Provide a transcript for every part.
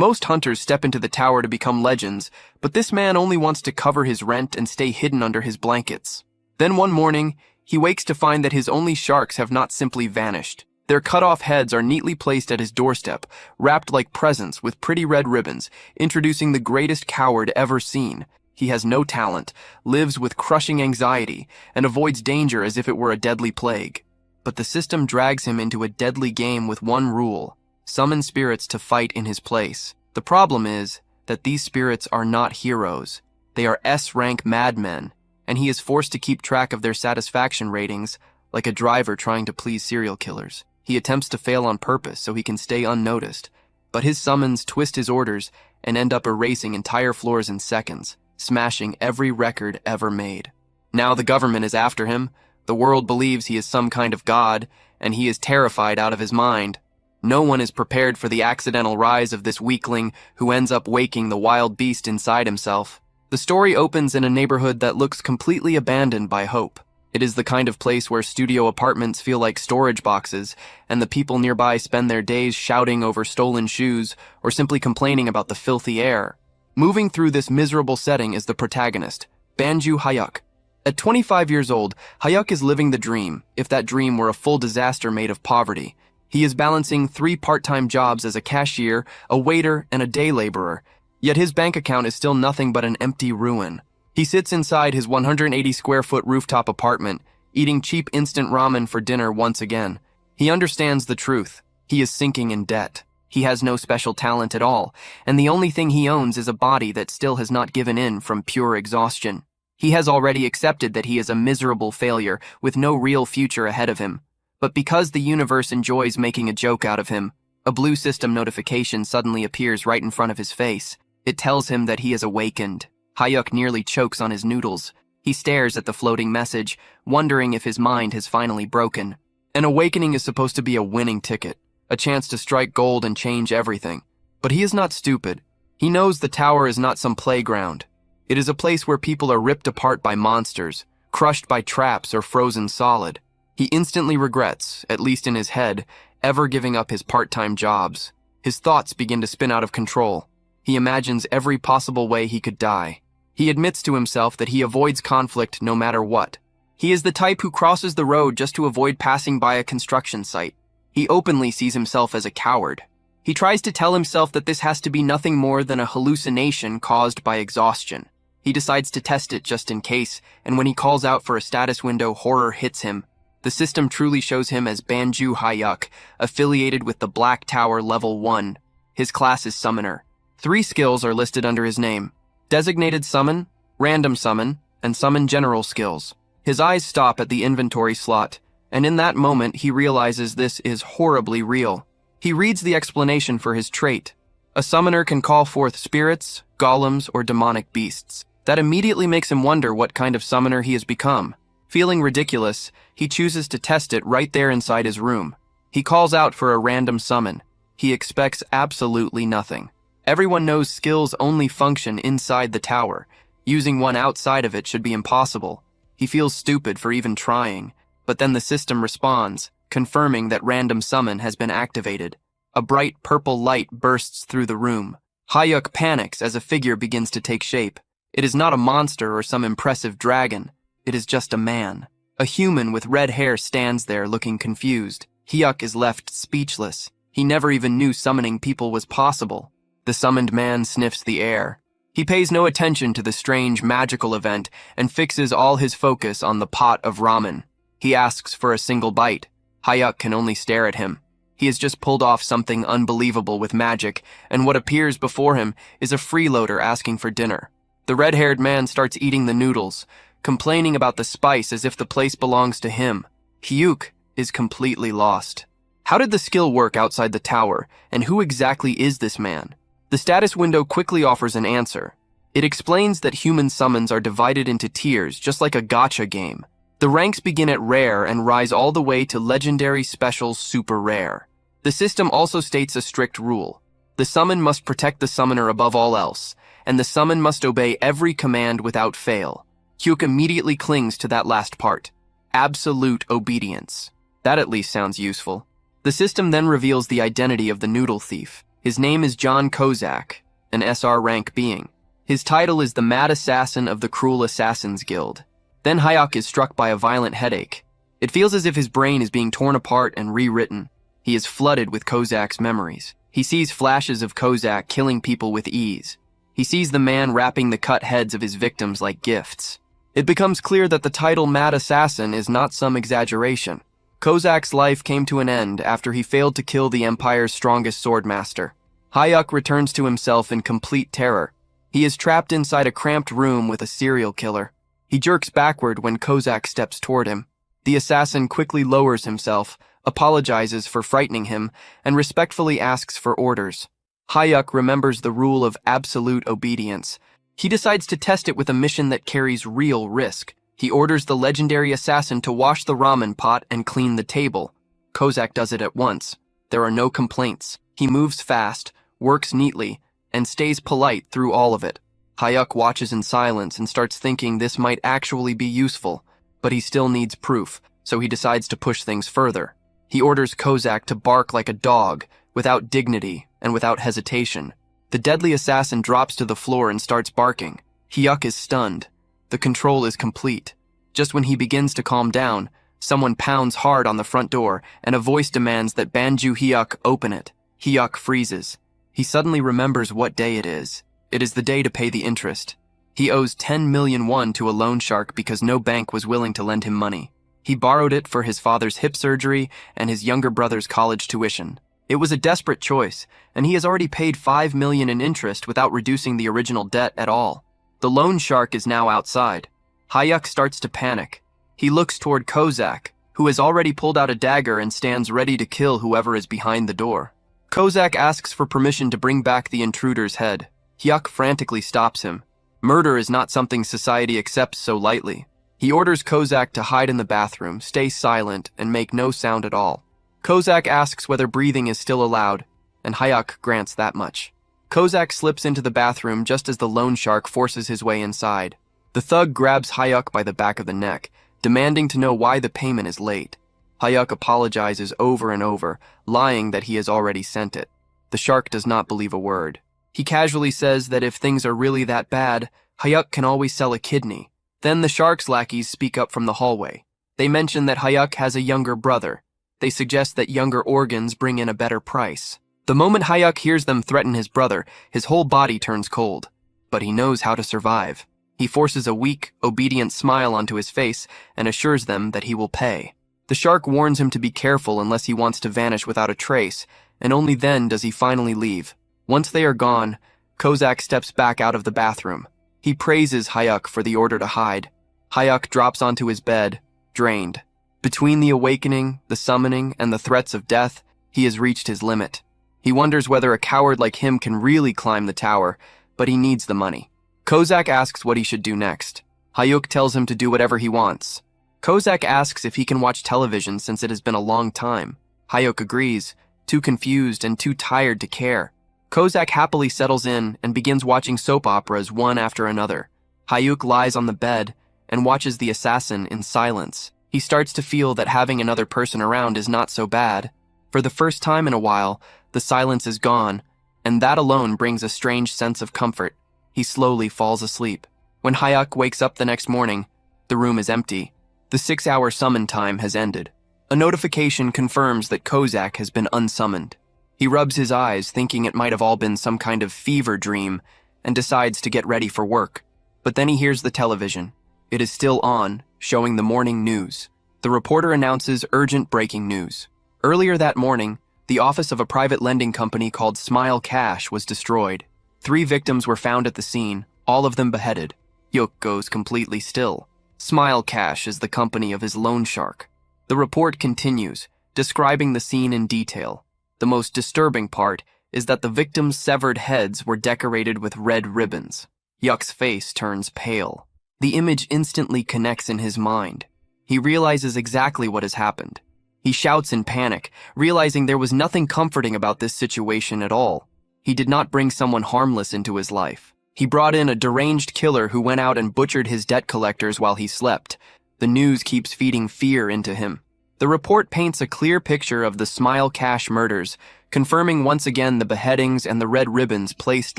Most hunters step into the tower to become legends, but this man only wants to cover his rent and stay hidden under his blankets. Then one morning, he wakes to find that his only sharks have not simply vanished. Their cut-off heads are neatly placed at his doorstep, wrapped like presents with pretty red ribbons, introducing the greatest coward ever seen. He has no talent, lives with crushing anxiety, and avoids danger as if it were a deadly plague. But the system drags him into a deadly game with one rule: summon spirits to fight in his place. The problem is that these spirits are not heroes. They are S-rank madmen, and he is forced to keep track of their satisfaction ratings like a driver trying to please serial killers. He attempts to fail on purpose so he can stay unnoticed, but his summons twist his orders and end up erasing entire floors in seconds, smashing every record ever made. Now the government is after him, the world believes he is some kind of god, and he is terrified out of his mind. No one is prepared for the accidental rise of this weakling who ends up waking the wild beast inside himself. The story opens in a neighborhood that looks completely abandoned by hope. It is the kind of place where studio apartments feel like storage boxes, and the people nearby spend their days shouting over stolen shoes or simply complaining about the filthy air. Moving through this miserable setting is the protagonist, Banju Hyuk. At 25 years old, Hyuk is living the dream, if that dream were a full disaster made of poverty. He is balancing 3 part-time jobs as a cashier, a waiter, and a day laborer, yet his bank account is still nothing but an empty ruin. He sits inside his 180-square-foot rooftop apartment, eating cheap instant ramen for dinner once again. He understands the truth. He is sinking in debt. He has no special talent at all, and the only thing he owns is a body that still has not given in from pure exhaustion. He has already accepted that he is a miserable failure with no real future ahead of him. But because the universe enjoys making a joke out of him, a blue system notification suddenly appears right in front of his face. It tells him that he is awakened. Hyuk nearly chokes on his noodles. He stares at the floating message, wondering if his mind has finally broken. An awakening is supposed to be a winning ticket, a chance to strike gold and change everything. But he is not stupid. He knows the tower is not some playground. It is a place where people are ripped apart by monsters, crushed by traps or frozen solid. He instantly regrets, at least in his head, ever giving up his part-time jobs. His thoughts begin to spin out of control. He imagines every possible way he could die. He admits to himself that he avoids conflict no matter what. He is the type who crosses the road just to avoid passing by a construction site. He openly sees himself as a coward. He tries to tell himself that this has to be nothing more than a hallucination caused by exhaustion. He decides to test it just in case, and when he calls out for a status window, horror hits him. The system truly shows him as Banju Hyuk, affiliated with the Black Tower Level 1. His class is Summoner. 3 skills are listed under his name: Designated Summon, Random Summon, and Summon General skills. His eyes stop at the inventory slot, and in that moment he realizes this is horribly real. He reads the explanation for his trait. A summoner can call forth spirits, golems, or demonic beasts. That immediately makes him wonder what kind of summoner he has become. Feeling ridiculous, he chooses to test it right there inside his room. He calls out for a random summon. He expects absolutely nothing. Everyone knows skills only function inside the tower. Using one outside of it should be impossible. He feels stupid for even trying, but then the system responds, confirming that random summon has been activated. A bright purple light bursts through the room. Hyuk panics as a figure begins to take shape. It is not a monster or some impressive dragon. It is just a man. A human with red hair stands there looking confused. Hyuk is left speechless. He never even knew summoning people was possible. The summoned man sniffs the air. He pays no attention to the strange magical event and fixes all his focus on the pot of ramen. He asks for a single bite. Hyuk can only stare at him. He has just pulled off something unbelievable with magic, and what appears before him is a freeloader asking for dinner. The red-haired man starts eating the noodles, complaining about the spice as if the place belongs to him. Hyuk is completely lost. How did the skill work outside the tower, and who exactly is this man? The status window quickly offers an answer. It explains that human summons are divided into tiers, just like a gacha game. The ranks begin at rare and rise all the way to legendary, special, super rare. The system also states a strict rule. The summon must protect the summoner above all else, and the summon must obey every command without fail. Hyuk immediately clings to that last part. Absolute obedience. That at least sounds useful. The system then reveals the identity of the noodle thief. His name is John Kozak, an SR rank being. His title is the Mad Assassin of the Cruel Assassins Guild. Then Hayek is struck by a violent headache. It feels as if his brain is being torn apart and rewritten. He is flooded with Kozak's memories. He sees flashes of Kozak killing people with ease. He sees the man wrapping the cut heads of his victims like gifts. It becomes clear that the title Mad Assassin is not some exaggeration. Kozak's life came to an end after he failed to kill the Empire's strongest swordmaster. Hayek returns to himself in complete terror. He is trapped inside a cramped room with a serial killer. He jerks backward when Kozak steps toward him. The assassin quickly lowers himself, apologizes for frightening him, and respectfully asks for orders. Hayek remembers the rule of absolute obedience. He decides to test it with a mission that carries real risk. He orders the legendary assassin to wash the ramen pot and clean the table. Kozak does it at once. There are no complaints. He moves fast, works neatly, and stays polite through all of it. Hayek watches in silence and starts thinking this might actually be useful, but he still needs proof, so he decides to push things further. He orders Kozak to bark like a dog, without dignity and without hesitation. The deadly assassin drops to the floor and starts barking. Hyuk is stunned. The control is complete. Just when he begins to calm down, someone pounds hard on the front door, and a voice demands that Banju Hyuk open it. Hyuk freezes. He suddenly remembers what day it is. It is the day to pay the interest. He owes 10 million won to a loan shark because no bank was willing to lend him money. He borrowed it for his father's hip surgery and his younger brother's college tuition. It was a desperate choice, and he has already paid 5 million in interest without reducing the original debt at all. The loan shark is now outside. Hayek starts to panic. He looks toward Kozak, who has already pulled out a dagger and stands ready to kill whoever is behind the door. Kozak asks for permission to bring back the intruder's head. Hyuk frantically stops him. Murder is not something society accepts so lightly. He orders Kozak to hide in the bathroom, stay silent, and make no sound at all. Kozak asks whether breathing is still allowed, and Hayek grants that much. Kozak slips into the bathroom just as the loan shark forces his way inside. The thug grabs Hayek by the back of the neck, demanding to know why the payment is late. Hayek apologizes over and over, lying that he has already sent it. The shark does not believe a word. He casually says that if things are really that bad, Hayek can always sell a kidney. Then the shark's lackeys speak up from the hallway. They mention that Hayek has a younger brother. They suggest that younger organs bring in a better price. The moment Hayek hears them threaten his brother, his whole body turns cold. But he knows how to survive. He forces a weak, obedient smile onto his face and assures them that he will pay. The shark warns him to be careful unless he wants to vanish without a trace, and only then does he finally leave. Once they are gone, Kozak steps back out of the bathroom. He praises Hayek for the order to hide. Hayek drops onto his bed, drained. Between the awakening, the summoning, and the threats of death, he has reached his limit. He wonders whether a coward like him can really climb the tower, but he needs the money. Kozak asks what he should do next. Hayek tells him to do whatever he wants. Kozak asks if he can watch television since it has been a long time. Hayek agrees, too confused and too tired to care. Kozak happily settles in and begins watching soap operas one after another. Hayek lies on the bed and watches the assassin in silence. He starts to feel that having another person around is not so bad. For the first time in a while, the silence is gone, and that alone brings a strange sense of comfort. He slowly falls asleep. When Hayek wakes up the next morning, the room is empty. The 6-hour summon time has ended. A notification confirms that Kozak has been unsummoned. He rubs his eyes, thinking it might have all been some kind of fever dream, and decides to get ready for work. But then he hears the television. It is still on, showing the morning news. The reporter announces urgent breaking news. Earlier that morning, the office of a private lending company called Smile Cash was destroyed. 3 victims were found at the scene, all of them beheaded. Hyuk goes completely still. Smile Cash is the company of his loan shark. The report continues, describing the scene in detail. The most disturbing part is that the victims' severed heads were decorated with red ribbons. Hyuk's face turns pale. The image instantly connects in his mind. He realizes exactly what has happened. He shouts in panic, realizing there was nothing comforting about this situation at all. He did not bring someone harmless into his life. He brought in a deranged killer who went out and butchered his debt collectors while he slept. The news keeps feeding fear into him. The report paints a clear picture of the Smile Cash murders, confirming once again the beheadings and the red ribbons placed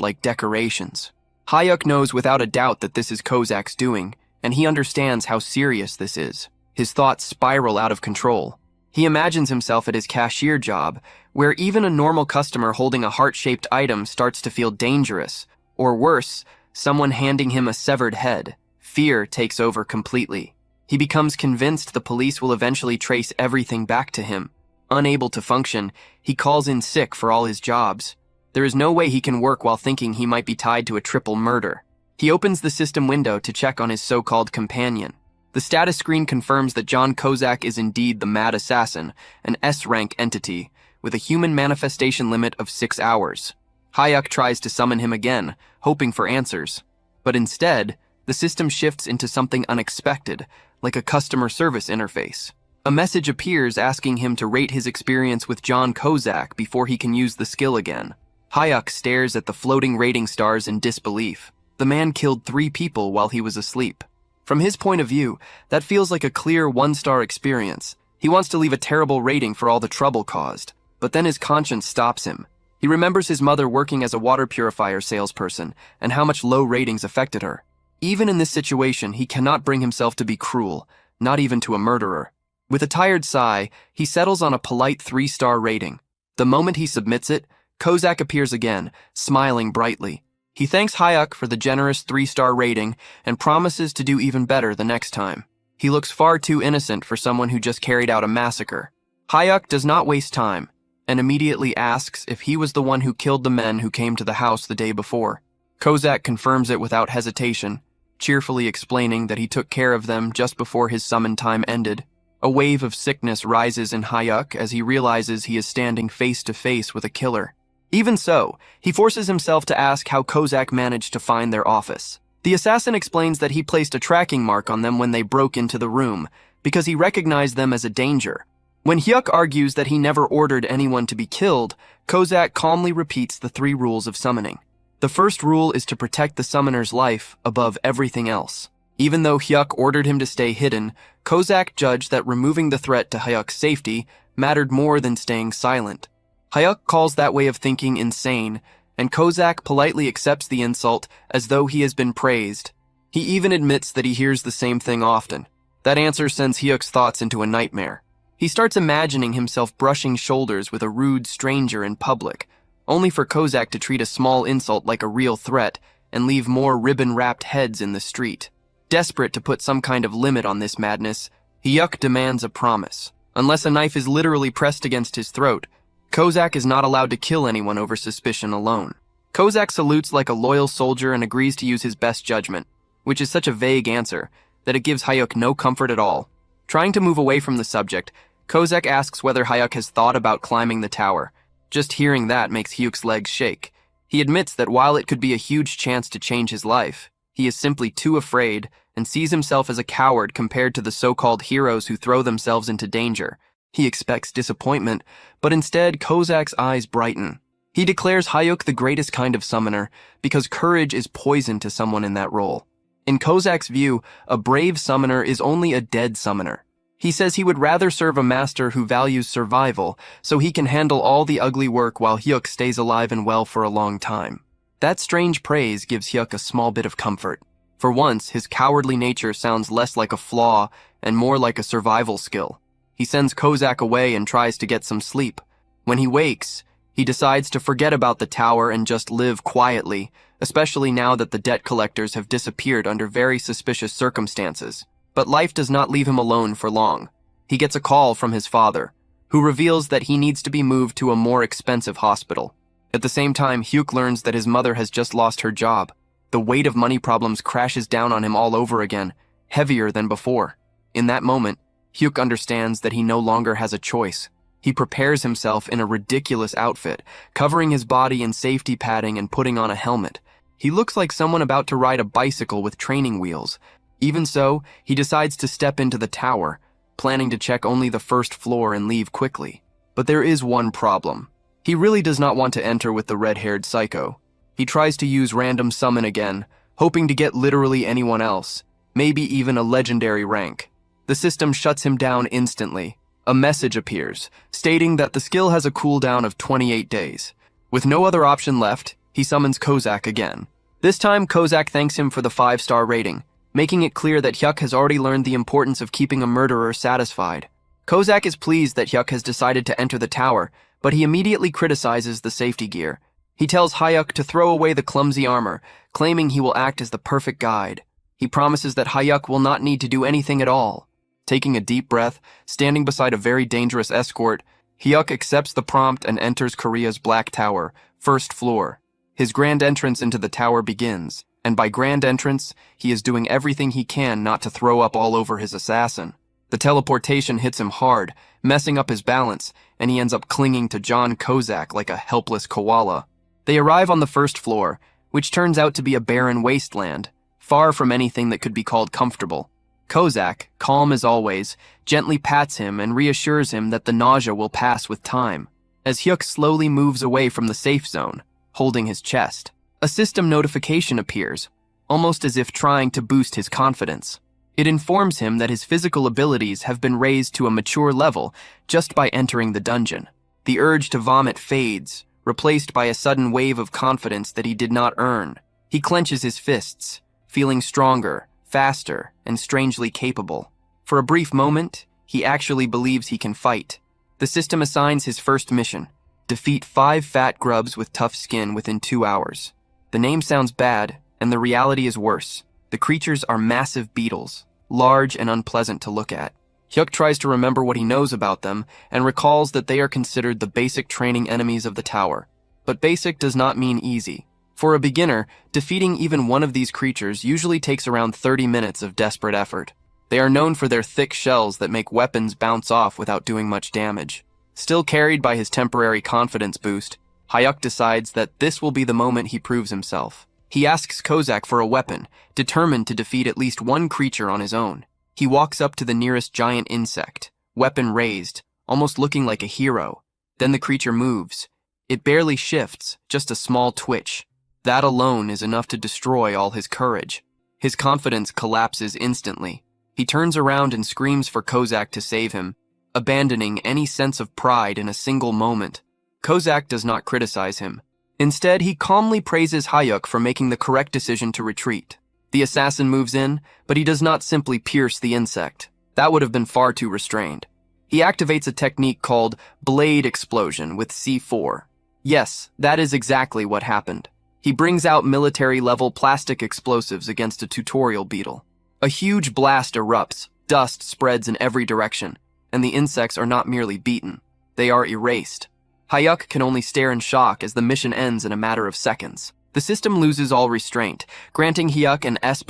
like decorations. Hyuk knows without a doubt that this is Kozak's doing, and he understands how serious this is. His thoughts spiral out of control. He imagines himself at his cashier job, where even a normal customer holding a heart-shaped item starts to feel dangerous, or worse, someone handing him a severed head. Fear takes over completely. He becomes convinced the police will eventually trace everything back to him. Unable to function, he calls in sick for all his jobs. There is no way he can work while thinking he might be tied to a triple murder. He opens the system window to check on his so-called companion. The status screen confirms that John Kozak is indeed the Mad Assassin, an S-rank entity, with a human manifestation limit of 6 hours. Hyuk tries to summon him again, hoping for answers. But instead, the system shifts into something unexpected, like a customer service interface. A message appears asking him to rate his experience with John Kozak before he can use the skill again. Hyuk stares at the floating rating stars in disbelief. The man killed 3 people while he was asleep. From his point of view, that feels like a clear 1-star experience. He wants to leave a terrible rating for all the trouble caused. But then his conscience stops him. He remembers his mother working as a water purifier salesperson and how much low ratings affected her. Even in this situation, he cannot bring himself to be cruel, not even to a murderer. With a tired sigh, he settles on a polite 3-star rating. The moment he submits it, Kozak appears again, smiling brightly. He thanks Hyuk for the generous 3-star rating and promises to do even better the next time. He looks far too innocent for someone who just carried out a massacre. Hyuk does not waste time and immediately asks if he was the one who killed the men who came to the house the day before. Kozak confirms it without hesitation, cheerfully explaining that he took care of them just before his summon time ended. A wave of sickness rises in Hyuk as he realizes he is standing face to face with a killer. Even so, he forces himself to ask how Kozak managed to find their office. The assassin explains that he placed a tracking mark on them when they broke into the room, because he recognized them as a danger. When Hyuk argues that he never ordered anyone to be killed, Kozak calmly repeats the 3 rules of summoning. The first rule is to protect the summoner's life above everything else. Even though Hyuk ordered him to stay hidden, Kozak judged that removing the threat to Hyuk's safety mattered more than staying silent. Hyuk calls that way of thinking insane, and Kozak politely accepts the insult as though he has been praised. He even admits that he hears the same thing often. That answer sends Hyuk's thoughts into a nightmare. He starts imagining himself brushing shoulders with a rude stranger in public, only for Kozak to treat a small insult like a real threat and leave more ribbon-wrapped heads in the street. Desperate to put some kind of limit on this madness, Hyuk demands a promise. Unless a knife is literally pressed against his throat, Kozak is not allowed to kill anyone over suspicion alone. Kozak salutes like a loyal soldier and agrees to use his best judgment, which is such a vague answer that it gives Hyuk no comfort at all. Trying to move away from the subject, Kozak asks whether Hyuk has thought about climbing the tower. Just hearing that makes Hyuk's legs shake. He admits that while it could be a huge chance to change his life, he is simply too afraid and sees himself as a coward compared to the so-called heroes who throw themselves into danger. He expects disappointment, but instead Kozak's eyes brighten. He declares Hyuk the greatest kind of summoner because courage is poison to someone in that role. In Kozak's view, a brave summoner is only a dead summoner. He says he would rather serve a master who values survival so he can handle all the ugly work while Hyuk stays alive and well for a long time. That strange praise gives Hyuk a small bit of comfort. For once, his cowardly nature sounds less like a flaw and more like a survival skill. He sends Kozak away and tries to get some sleep. When he wakes, he decides to forget about the tower and just live quietly, especially now that the debt collectors have disappeared under very suspicious circumstances. But life does not leave him alone for long. He gets a call from his father, who reveals that he needs to be moved to a more expensive hospital. At the same time, Hyuk learns that his mother has just lost her job. The weight of money problems crashes down on him all over again, heavier than before. In that moment, Hyuk understands that he no longer has a choice. He prepares himself in a ridiculous outfit, covering his body in safety padding and putting on a helmet. He looks like someone about to ride a bicycle with training wheels. Even so, he decides to step into the tower, planning to check only the first floor and leave quickly. But there is one problem. He really does not want to enter with the red-haired psycho. He tries to use random summon again, hoping to get literally anyone else, maybe even a legendary rank. The system shuts him down instantly. A message appears, stating that the skill has a cooldown of 28 days. With no other option left, he summons Kozak again. This time, Kozak thanks him for the 5-star rating, making it clear that Hyuk has already learned the importance of keeping a murderer satisfied. Kozak is pleased that Hyuk has decided to enter the tower, but he immediately criticizes the safety gear. He tells Hyuk to throw away the clumsy armor, claiming he will act as the perfect guide. He promises that Hyuk will not need to do anything at all. Taking a deep breath, standing beside a very dangerous escort, Hyuk accepts the prompt and enters Korea's Black Tower, first floor. His grand entrance into the tower begins, and by grand entrance, he is doing everything he can not to throw up all over his assassin. The teleportation hits him hard, messing up his balance, and he ends up clinging to John Kozak like a helpless koala. They arrive on the first floor, which turns out to be a barren wasteland, far from anything that could be called comfortable. Kozak, calm as always, gently pats him and reassures him that the nausea will pass with time. As Hyuk slowly moves away from the safe zone, holding his chest, a system notification appears, almost as if trying to boost his confidence. It informs him that his physical abilities have been raised to a mature level just by entering the dungeon. The urge to vomit fades, replaced by a sudden wave of confidence that he did not earn. He clenches his fists, feeling stronger, faster, and strangely capable. For a brief moment, he actually believes he can fight. The system assigns his first mission: defeat 5 fat grubs with tough skin within 2 hours. The name sounds bad, and the reality is worse. The creatures are massive beetles, large and unpleasant to look at. Hyuk tries to remember what he knows about them, and recalls that they are considered the basic training enemies of the tower. But basic does not mean easy. For a beginner, defeating even one of these creatures usually takes around 30 minutes of desperate effort. They are known for their thick shells that make weapons bounce off without doing much damage. Still carried by his temporary confidence boost, Hyuk decides that this will be the moment he proves himself. He asks Kozak for a weapon, determined to defeat at least one creature on his own. He walks up to the nearest giant insect, weapon raised, almost looking like a hero. Then the creature moves. It barely shifts, just a small twitch. That alone is enough to destroy all his courage. His confidence collapses instantly. He turns around and screams for Kozak to save him, abandoning any sense of pride in a single moment. Kozak does not criticize him. Instead, he calmly praises Hyuk for making the correct decision to retreat. The assassin moves in, but he does not simply pierce the insect. That would have been far too restrained. He activates a technique called Blade Explosion with C4. Yes, that is exactly what happened. He brings out military-level plastic explosives against a tutorial beetle. A huge blast erupts, dust spreads in every direction, and the insects are not merely beaten. They are erased. Hyuk can only stare in shock as the mission ends in a matter of seconds. The system loses all restraint, granting Hyuk an S++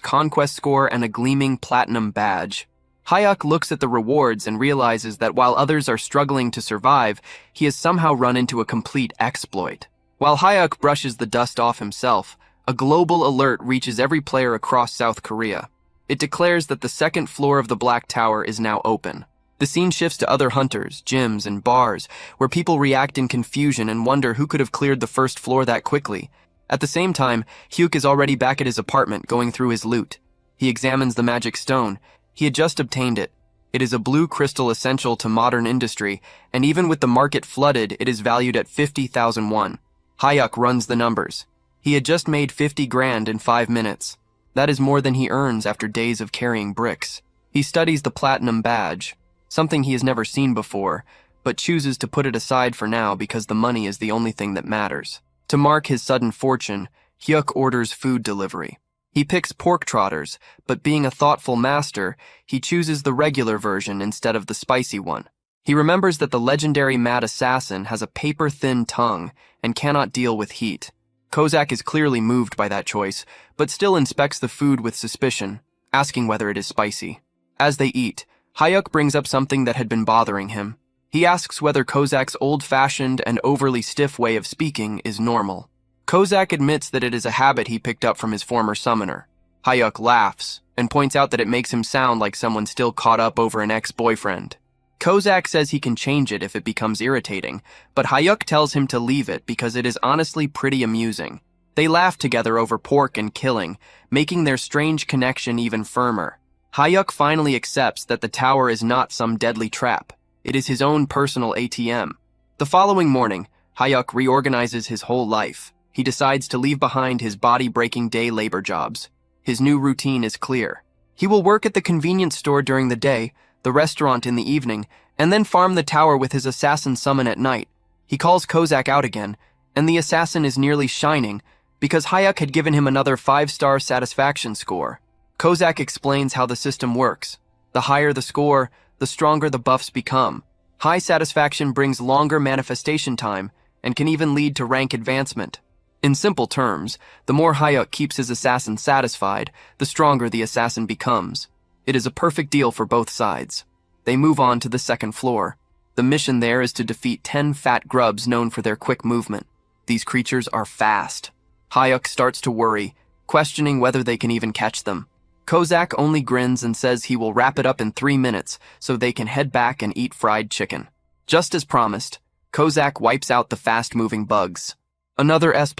conquest score and a gleaming platinum badge. Hyuk looks at the rewards and realizes that while others are struggling to survive, he has somehow run into a complete exploit. While Hyuk brushes the dust off himself, a global alert reaches every player across South Korea. It declares that the second floor of the Black Tower is now open. The scene shifts to other hunters, gyms, and bars, where people react in confusion and wonder who could have cleared the first floor that quickly. At the same time, Hyuk is already back at his apartment going through his loot. He examines the magic stone. He had just obtained it. It is a blue crystal essential to modern industry, and even with the market flooded, it is valued at 50,000 won. Hyuk runs the numbers. He had just made 50 grand in 5 minutes. That is more than he earns after days of carrying bricks. He studies the platinum badge, something he has never seen before, but chooses to put it aside for now because the money is the only thing that matters. To mark his sudden fortune, Hyuk orders food delivery. He picks pork trotters, but being a thoughtful master, he chooses the regular version instead of the spicy one. He remembers that the legendary mad assassin has a paper-thin tongue and cannot deal with heat. Kozak is clearly moved by that choice, but still inspects the food with suspicion, asking whether it is spicy. As they eat, Hyuk brings up something that had been bothering him. He asks whether Kozak's old-fashioned and overly stiff way of speaking is normal. Kozak admits that it is a habit he picked up from his former summoner. Hyuk laughs and points out that it makes him sound like someone still caught up over an ex-boyfriend. Kozak says he can change it if it becomes irritating, but Hyuk tells him to leave it because it is honestly pretty amusing. They laugh together over pork and killing, making their strange connection even firmer. Hayuk finally accepts that the tower is not some deadly trap. It is his own personal ATM. The following morning, Hayuk reorganizes his whole life. He decides to leave behind his body-breaking day labor jobs. His new routine is clear. He will work at the convenience store during the day, the restaurant in the evening, and then farm the tower with his assassin summon at night. He calls Kozak out again, and the assassin is nearly shining because Hayuk had given him another 5-star satisfaction score. Kozak explains how the system works. The higher the score, the stronger the buffs become. High satisfaction brings longer manifestation time and can even lead to rank advancement. In simple terms, the more Hayuk keeps his assassin satisfied, the stronger the assassin becomes. It is a perfect deal for both sides. They move on to the second floor. The mission there is to defeat 10 fat grubs known for their quick movement. These creatures are fast. Hayuk starts to worry, questioning whether they can even catch them. Kozak only grins and says he will wrap it up in 3 minutes so they can head back and eat fried chicken. Just as promised, Kozak wipes out the fast-moving bugs. Another S++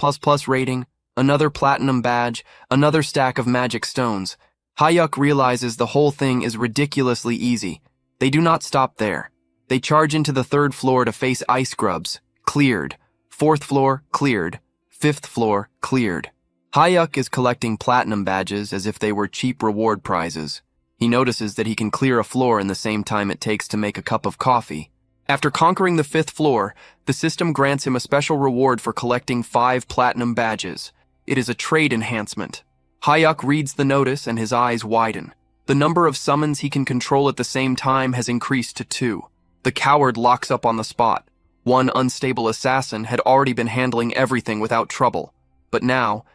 rating, another platinum badge, another stack of magic stones. Hayuk realizes the whole thing is ridiculously easy. They do not stop there. They charge into the 3rd floor to face ice grubs. Cleared. 4th floor, cleared. 5th floor, cleared. Hayuk is collecting platinum badges as if they were cheap reward prizes. He notices that he can clear a floor in the same time it takes to make a cup of coffee. After conquering the 5th floor, the system grants him a special reward for collecting 5 platinum badges. It is a trade enhancement. Hayuk reads the notice and his eyes widen. The number of summons he can control at the same time has increased to 2. The coward locks up on the spot. One unstable assassin had already been handling everything without trouble. But now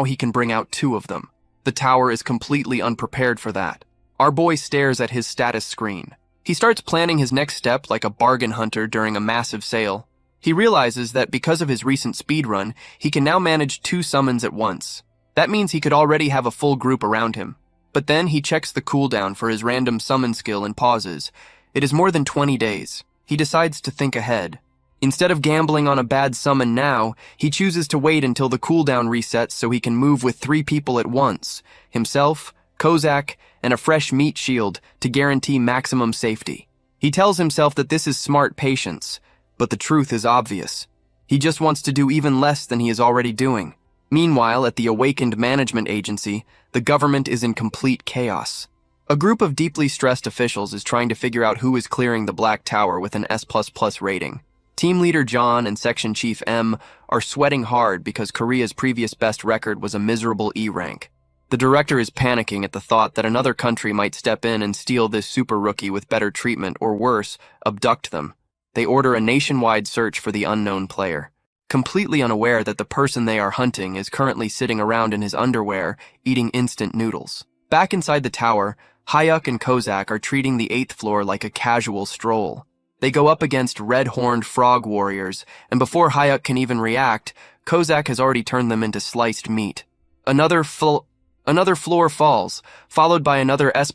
he can bring out 2 of them. The tower is completely unprepared for that. Our boy stares at his status screen. He starts planning his next step like a bargain hunter during a massive sale. He realizes that because of his recent speedrun, he can now manage 2 summons at once. That means he could already have a full group around him. But then he checks the cooldown for his random summon skill and pauses. It is more than 20 days. He decides to think ahead. Instead of gambling on a bad summon now, he chooses to wait until the cooldown resets so he can move with 3 people at once, himself, Kozak, and a fresh meat shield to guarantee maximum safety. He tells himself that this is smart patience, but the truth is obvious. He just wants to do even less than he is already doing. Meanwhile, at the Awakened Management Agency, the government is in complete chaos. A group of deeply stressed officials is trying to figure out who is clearing the Black Tower with an S++ rating. Team Leader John and Section Chief M are sweating hard because Korea's previous best record was a miserable E rank. The director is panicking at the thought that another country might step in and steal this super rookie with better treatment or worse, abduct them. They order a nationwide search for the unknown player, completely unaware that the person they are hunting is currently sitting around in his underwear eating instant noodles. Back inside the tower, Hayuk and Kozak are treating the 8th floor like a casual stroll. They go up against red-horned frog warriors, and before Hayuk can even react, Kozak has already turned them into sliced meat. Another floor falls, followed by another S++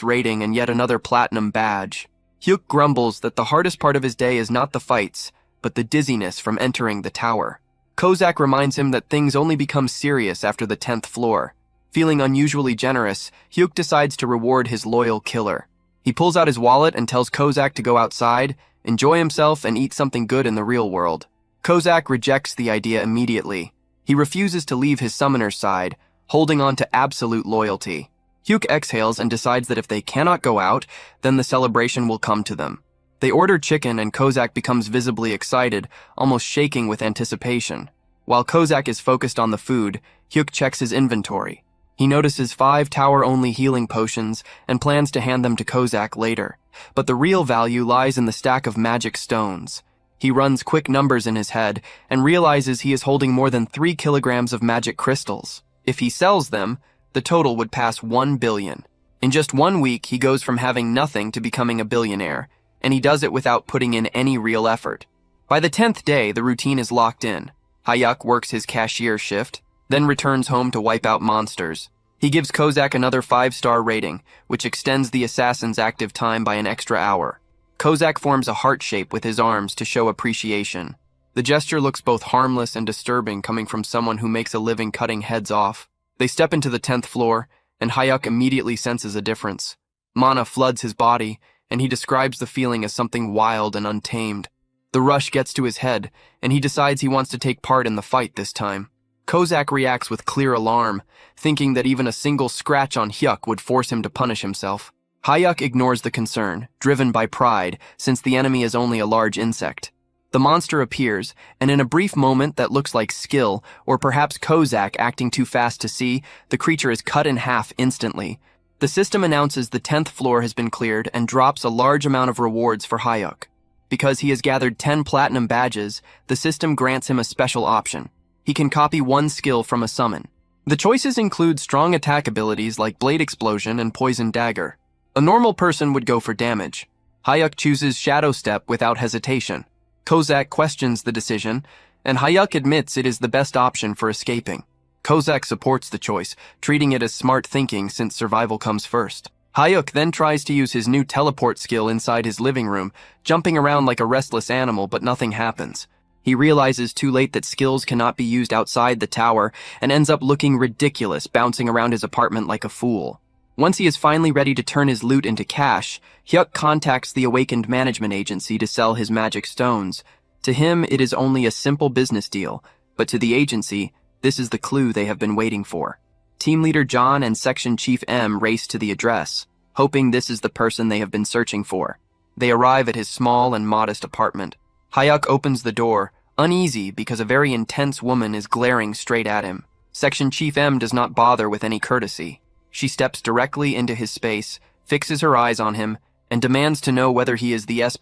rating and yet another platinum badge. Hyuk grumbles that the hardest part of his day is not the fights, but the dizziness from entering the tower. Kozak reminds him that things only become serious after the 10th floor. Feeling unusually generous, Hyuk decides to reward his loyal killer. He pulls out his wallet and tells Kozak to go outside, enjoy himself, and eat something good in the real world. Kozak rejects the idea immediately. He refuses to leave his summoner's side, holding on to absolute loyalty. Hyuk exhales and decides that if they cannot go out, then the celebration will come to them. They order chicken and Kozak becomes visibly excited, almost shaking with anticipation. While Kozak is focused on the food, Hyuk checks his inventory. He notices 5 tower-only healing potions and plans to hand them to Kozak later. But the real value lies in the stack of magic stones. He runs quick numbers in his head and realizes he is holding more than 3 kilograms of magic crystals. If he sells them, the total would pass 1 billion. In just 1 week, he goes from having nothing to becoming a billionaire, and he does it without putting in any real effort. By the 10th day, the routine is locked in. Hayuk works his cashier shift, then returns home to wipe out monsters. He gives Kozak another 5-star rating, which extends the assassin's active time by an extra hour. Kozak forms a heart shape with his arms to show appreciation. The gesture looks both harmless and disturbing coming from someone who makes a living cutting heads off. They step into the 10th floor, and Hayuk immediately senses a difference. Mana floods his body, and he describes the feeling as something wild and untamed. The rush gets to his head, and he decides he wants to take part in the fight this time. Kozak reacts with clear alarm, thinking that even a single scratch on Hyuk would force him to punish himself. Hayuk ignores the concern, driven by pride, since the enemy is only a large insect. The monster appears, and in a brief moment that looks like skill, or perhaps Kozak acting too fast to see, the creature is cut in half instantly. The system announces the 10th floor has been cleared and drops a large amount of rewards for Hayuk. Because he has gathered 10 platinum badges, the system grants him a special option. He can copy one skill from a summon. The choices include strong attack abilities like Blade Explosion and Poison Dagger. A normal person would go for damage. Hayuk chooses Shadow Step without hesitation. Kozak questions the decision, and Hayuk admits it is the best option for escaping. Kozak supports the choice, treating it as smart thinking since survival comes first. Hayuk then tries to use his new teleport skill inside his living room, jumping around like a restless animal, but nothing happens. He realizes too late that skills cannot be used outside the tower and ends up looking ridiculous, bouncing around his apartment like a fool. Once he is finally ready to turn his loot into cash, Hyuk contacts the Awakened Management Agency to sell his magic stones. To him, it is only a simple business deal, but to the agency, this is the clue they have been waiting for. Team Leader John and Section Chief M race to the address, hoping this is the person they have been searching for. They arrive at his small and modest apartment. Hayuk opens the door, uneasy because a very intense woman is glaring straight at him. Section Chief M does not bother with any courtesy. She steps directly into his space, fixes her eyes on him, and demands to know whether he is the S++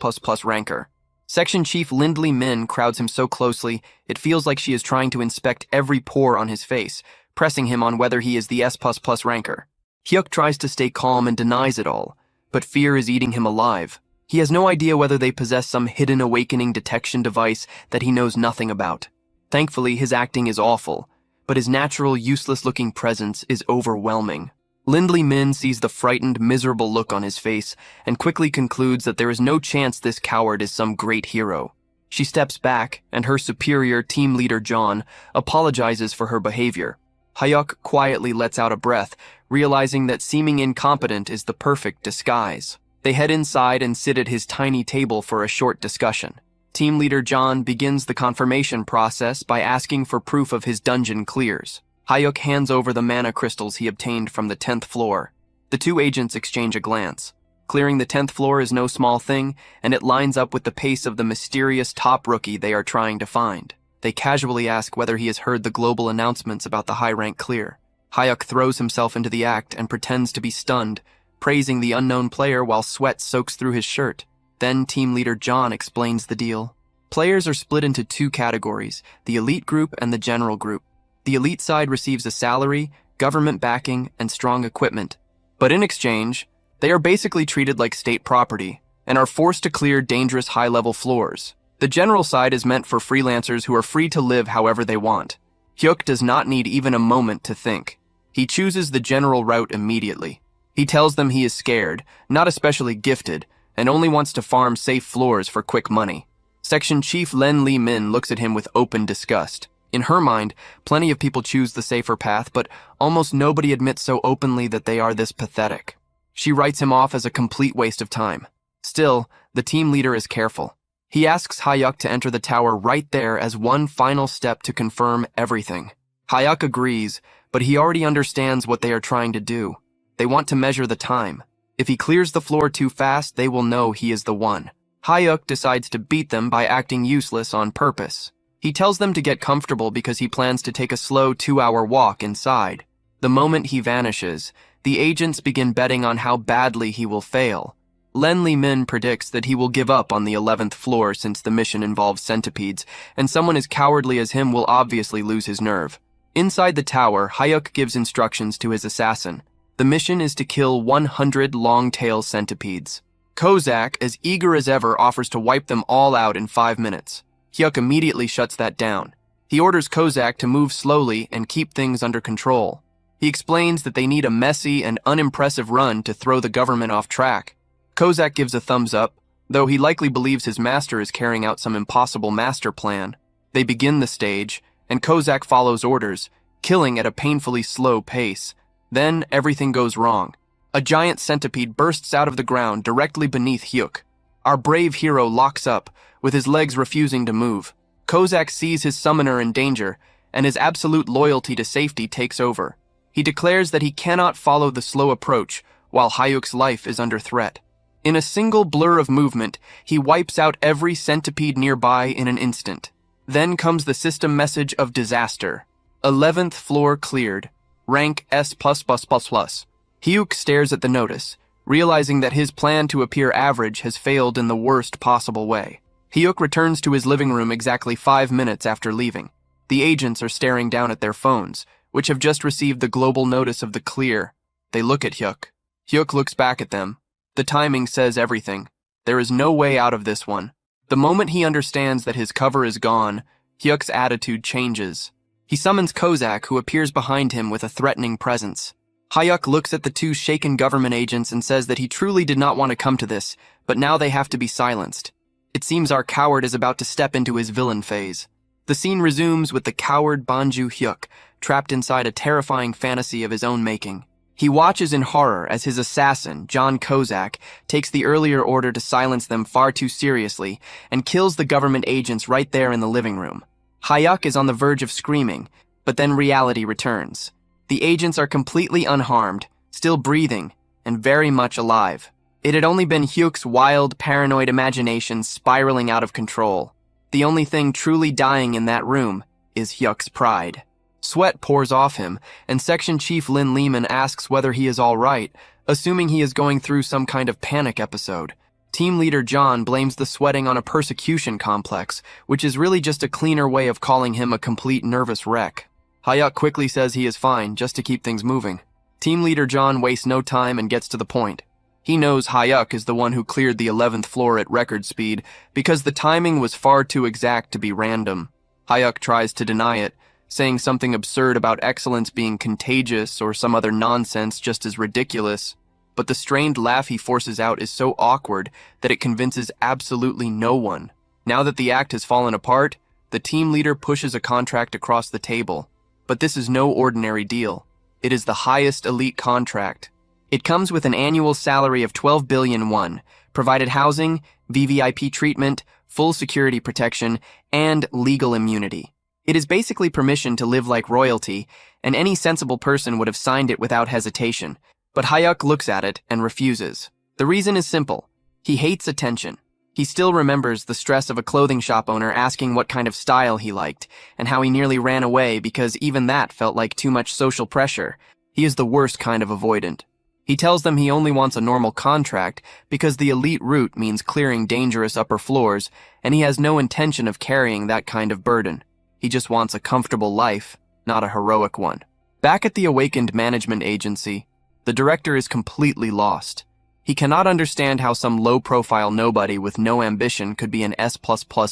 ranker. Section Chief Lindley Min crowds him so closely, it feels like she is trying to inspect every pore on his face, pressing him on whether he is the S++ ranker. Hyuk tries to stay calm and denies it all, but fear is eating him alive. He has no idea whether they possess some hidden awakening detection device that he knows nothing about. Thankfully, his acting is awful, but his natural, useless-looking presence is overwhelming. Lindley Min sees the frightened, miserable look on his face and quickly concludes that there is no chance this coward is some great hero. She steps back, and her superior, Team Leader John, apologizes for her behavior. Hayuk quietly lets out a breath, realizing that seeming incompetent is the perfect disguise. They head inside and sit at his tiny table for a short discussion. Team Leader John begins the confirmation process by asking for proof of his dungeon clears. Hayuk hands over the mana crystals he obtained from the 10th floor. The two agents exchange a glance. Clearing the 10th floor is no small thing, and it lines up with the pace of the mysterious top rookie they are trying to find. They casually ask whether he has heard the global announcements about the high-rank clear. Hayuk throws himself into the act and pretends to be stunned, praising the unknown player while sweat soaks through his shirt. Then Team Leader John explains the deal. Players are split into two categories, the elite group and the general group. The elite side receives a salary, government backing, and strong equipment. But in exchange, they are basically treated like state property and are forced to clear dangerous high-level floors. The general side is meant for freelancers who are free to live however they want. Hyuk does not need even a moment to think. He chooses the general route immediately. He tells them he is scared, not especially gifted, and only wants to farm safe floors for quick money. Section Chief Len Lee Min looks at him with open disgust. In her mind, plenty of people choose the safer path, but almost nobody admits so openly that they are this pathetic. She writes him off as a complete waste of time. Still, the team leader is careful. He asks Hayuk to enter the tower right there as one final step to confirm everything. Hayuk agrees, but he already understands what they are trying to do. They want to measure the time. If he clears the floor too fast, they will know he is the one. Hayuk decides to beat them by acting useless on purpose. He tells them to get comfortable because he plans to take a slow 2-hour walk inside. The moment he vanishes, the agents begin betting on how badly he will fail. Len Lee Min predicts that he will give up on the 11th floor since the mission involves centipedes, and someone as cowardly as him will obviously lose his nerve. Inside the tower, Hayuk gives instructions to his assassin. The mission is to kill 100 long-tail centipedes. Kozak, as eager as ever, offers to wipe them all out in 5 minutes. Hyuk immediately shuts that down. He orders Kozak to move slowly and keep things under control. He explains that they need a messy and unimpressive run to throw the government off track. Kozak gives a thumbs up, though he likely believes his master is carrying out some impossible master plan. They begin the stage, and Kozak follows orders, killing at a painfully slow pace. Then everything goes wrong. A giant centipede bursts out of the ground directly beneath Hyuk. Our brave hero locks up, with his legs refusing to move. Kozak sees his summoner in danger, and his absolute loyalty to safety takes over. He declares that he cannot follow the slow approach while Hyuk's life is under threat. In a single blur of movement, he wipes out every centipede nearby in an instant. Then comes the system message of disaster. 11th floor cleared. Rank S++++. Hyuk stares at the notice, realizing that his plan to appear average has failed in the worst possible way. Hyuk returns to his living room exactly 5 minutes after leaving. The agents are staring down at their phones, which have just received the global notice of the clear. They look at Hyuk. Hyuk looks back at them. The timing says everything. There is no way out of this one. The moment he understands that his cover is gone, Hyuk's attitude changes. He summons Kozak, who appears behind him with a threatening presence. Hyuk looks at the two shaken government agents and says that he truly did not want to come to this, but now they have to be silenced. It seems our coward is about to step into his villain phase. The scene resumes with the coward Banju Hyuk, trapped inside a terrifying fantasy of his own making. He watches in horror as his assassin, John Kozak, takes the earlier order to silence them far too seriously and kills the government agents right there in the living room. Hyuk is on the verge of screaming, but then reality returns. The agents are completely unharmed, still breathing, and very much alive. It had only been Hyuk's wild, paranoid imagination spiraling out of control. The only thing truly dying in that room is Hyuk's pride. Sweat pours off him, and Section Chief Lin Lehman asks whether he is all right, assuming he is going through some kind of panic episode. Team leader John blames the sweating on a persecution complex, which is really just a cleaner way of calling him a complete nervous wreck. Hyuk quickly says he is fine, just to keep things moving. Team leader John wastes no time and gets to the point. He knows Hyuk is the one who cleared the 11th floor at record speed because the timing was far too exact to be random. Hyuk tries to deny it, saying something absurd about excellence being contagious or some other nonsense just as ridiculous. But the strained laugh he forces out is so awkward that it convinces absolutely no one. Now that the act has fallen apart, the team leader pushes a contract across the table. But this is no ordinary deal. It is the highest elite contract. It comes with an annual salary of 12 billion won, provided housing, VVIP treatment, full security protection, and legal immunity. It is basically permission to live like royalty, and any sensible person would have signed it without hesitation. But Hyuk looks at it and refuses. The reason is simple. He hates attention. He still remembers the stress of a clothing shop owner asking what kind of style he liked, and how he nearly ran away because even that felt like too much social pressure. He is the worst kind of avoidant. He tells them he only wants a normal contract because the elite route means clearing dangerous upper floors, and he has no intention of carrying that kind of burden. He just wants a comfortable life, not a heroic one. Back at the Awakened Management Agency, the director is completely lost. He cannot understand how some low-profile nobody with no ambition could be an S++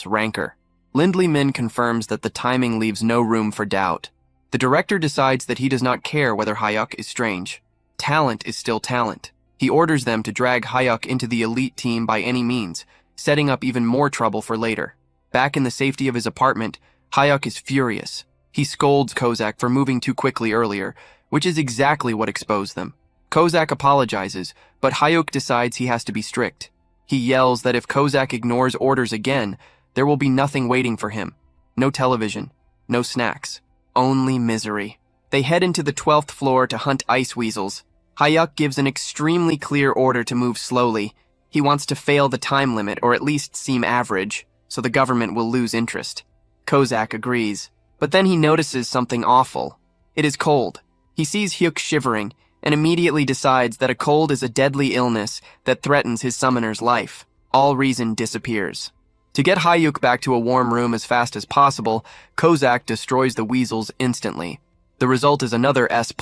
ranker. Lindley Min confirms that the timing leaves no room for doubt. The director decides that he does not care whether Hyuk is strange. Talent is still talent. He orders them to drag Hyuk into the elite team by any means, setting up even more trouble for later. Back in the safety of his apartment, Hyuk is furious. He scolds Kozak for moving too quickly earlier, which is exactly what exposed them. Kozak apologizes, but Hyuk decides he has to be strict. He yells that if Kozak ignores orders again, there will be nothing waiting for him. No television, no snacks, only misery. They head into the 12th floor to hunt ice weasels. Hyuk gives an extremely clear order to move slowly. He wants to fail the time limit or at least seem average, so the government will lose interest. Kozak agrees, but then he notices something awful. It is cold. He sees Hyuk shivering, and immediately decides that a cold is a deadly illness that threatens his summoner's life. All reason disappears. To get Hyuk back to a warm room as fast as possible, Kozak destroys the weasels instantly. The result is another S++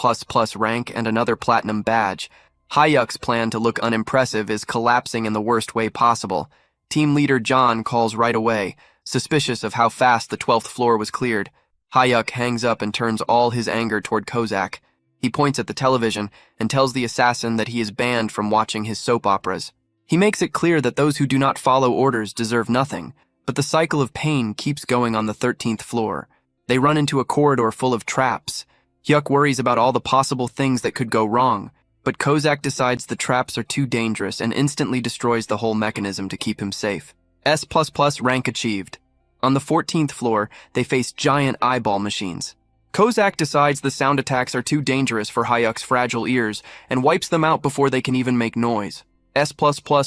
rank and another platinum badge. Hyuk's plan to look unimpressive is collapsing in the worst way possible. Team leader John calls right away, suspicious of how fast the 12th floor was cleared. Hyuk hangs up and turns all his anger toward Kozak. He points at the television and tells the assassin that he is banned from watching his soap operas. He makes it clear that those who do not follow orders deserve nothing, but the cycle of pain keeps going on the 13th floor. They run into a corridor full of traps. Hyuk worries about all the possible things that could go wrong, but Kozak decides the traps are too dangerous and instantly destroys the whole mechanism to keep him safe. S++ rank achieved. On the 14th floor, they face giant eyeball machines. Kozak decides the sound attacks are too dangerous for Hyuk's fragile ears and wipes them out before they can even make noise. S++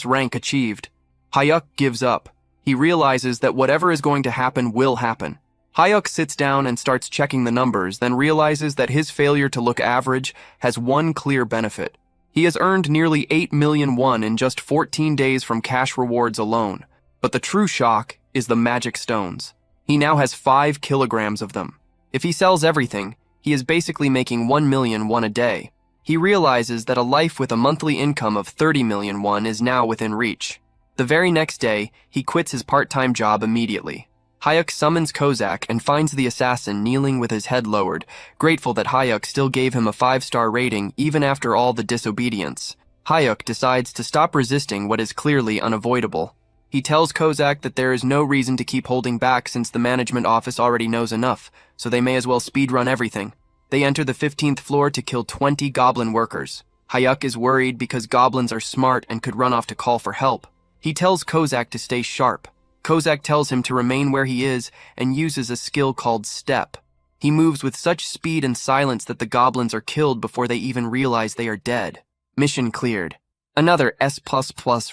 rank achieved. Hyuk gives up. He realizes that whatever is going to happen will happen. Hyuk sits down and starts checking the numbers, then realizes that his failure to look average has one clear benefit. He has earned nearly 8 million won in just 14 days from cash rewards alone. But the true shock is the magic stones. He now has 5 kilograms of them. If he sells everything, he is basically making 1 million won a day. He realizes that a life with a monthly income of 30 million won is now within reach. The very next day, he quits his part-time job immediately. Hyuk summons Kozak and finds the assassin kneeling with his head lowered, grateful that Hyuk still gave him a 5-star rating even after all the disobedience. Hyuk decides to stop resisting what is clearly unavoidable. He tells Kozak that there is no reason to keep holding back since the management office already knows enough, so they may as well speedrun everything. They enter the 15th floor to kill 20 goblin workers. Hyuk is worried because goblins are smart and could run off to call for help. He tells Kozak to stay sharp. Kozak tells him to remain where he is and uses a skill called Step. He moves with such speed and silence that the goblins are killed before they even realize they are dead. Mission cleared. Another S++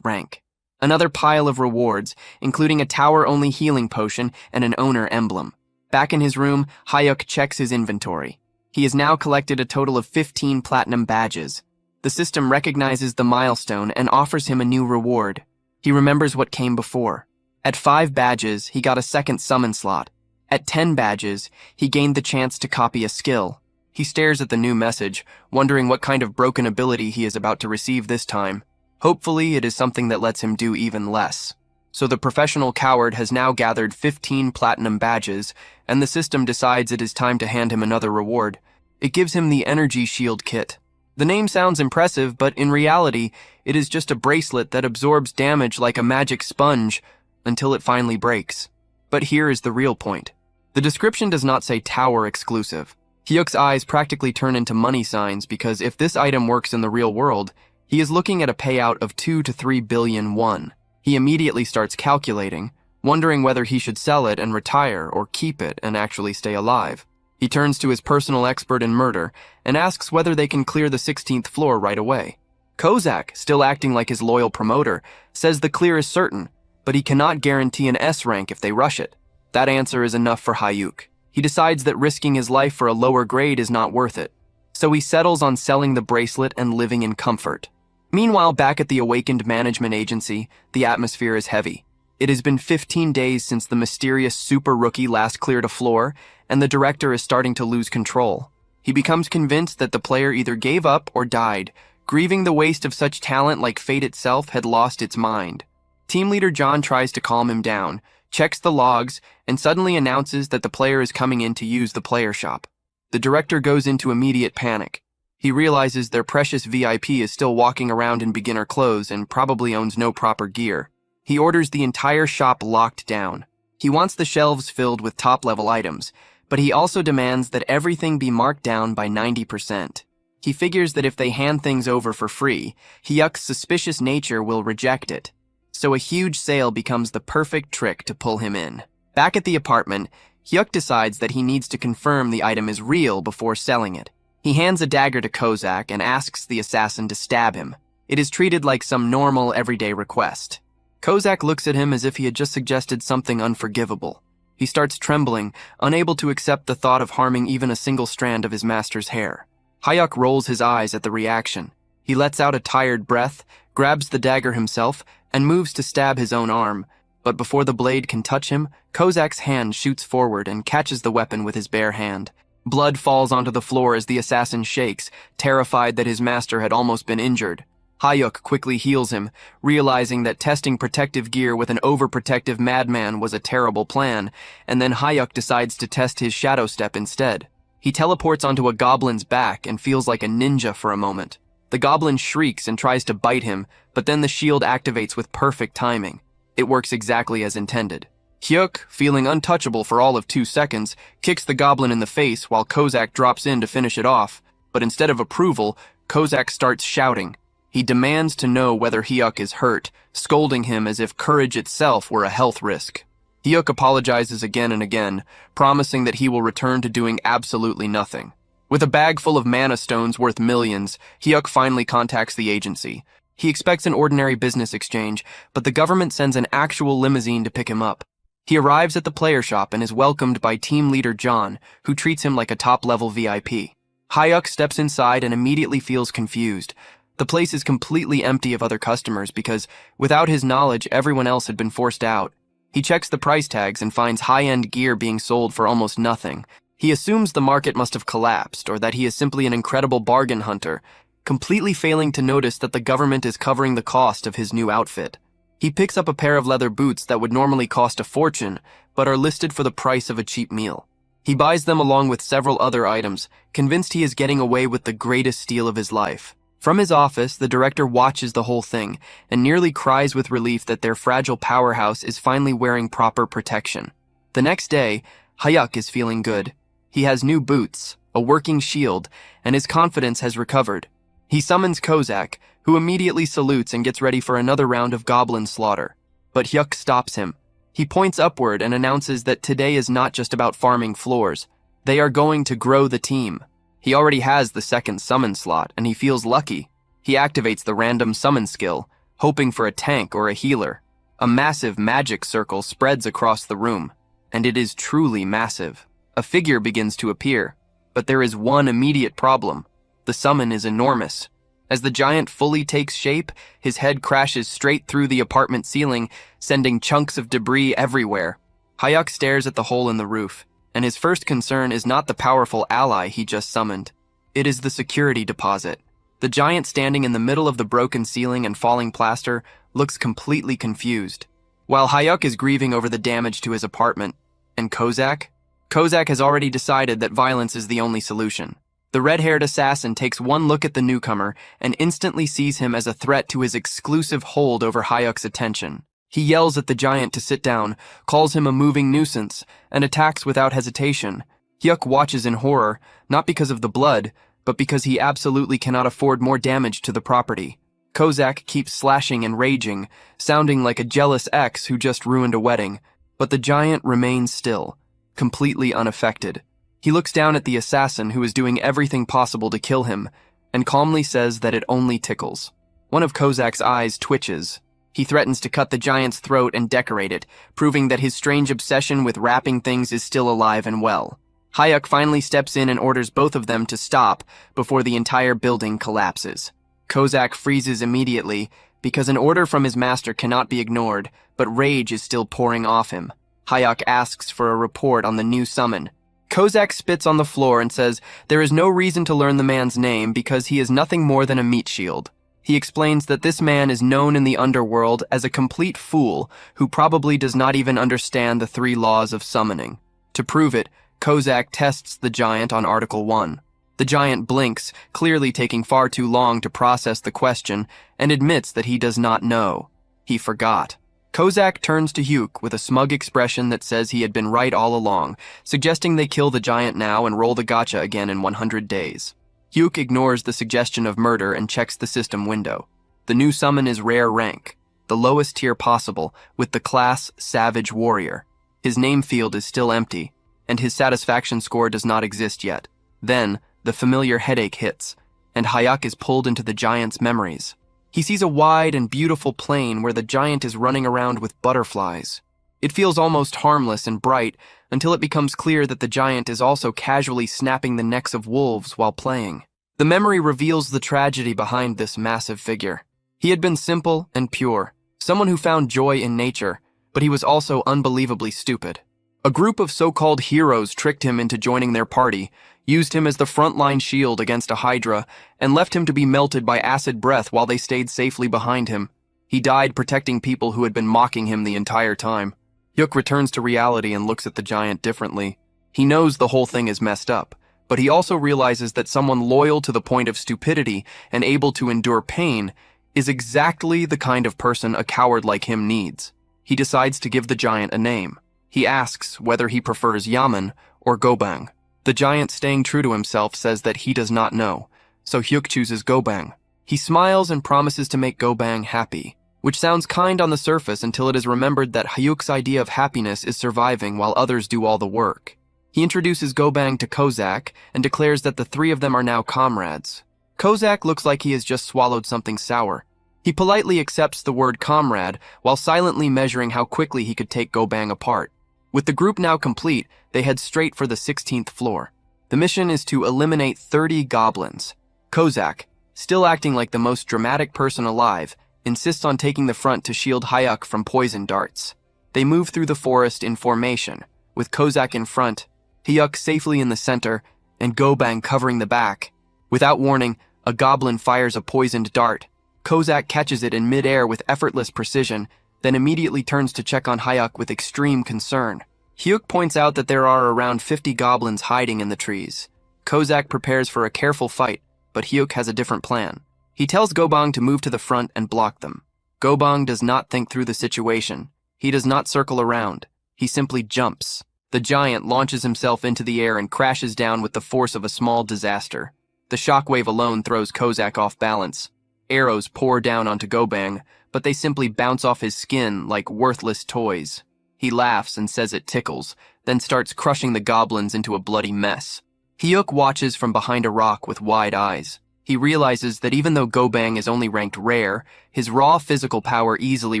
rank. Another pile of rewards, including a tower-only healing potion and an owner emblem. Back in his room, Hyuk checks his inventory. He has now collected a total of 15 platinum badges. The system recognizes the milestone and offers him a new reward. He remembers what came before. At 5 badges, he got a second summon slot. At 10 badges, he gained the chance to copy a skill. He stares at the new message, wondering what kind of broken ability he is about to receive this time. Hopefully, it is something that lets him do even less. So the professional coward has now gathered 15 platinum badges, and the system decides it is time to hand him another reward. It gives him the energy shield kit. The name sounds impressive, but in reality, it is just a bracelet that absorbs damage like a magic sponge, until it finally breaks. But here is the real point. The description does not say tower exclusive. Hyuk's eyes practically turn into money signs because if this item works in the real world, he is looking at a payout of 2 to 3 billion won. He immediately starts calculating, wondering whether he should sell it and retire or keep it and actually stay alive. He turns to his personal expert in murder and asks whether they can clear the 16th floor right away. Kozak, still acting like his loyal promoter, says the clear is certain, but he cannot guarantee an S rank if they rush it. That answer is enough for Hyuk. He decides that risking his life for a lower grade is not worth it. So he settles on selling the bracelet and living in comfort. Meanwhile, back at the Awakened Management Agency, the atmosphere is heavy. It has been 15 days since the mysterious super rookie last cleared a floor, and the director is starting to lose control. He becomes convinced that the player either gave up or died, grieving the waste of such talent like fate itself had lost its mind. Team leader John tries to calm him down, checks the logs, and suddenly announces that the player is coming in to use the player shop. The director goes into immediate panic. He realizes their precious VIP is still walking around in beginner clothes and probably owns no proper gear. He orders the entire shop locked down. He wants the shelves filled with top-level items, but he also demands that everything be marked down by 90%. He figures that if they hand things over for free, Hyuk's suspicious nature will reject it. So a huge sale becomes the perfect trick to pull him in. Back at the apartment, Hyuk decides that he needs to confirm the item is real before selling it. He hands a dagger to Kozak and asks the assassin to stab him. It is treated like some normal, everyday request. Kozak looks at him as if he had just suggested something unforgivable. He starts trembling, unable to accept the thought of harming even a single strand of his master's hair. Hyuk rolls his eyes at the reaction. He lets out a tired breath, grabs the dagger himself, and moves to stab his own arm, but before the blade can touch him, Kozak's hand shoots forward and catches the weapon with his bare hand. Blood falls onto the floor as the assassin shakes, terrified that his master had almost been injured. Hyuk quickly heals him, realizing that testing protective gear with an overprotective madman was a terrible plan, and then Hyuk decides to test his shadow step instead. He teleports onto a goblin's back and feels like a ninja for a moment. The goblin shrieks and tries to bite him, but then the shield activates with perfect timing. It works exactly as intended. Hyuk, feeling untouchable for all of 2 seconds, kicks the goblin in the face while Kozak drops in to finish it off, but instead of approval, Kozak starts shouting. He demands to know whether Hyuk is hurt, scolding him as if courage itself were a health risk. Hyuk apologizes again and again, promising that he will return to doing absolutely nothing. With a bag full of mana stones worth millions, Hyuk finally contacts the agency. He expects an ordinary business exchange, but the government sends an actual limousine to pick him up. He arrives at the player shop and is welcomed by team leader John, who treats him like a top-level VIP. Hyuk steps inside and immediately feels confused. The place is completely empty of other customers because, without his knowledge, everyone else had been forced out. He checks the price tags and finds high-end gear being sold for almost nothing. He assumes the market must have collapsed or that he is simply an incredible bargain hunter, completely failing to notice that the government is covering the cost of his new outfit. He picks up a pair of leather boots that would normally cost a fortune, but are listed for the price of a cheap meal. He buys them along with several other items, convinced he is getting away with the greatest steal of his life. From his office, the director watches the whole thing and nearly cries with relief that their fragile powerhouse is finally wearing proper protection. The next day, Hyuk is feeling good. He has new boots, a working shield, and his confidence has recovered. He summons Kozak, who immediately salutes and gets ready for another round of goblin slaughter. But Hyuk stops him. He points upward and announces that today is not just about farming floors. They are going to grow the team. He already has the second summon slot, and he feels lucky. He activates the random summon skill, hoping for a tank or a healer. A massive magic circle spreads across the room, and it is truly massive. A figure begins to appear, but there is one immediate problem. The summon is enormous. As the giant fully takes shape, his head crashes straight through the apartment ceiling, sending chunks of debris everywhere. Hyuk stares at the hole in the roof, and his first concern is not the powerful ally he just summoned. It is the security deposit. The giant standing in the middle of the broken ceiling and falling plaster looks completely confused. While Hyuk is grieving over the damage to his apartment, and Kozak has already decided that violence is the only solution. The red-haired assassin takes one look at the newcomer and instantly sees him as a threat to his exclusive hold over Hyuk's attention. He yells at the giant to sit down, calls him a moving nuisance, and attacks without hesitation. Hyuk watches in horror, not because of the blood, but because he absolutely cannot afford more damage to the property. Kozak keeps slashing and raging, sounding like a jealous ex who just ruined a wedding, but the giant remains still, completely unaffected. He looks down at the assassin who is doing everything possible to kill him, and calmly says that it only tickles. One of Kozak's eyes twitches. He threatens to cut the giant's throat and decorate it, proving that his strange obsession with wrapping things is still alive and well. Hyuk finally steps in and orders both of them to stop before the entire building collapses. Kozak freezes immediately because an order from his master cannot be ignored, but rage is still pouring off him. Hyuk asks for a report on the new summon. Kozak spits on the floor and says there is no reason to learn the man's name because he is nothing more than a meat shield. He explains that this man is known in the underworld as a complete fool who probably does not even understand the 3 laws of summoning. To prove it, Kozak tests the giant on Article 1. The giant blinks, clearly taking far too long to process the question, and admits that he does not know. He forgot. Kozak turns to Hyuk with a smug expression that says he had been right all along, suggesting they kill the giant now and roll the gacha again in 100 days. Hyuk ignores the suggestion of murder and checks the system window. The new summon is rare rank, the lowest tier possible, with the class Savage Warrior. His name field is still empty, and his satisfaction score does not exist yet. Then, the familiar headache hits, and Hyuk is pulled into the giant's memories. He sees a wide and beautiful plain where the giant is running around with butterflies. It feels almost harmless and bright until it becomes clear that the giant is also casually snapping the necks of wolves while playing. The memory reveals the tragedy behind this massive figure. He had been simple and pure, someone who found joy in nature, but he was also unbelievably stupid. A group of so-called heroes tricked him into joining their party, used him as the frontline shield against a hydra, and left him to be melted by acid breath while they stayed safely behind him. He died protecting people who had been mocking him the entire time. Hyuk returns to reality and looks at the giant differently. He knows the whole thing is messed up, but he also realizes that someone loyal to the point of stupidity and able to endure pain is exactly the kind of person a coward like him needs. He decides to give the giant a name. He asks whether he prefers Yaman or Gobang. The giant, staying true to himself, says that he does not know, so Hyuk chooses Gobang. He smiles and promises to make Gobang happy, which sounds kind on the surface until it is remembered that Hyuk's idea of happiness is surviving while others do all the work. He introduces Gobang to Kozak and declares that the three of them are now comrades. Kozak looks like he has just swallowed something sour. He politely accepts the word comrade while silently measuring how quickly he could take Gobang apart. With the group now complete, they head straight for the 16th floor. The mission is to eliminate 30 goblins. Kozak, still acting like the most dramatic person alive, insists on taking the front to shield Hyuk from poison darts. They move through the forest in formation, with Kozak in front, Hyuk safely in the center, and Gobang covering the back. Without warning, a goblin fires a poisoned dart. Kozak catches it in mid-air with effortless precision, then immediately turns to check on Hyuk with extreme concern. Hyuk points out that there are around 50 goblins hiding in the trees. Kozak prepares for a careful fight, but Hyuk has a different plan. He tells Gobang to move to the front and block them. Gobang does not think through the situation. He does not circle around. He simply jumps. The giant launches himself into the air and crashes down with the force of a small disaster. The shockwave alone throws Kozak off balance. Arrows pour down onto Gobang, but they simply bounce off his skin like worthless toys. He laughs and says it tickles, then starts crushing the goblins into a bloody mess. Hyuk watches from behind a rock with wide eyes. He realizes that even though Gobang is only ranked rare, his raw physical power easily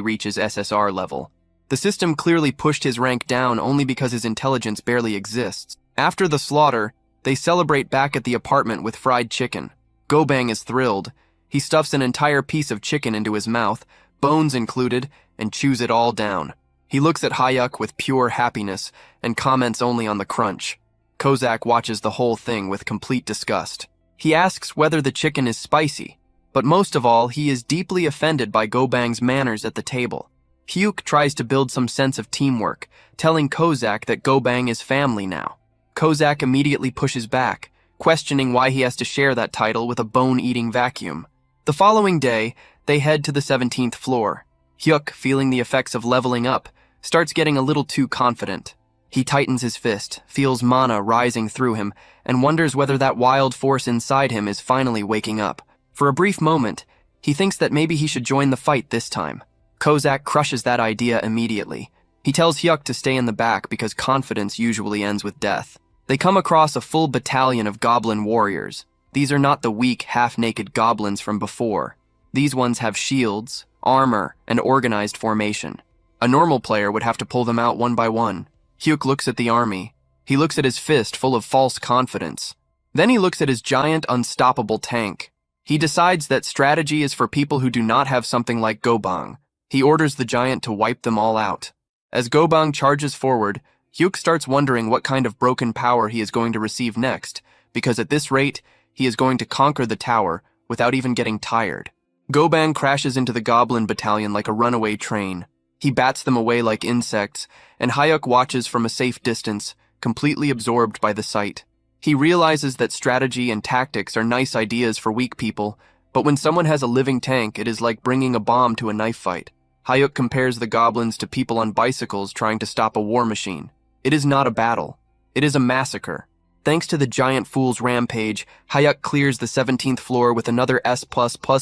reaches SSR level. The system clearly pushed his rank down only because his intelligence barely exists. After the slaughter, they celebrate back at the apartment with fried chicken. Gobang is thrilled. He stuffs an entire piece of chicken into his mouth, bones included, and chews it all down. He looks at Hyuk with pure happiness and comments only on the crunch. Kozak watches the whole thing with complete disgust. He asks whether the chicken is spicy, but most of all, he is deeply offended by Gobang's manners at the table. Hyuk tries to build some sense of teamwork, telling Kozak that Gobang is family now. Kozak immediately pushes back, questioning why he has to share that title with a bone-eating vacuum. The following day, they head to the 17th floor. Hyuk, feeling the effects of leveling up, starts getting a little too confident. He tightens his fist, feels mana rising through him, and wonders whether that wild force inside him is finally waking up. For a brief moment, he thinks that maybe he should join the fight this time. Kozak crushes that idea immediately. He tells Hyuk to stay in the back because confidence usually ends with death. They come across a full battalion of goblin warriors. These are not the weak, half-naked goblins from before. These ones have shields, armor, and organized formation. A normal player would have to pull them out one by one. Hyuk looks at the army. He looks at his fist full of false confidence. Then he looks at his giant, unstoppable tank. He decides that strategy is for people who do not have something like Gobang. He orders the giant to wipe them all out. As Gobang charges forward, Hyuk starts wondering what kind of broken power he is going to receive next, because at this rate, he is going to conquer the tower without even getting tired. Gobang crashes into the goblin battalion like a runaway train. He bats them away like insects, and Hyuk watches from a safe distance, completely absorbed by the sight. He realizes that strategy and tactics are nice ideas for weak people, but when someone has a living tank, it is like bringing a bomb to a knife fight. Hyuk compares the goblins to people on bicycles trying to stop a war machine. It is not a battle. It is a massacre. Thanks to the giant fool's rampage, Hyuk clears the 17th floor with another S++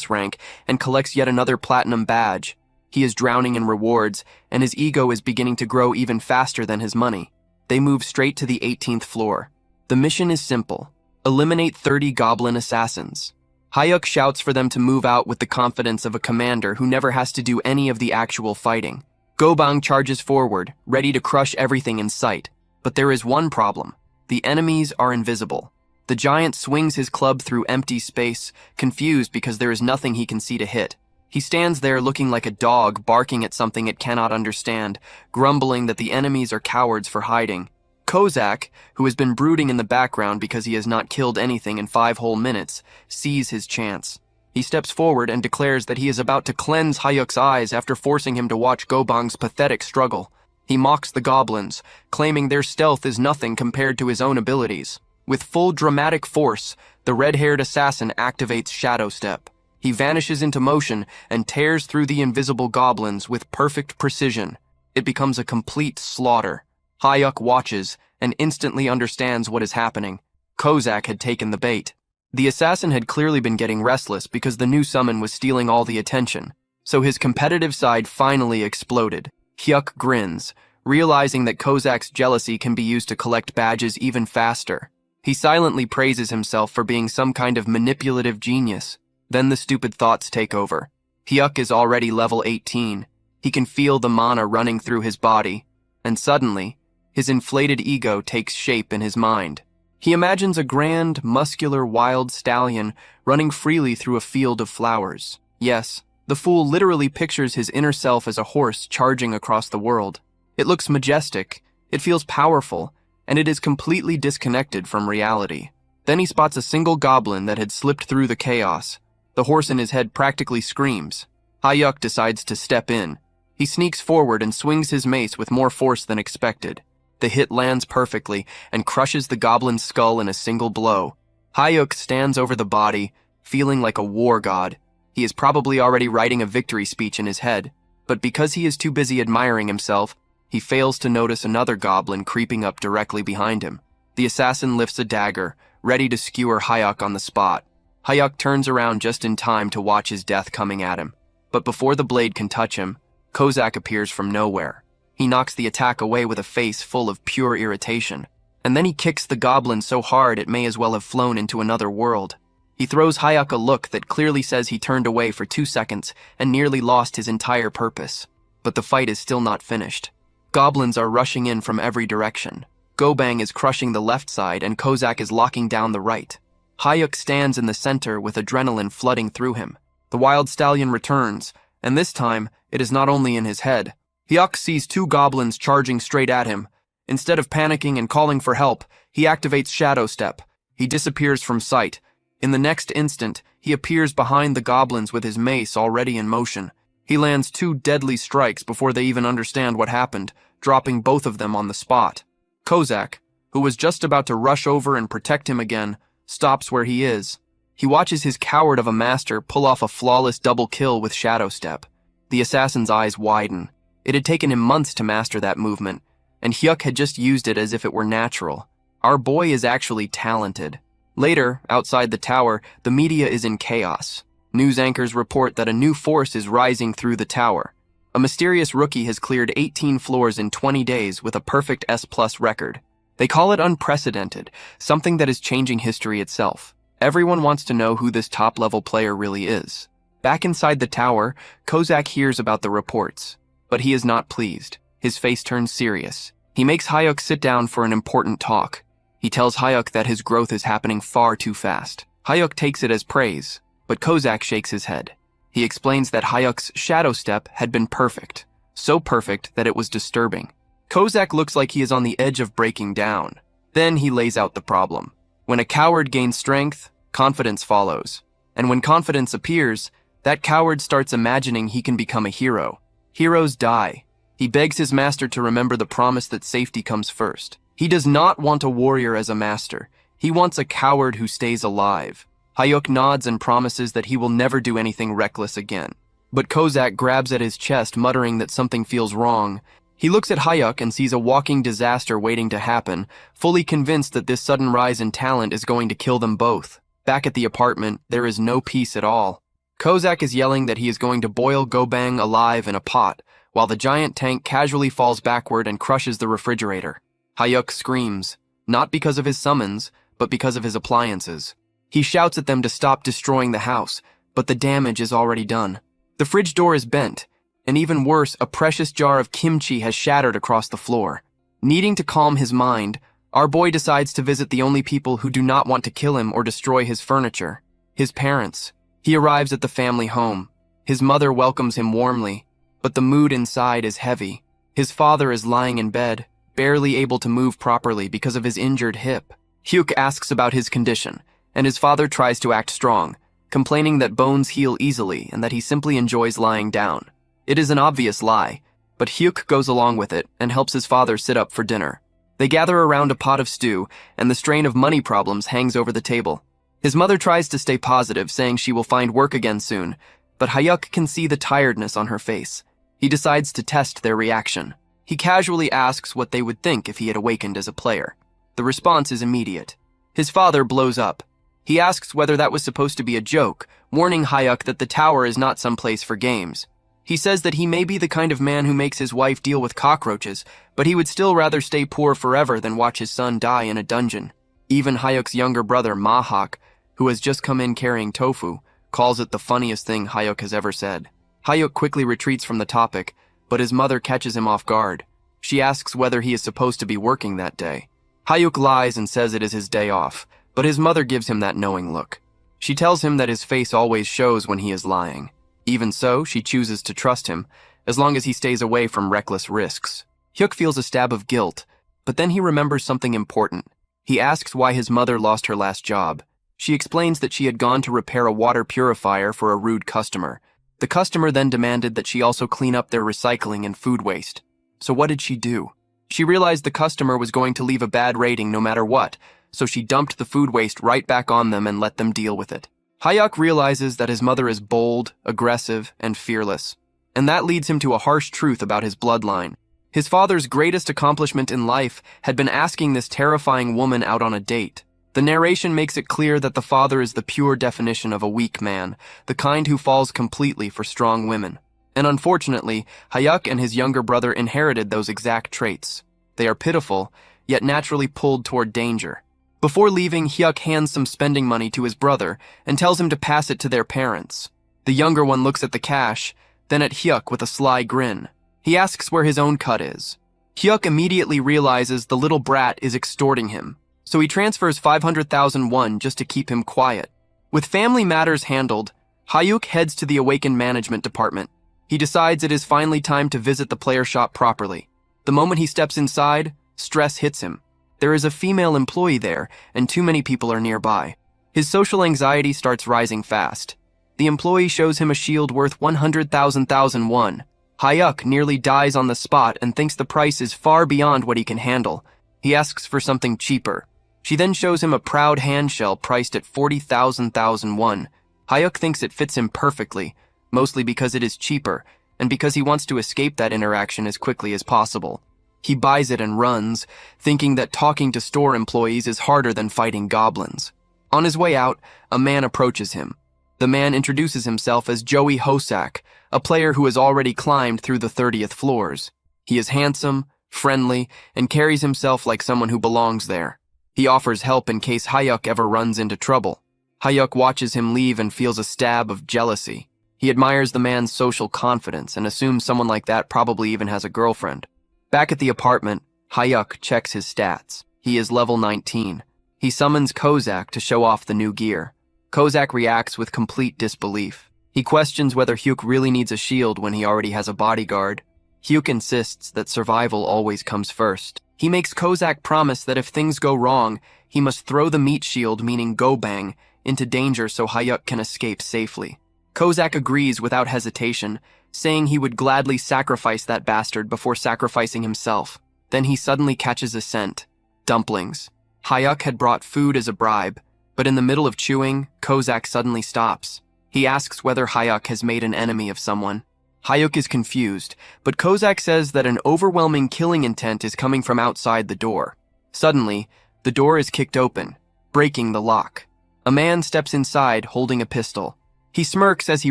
rank and collects yet another platinum badge. He is drowning in rewards, and his ego is beginning to grow even faster than his money. They move straight to the 18th floor. The mission is simple. Eliminate 30 goblin assassins. Hyuk shouts for them to move out with the confidence of a commander who never has to do any of the actual fighting. Gobang charges forward, ready to crush everything in sight. But there is one problem. The enemies are invisible. The giant swings his club through empty space, confused because there is nothing he can see to hit. He stands there looking like a dog barking at something it cannot understand, grumbling that the enemies are cowards for hiding. Kozak, who has been brooding in the background because he has not killed anything in 5 whole minutes, sees his chance. He steps forward and declares that he is about to cleanse Hyuk's eyes after forcing him to watch Gobang's pathetic struggle. He mocks the goblins, claiming their stealth is nothing compared to his own abilities. With full dramatic force, the red-haired assassin activates Shadow Step. He vanishes into motion and tears through the invisible goblins with perfect precision. It becomes a complete slaughter. Hyuk watches and instantly understands what is happening. Kozak had taken the bait. The assassin had clearly been getting restless because the new summon was stealing all the attention, so his competitive side finally exploded. Hyuk grins, realizing that Kozak's jealousy can be used to collect badges even faster. He silently praises himself for being some kind of manipulative genius. Then the stupid thoughts take over. Hyuk is already level 18. He can feel the mana running through his body, and suddenly, his inflated ego takes shape in his mind. He imagines a grand, muscular, wild stallion running freely through a field of flowers. Yes, the fool literally pictures his inner self as a horse charging across the world. It looks majestic, it feels powerful, and it is completely disconnected from reality. Then he spots a single goblin that had slipped through the chaos. The horse in his head practically screams. Hyuk decides to step in. He sneaks forward and swings his mace with more force than expected. The hit lands perfectly and crushes the goblin's skull in a single blow. Hyuk stands over the body, feeling like a war god. He is probably already writing a victory speech in his head, but because he is too busy admiring himself, he fails to notice another goblin creeping up directly behind him. The assassin lifts a dagger, ready to skewer Hyuk on the spot. Hyuk turns around just in time to watch his death coming at him. But before the blade can touch him, Kozak appears from nowhere. He knocks the attack away with a face full of pure irritation, and then he kicks the goblin so hard it may as well have flown into another world. He throws Hyuk a look that clearly says he turned away for 2 seconds and nearly lost his entire purpose. But the fight is still not finished. Goblins are rushing in from every direction. Gobang is crushing the left side and Kozak is locking down the right. Hyuk stands in the center with adrenaline flooding through him. The wild stallion returns, and this time, it is not only in his head. Hyuk sees 2 goblins charging straight at him. Instead of panicking and calling for help, he activates Shadow Step. He disappears from sight. In the next instant, he appears behind the goblins with his mace already in motion. He lands 2 deadly strikes before they even understand what happened, dropping both of them on the spot. Kozak, who was just about to rush over and protect him again, stops where he is. He watches his coward of a master pull off a flawless double kill with Shadow Step. The assassin's eyes widen. It had taken him months to master that movement, and Hyuk had just used it as if it were natural. Our boy is actually talented. Later, outside the tower, the media is in chaos. News anchors report that a new force is rising through the tower. A mysterious rookie has cleared 18 floors in 20 days with a perfect S+ record. They call it unprecedented, something that is changing history itself. Everyone wants to know who this top-level player really is. Back inside the tower, Kozak hears about the reports, but he is not pleased. His face turns serious. He makes Hyuk sit down for an important talk. He tells Hyuk that his growth is happening far too fast. Hyuk takes it as praise, but Kozak shakes his head. He explains that Hyuk's Shadow Step had been perfect, so perfect that it was disturbing. Kozak looks like he is on the edge of breaking down. Then he lays out the problem. When a coward gains strength, confidence follows. And when confidence appears, that coward starts imagining he can become a hero. Heroes die. He begs his master to remember the promise that safety comes first. He does not want a warrior as a master. He wants a coward who stays alive. Hyuk nods and promises that he will never do anything reckless again. But Kozak grabs at his chest, muttering that something feels wrong. He looks at Hyuk and sees a walking disaster waiting to happen, fully convinced that this sudden rise in talent is going to kill them both. Back at the apartment, there is no peace at all. Kozak is yelling that he is going to boil Gobang alive in a pot, while the giant tank casually falls backward and crushes the refrigerator. Hyuk screams, not because of his summons, but because of his appliances. He shouts at them to stop destroying the house, but the damage is already done. The fridge door is bent, and even worse, a precious jar of kimchi has shattered across the floor. Needing to calm his mind, our boy decides to visit the only people who do not want to kill him or destroy his furniture: his parents. He arrives at the family home. His mother welcomes him warmly, but the mood inside is heavy. His father is lying in bed, barely able to move properly because of his injured hip. Hyuk asks about his condition, and his father tries to act strong, complaining that bones heal easily and that he simply enjoys lying down. It is an obvious lie, but Hyuk goes along with it and helps his father sit up for dinner. They gather around a pot of stew, and the strain of money problems hangs over the table. His mother tries to stay positive, saying she will find work again soon, but Hyuk can see the tiredness on her face. He decides to test their reaction. He casually asks what they would think if he had awakened as a player. The response is immediate. His father blows up. He asks whether that was supposed to be a joke, warning Hyuk that the tower is not some place for games. He says that he may be the kind of man who makes his wife deal with cockroaches, but he would still rather stay poor forever than watch his son die in a dungeon. Even Hyuk's younger brother, Mahak, who has just come in carrying tofu, calls it the funniest thing Hyuk has ever said. Hyuk quickly retreats from the topic, but his mother catches him off guard. She asks whether he is supposed to be working that day. Hyuk lies and says it is his day off, but his mother gives him that knowing look. She tells him that his face always shows when he is lying. Even so, she chooses to trust him, as long as he stays away from reckless risks. Hyuk feels a stab of guilt, but then he remembers something important. He asks why his mother lost her last job. She explains that she had gone to repair a water purifier for a rude customer. The customer then demanded that she also clean up their recycling and food waste. So what did she do? She realized the customer was going to leave a bad rating no matter what, so she dumped the food waste right back on them and let them deal with it. Hyuk realizes that his mother is bold, aggressive, and fearless, and that leads him to a harsh truth about his bloodline. His father's greatest accomplishment in life had been asking this terrifying woman out on a date. The narration makes it clear that the father is the pure definition of a weak man, the kind who falls completely for strong women. And unfortunately, Hyuk and his younger brother inherited those exact traits. They are pitiful, yet naturally pulled toward danger. Before leaving, Hyuk hands some spending money to his brother and tells him to pass it to their parents. The younger one looks at the cash, then at Hyuk with a sly grin. He asks where his own cut is. Hyuk immediately realizes the little brat is extorting him, so he transfers 500,000 won just to keep him quiet. With family matters handled, Hyuk heads to the Awakened Management Department. He decides it is finally time to visit the player shop properly. The moment he steps inside, stress hits him. There is a female employee there, and too many people are nearby. His social anxiety starts rising fast. The employee shows him a shield worth 100,000 won. Hyuk nearly dies on the spot and thinks the price is far beyond what he can handle. He asks for something cheaper. She then shows him a proud handshell priced at 40,000 won. Hyuk thinks it fits him perfectly, mostly because it is cheaper, and because he wants to escape that interaction as quickly as possible. He buys it and runs, thinking that talking to store employees is harder than fighting goblins. On his way out, a man approaches him. The man introduces himself as Joey Hosak, a player who has already climbed through the 30th floors. He is handsome, friendly, and carries himself like someone who belongs there. He offers help in case Hyuk ever runs into trouble. Hyuk watches him leave and feels a stab of jealousy. He admires the man's social confidence and assumes someone like that probably even has a girlfriend. Back at the apartment, Hyuk checks his stats. He is level 19. He summons Kozak to show off the new gear. Kozak reacts with complete disbelief. He questions whether Hyuk really needs a shield when he already has a bodyguard. Hyuk insists that survival always comes first. He makes Kozak promise that if things go wrong, he must throw the meat shield, meaning go bang, into danger so Hyuk can escape safely. Kozak agrees without hesitation, saying he would gladly sacrifice that bastard before sacrificing himself. Then he suddenly catches a scent. Dumplings. Hyuk had brought food as a bribe, but in the middle of chewing, Kozak suddenly stops. He asks whether Hyuk has made an enemy of someone. Hyuk is confused, but Kozak says that an overwhelming killing intent is coming from outside the door. Suddenly, the door is kicked open, breaking the lock. A man steps inside holding a pistol. He smirks as he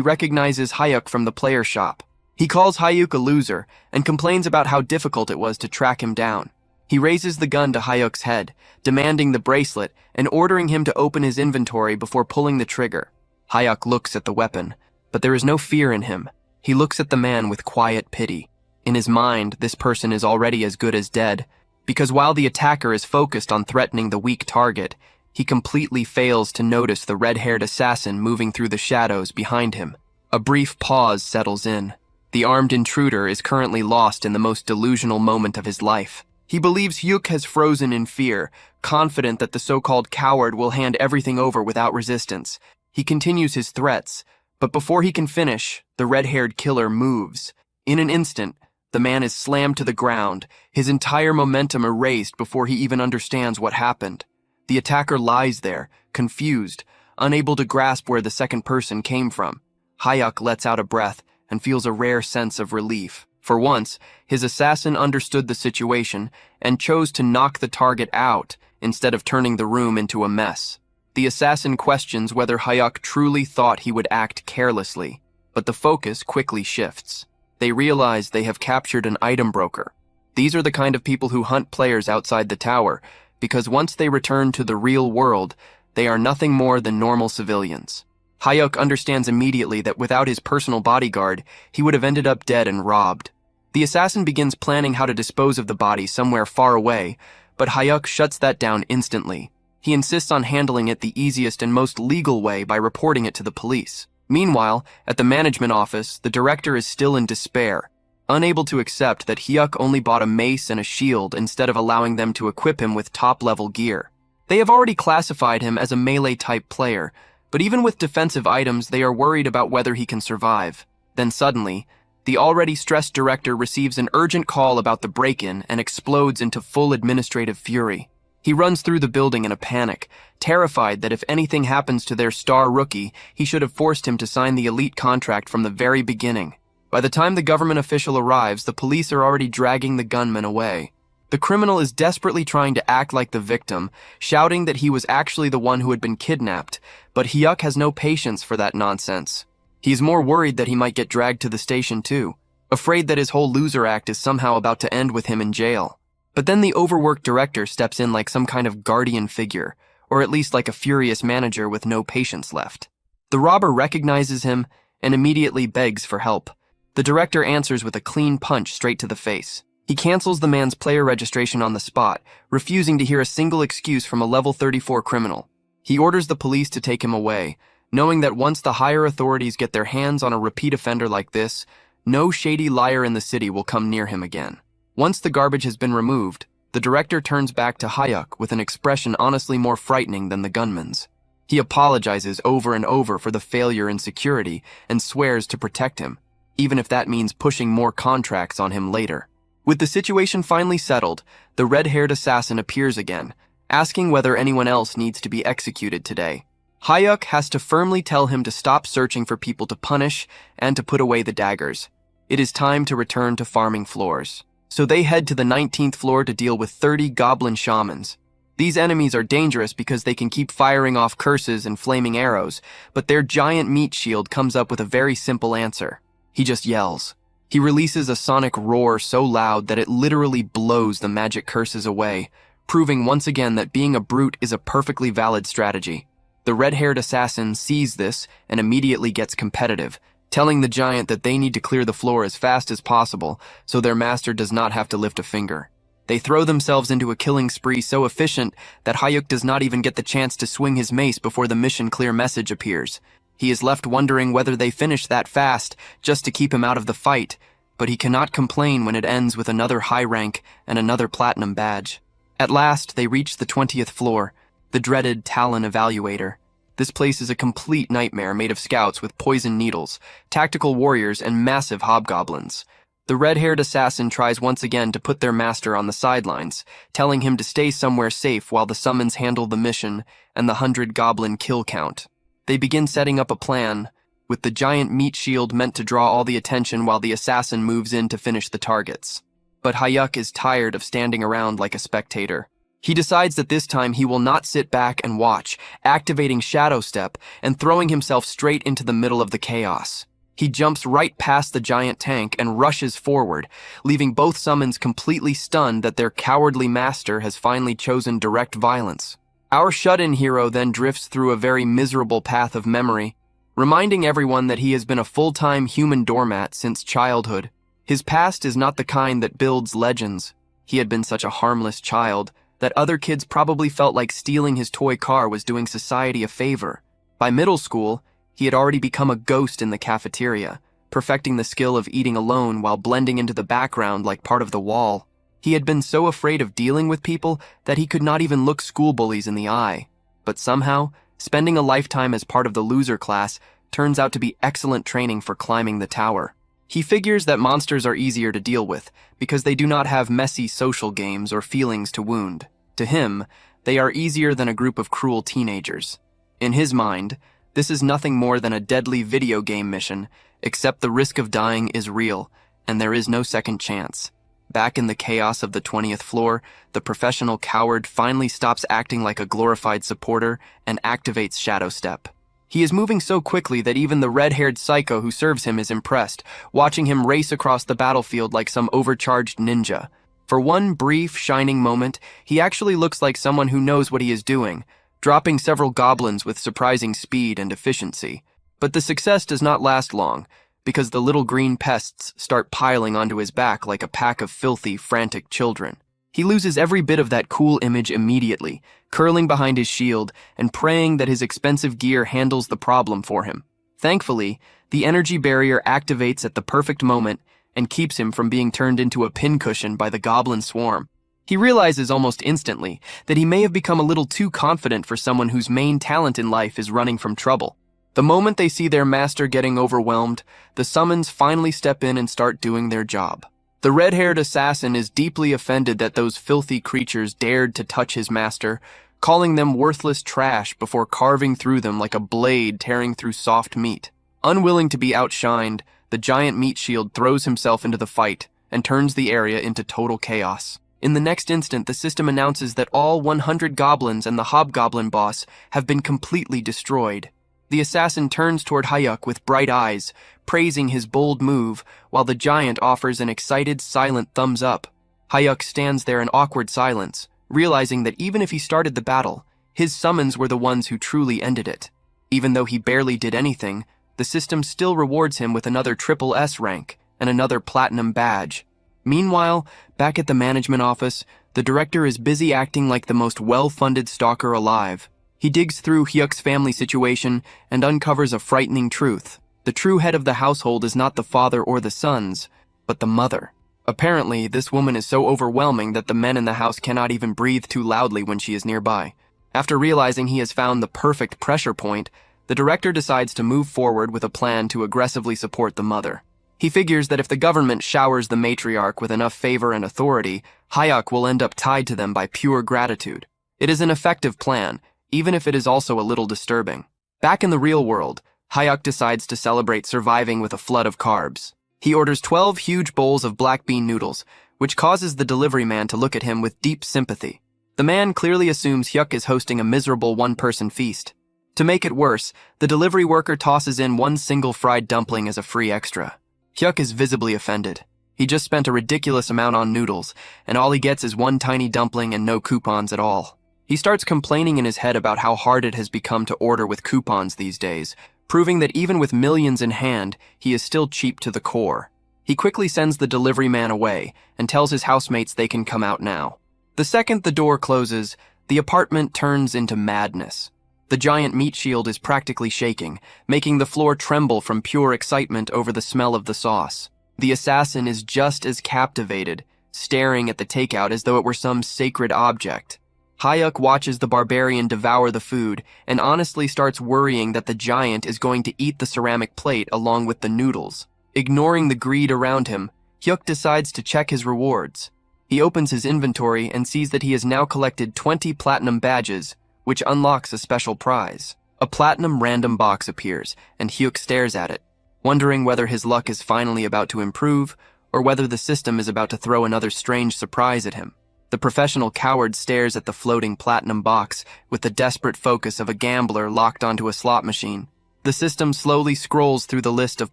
recognizes Hyuk from the player shop. He calls Hyuk a loser and complains about how difficult it was to track him down. He raises the gun to Hyuk's head, demanding the bracelet and ordering him to open his inventory before pulling the trigger. Hyuk looks at the weapon, but there is no fear in him. He looks at the man with quiet pity. In his mind, this person is already as good as dead, because while the attacker is focused on threatening the weak target, he completely fails to notice the red-haired assassin moving through the shadows behind him. A brief pause settles in. The armed intruder is currently lost in the most delusional moment of his life. He believes Hyuk has frozen in fear, confident that the so-called coward will hand everything over without resistance. He continues his threats, but before he can finish, the red-haired killer moves. In an instant, the man is slammed to the ground, his entire momentum erased before he even understands what happened. The attacker lies there, confused, unable to grasp where the second person came from. Hyuk lets out a breath and feels a rare sense of relief. For once, his assassin understood the situation and chose to knock the target out instead of turning the room into a mess. The assassin questions whether Hyuk truly thought he would act carelessly, but the focus quickly shifts. They realize they have captured an item broker. These are the kind of people who hunt players outside the tower, because once they return to the real world, they are nothing more than normal civilians. Hyuk understands immediately that without his personal bodyguard, he would have ended up dead and robbed. The assassin begins planning how to dispose of the body somewhere far away, but Hyuk shuts that down instantly. He insists on handling it the easiest and most legal way by reporting it to the police. Meanwhile, at the management office, the director is still in despair, unable to accept that Hyuk only bought a mace and a shield instead of allowing them to equip him with top-level gear. They have already classified him as a melee-type player, but even with defensive items, they are worried about whether he can survive. Then suddenly, the already stressed director receives an urgent call about the break-in and explodes into full administrative fury. He runs through the building in a panic, terrified that if anything happens to their star rookie, he should have forced him to sign the elite contract from the very beginning. By the time the government official arrives, the police are already dragging the gunman away. The criminal is desperately trying to act like the victim, shouting that he was actually the one who had been kidnapped, but Hyuk has no patience for that nonsense. He is more worried that he might get dragged to the station too, afraid that his whole loser act is somehow about to end with him in jail. But then the overworked director steps in like some kind of guardian figure, or at least like a furious manager with no patience left. The robber recognizes him and immediately begs for help. The director answers with a clean punch straight to the face. He cancels the man's player registration on the spot, refusing to hear a single excuse from a level 34 criminal. He orders the police to take him away, knowing that once the higher authorities get their hands on a repeat offender like this, no shady liar in the city will come near him again. Once the garbage has been removed, the director turns back to Hyuk with an expression honestly more frightening than the gunman's. He apologizes over and over for the failure in security and swears to protect him, even if that means pushing more contracts on him later. With the situation finally settled, the red-haired assassin appears again, asking whether anyone else needs to be executed today. Hyuk has to firmly tell him to stop searching for people to punish and to put away the daggers. It is time to return to farming floors. So they head to the 19th floor to deal with 30 goblin shamans. These enemies are dangerous because they can keep firing off curses and flaming arrows, but their giant meat shield comes up with a very simple answer. He just yells. He releases a sonic roar so loud that it literally blows the magic curses away, proving once again that being a brute is a perfectly valid strategy. The red-haired assassin sees this and immediately gets competitive, telling the giant that they need to clear the floor as fast as possible so their master does not have to lift a finger. They throw themselves into a killing spree so efficient that Hyuk does not even get the chance to swing his mace before the mission clear message appears. He is left wondering whether they finished that fast just to keep him out of the fight, but he cannot complain when it ends with another high rank and another platinum badge. At last, they reach the 20th floor, the dreaded Talon Evaluator. This place is a complete nightmare made of scouts with poison needles, tactical warriors, and massive hobgoblins. The red-haired assassin tries once again to put their master on the sidelines, telling him to stay somewhere safe while the summons handle the mission and the 100 goblin kill count. They begin setting up a plan, with the giant meat shield meant to draw all the attention while the assassin moves in to finish the targets. But Hyuk is tired of standing around like a spectator. He decides that this time he will not sit back and watch, activating Shadow Step and throwing himself straight into the middle of the chaos. He jumps right past the giant tank and rushes forward, leaving both summons completely stunned that their cowardly master has finally chosen direct violence. Our shut-in hero then drifts through a very miserable path of memory, reminding everyone that he has been a full-time human doormat since childhood. His past is not the kind that builds legends. He had been such a harmless child that other kids probably felt like stealing his toy car was doing society a favor. By middle school, he had already become a ghost in the cafeteria, perfecting the skill of eating alone while blending into the background like part of the wall. He had been so afraid of dealing with people that he could not even look school bullies in the eye. But somehow, spending a lifetime as part of the loser class turns out to be excellent training for climbing the tower. He figures that monsters are easier to deal with because they do not have messy social games or feelings to wound. To him, they are easier than a group of cruel teenagers. In his mind, this is nothing more than a deadly video game mission, except the risk of dying is real, and there is no second chance. Back in the chaos of the 20th floor, the professional coward finally stops acting like a glorified supporter and activates Shadow Step. He is moving so quickly that even the red-haired psycho who serves him is impressed, watching him race across the battlefield like some overcharged ninja. For one brief, shining moment, he actually looks like someone who knows what he is doing, dropping several goblins with surprising speed and efficiency. But the success does not last long, because the little green pests start piling onto his back like a pack of filthy, frantic children. He loses every bit of that cool image immediately, curling behind his shield and praying that his expensive gear handles the problem for him. Thankfully, the energy barrier activates at the perfect moment and keeps him from being turned into a pincushion by the goblin swarm. He realizes almost instantly that he may have become a little too confident for someone whose main talent in life is running from trouble. The moment they see their master getting overwhelmed, the summons finally step in and start doing their job. The red-haired assassin is deeply offended that those filthy creatures dared to touch his master, calling them worthless trash before carving through them like a blade tearing through soft meat. Unwilling to be outshined, the giant meat shield throws himself into the fight and turns the area into total chaos. In the next instant, the system announces that all 100 goblins and the hobgoblin boss have been completely destroyed. The assassin turns toward Hyuk with bright eyes, praising his bold move, while the giant offers an excited, silent thumbs up. Hyuk stands there in awkward silence, realizing that even if he started the battle, his summons were the ones who truly ended it. Even though he barely did anything, the system still rewards him with another triple S rank and another platinum badge. Meanwhile, back at the management office, the director is busy acting like the most well-funded stalker alive. He digs through Hyuk's family situation and uncovers a frightening truth. The true head of the household is not the father or the sons, but the mother. Apparently, this woman is so overwhelming that the men in the house cannot even breathe too loudly when she is nearby. After realizing he has found the perfect pressure point, the director decides to move forward with a plan to aggressively support the mother. He figures that if the government showers the matriarch with enough favor and authority, Hyuk will end up tied to them by pure gratitude. It is an effective plan, even if it is also a little disturbing. Back in the real world, Hyuk decides to celebrate surviving with a flood of carbs. He orders 12 huge bowls of black bean noodles, which causes the delivery man to look at him with deep sympathy. The man clearly assumes Hyuk is hosting a miserable one-person feast. To make it worse, the delivery worker tosses in one single fried dumpling as a free extra. Hyuk is visibly offended. He just spent a ridiculous amount on noodles, and all he gets is one tiny dumpling and no coupons at all. He starts complaining in his head about how hard it has become to order with coupons these days, proving that even with millions in hand, he is still cheap to the core. He quickly sends the delivery man away and tells his housemates they can come out now. The second the door closes, the apartment turns into madness. The giant meat shield is practically shaking, making the floor tremble from pure excitement over the smell of the sauce. The assassin is just as captivated, staring at the takeout as though it were some sacred object. Hyuk watches the barbarian devour the food and honestly starts worrying that the giant is going to eat the ceramic plate along with the noodles. Ignoring the greed around him, Hyuk decides to check his rewards. He opens his inventory and sees that he has now collected 20 platinum badges, which unlocks a special prize. A platinum random box appears, and Hyuk stares at it, wondering whether his luck is finally about to improve or whether the system is about to throw another strange surprise at him. The professional coward stares at the floating platinum box with the desperate focus of a gambler locked onto a slot machine. The system slowly scrolls through the list of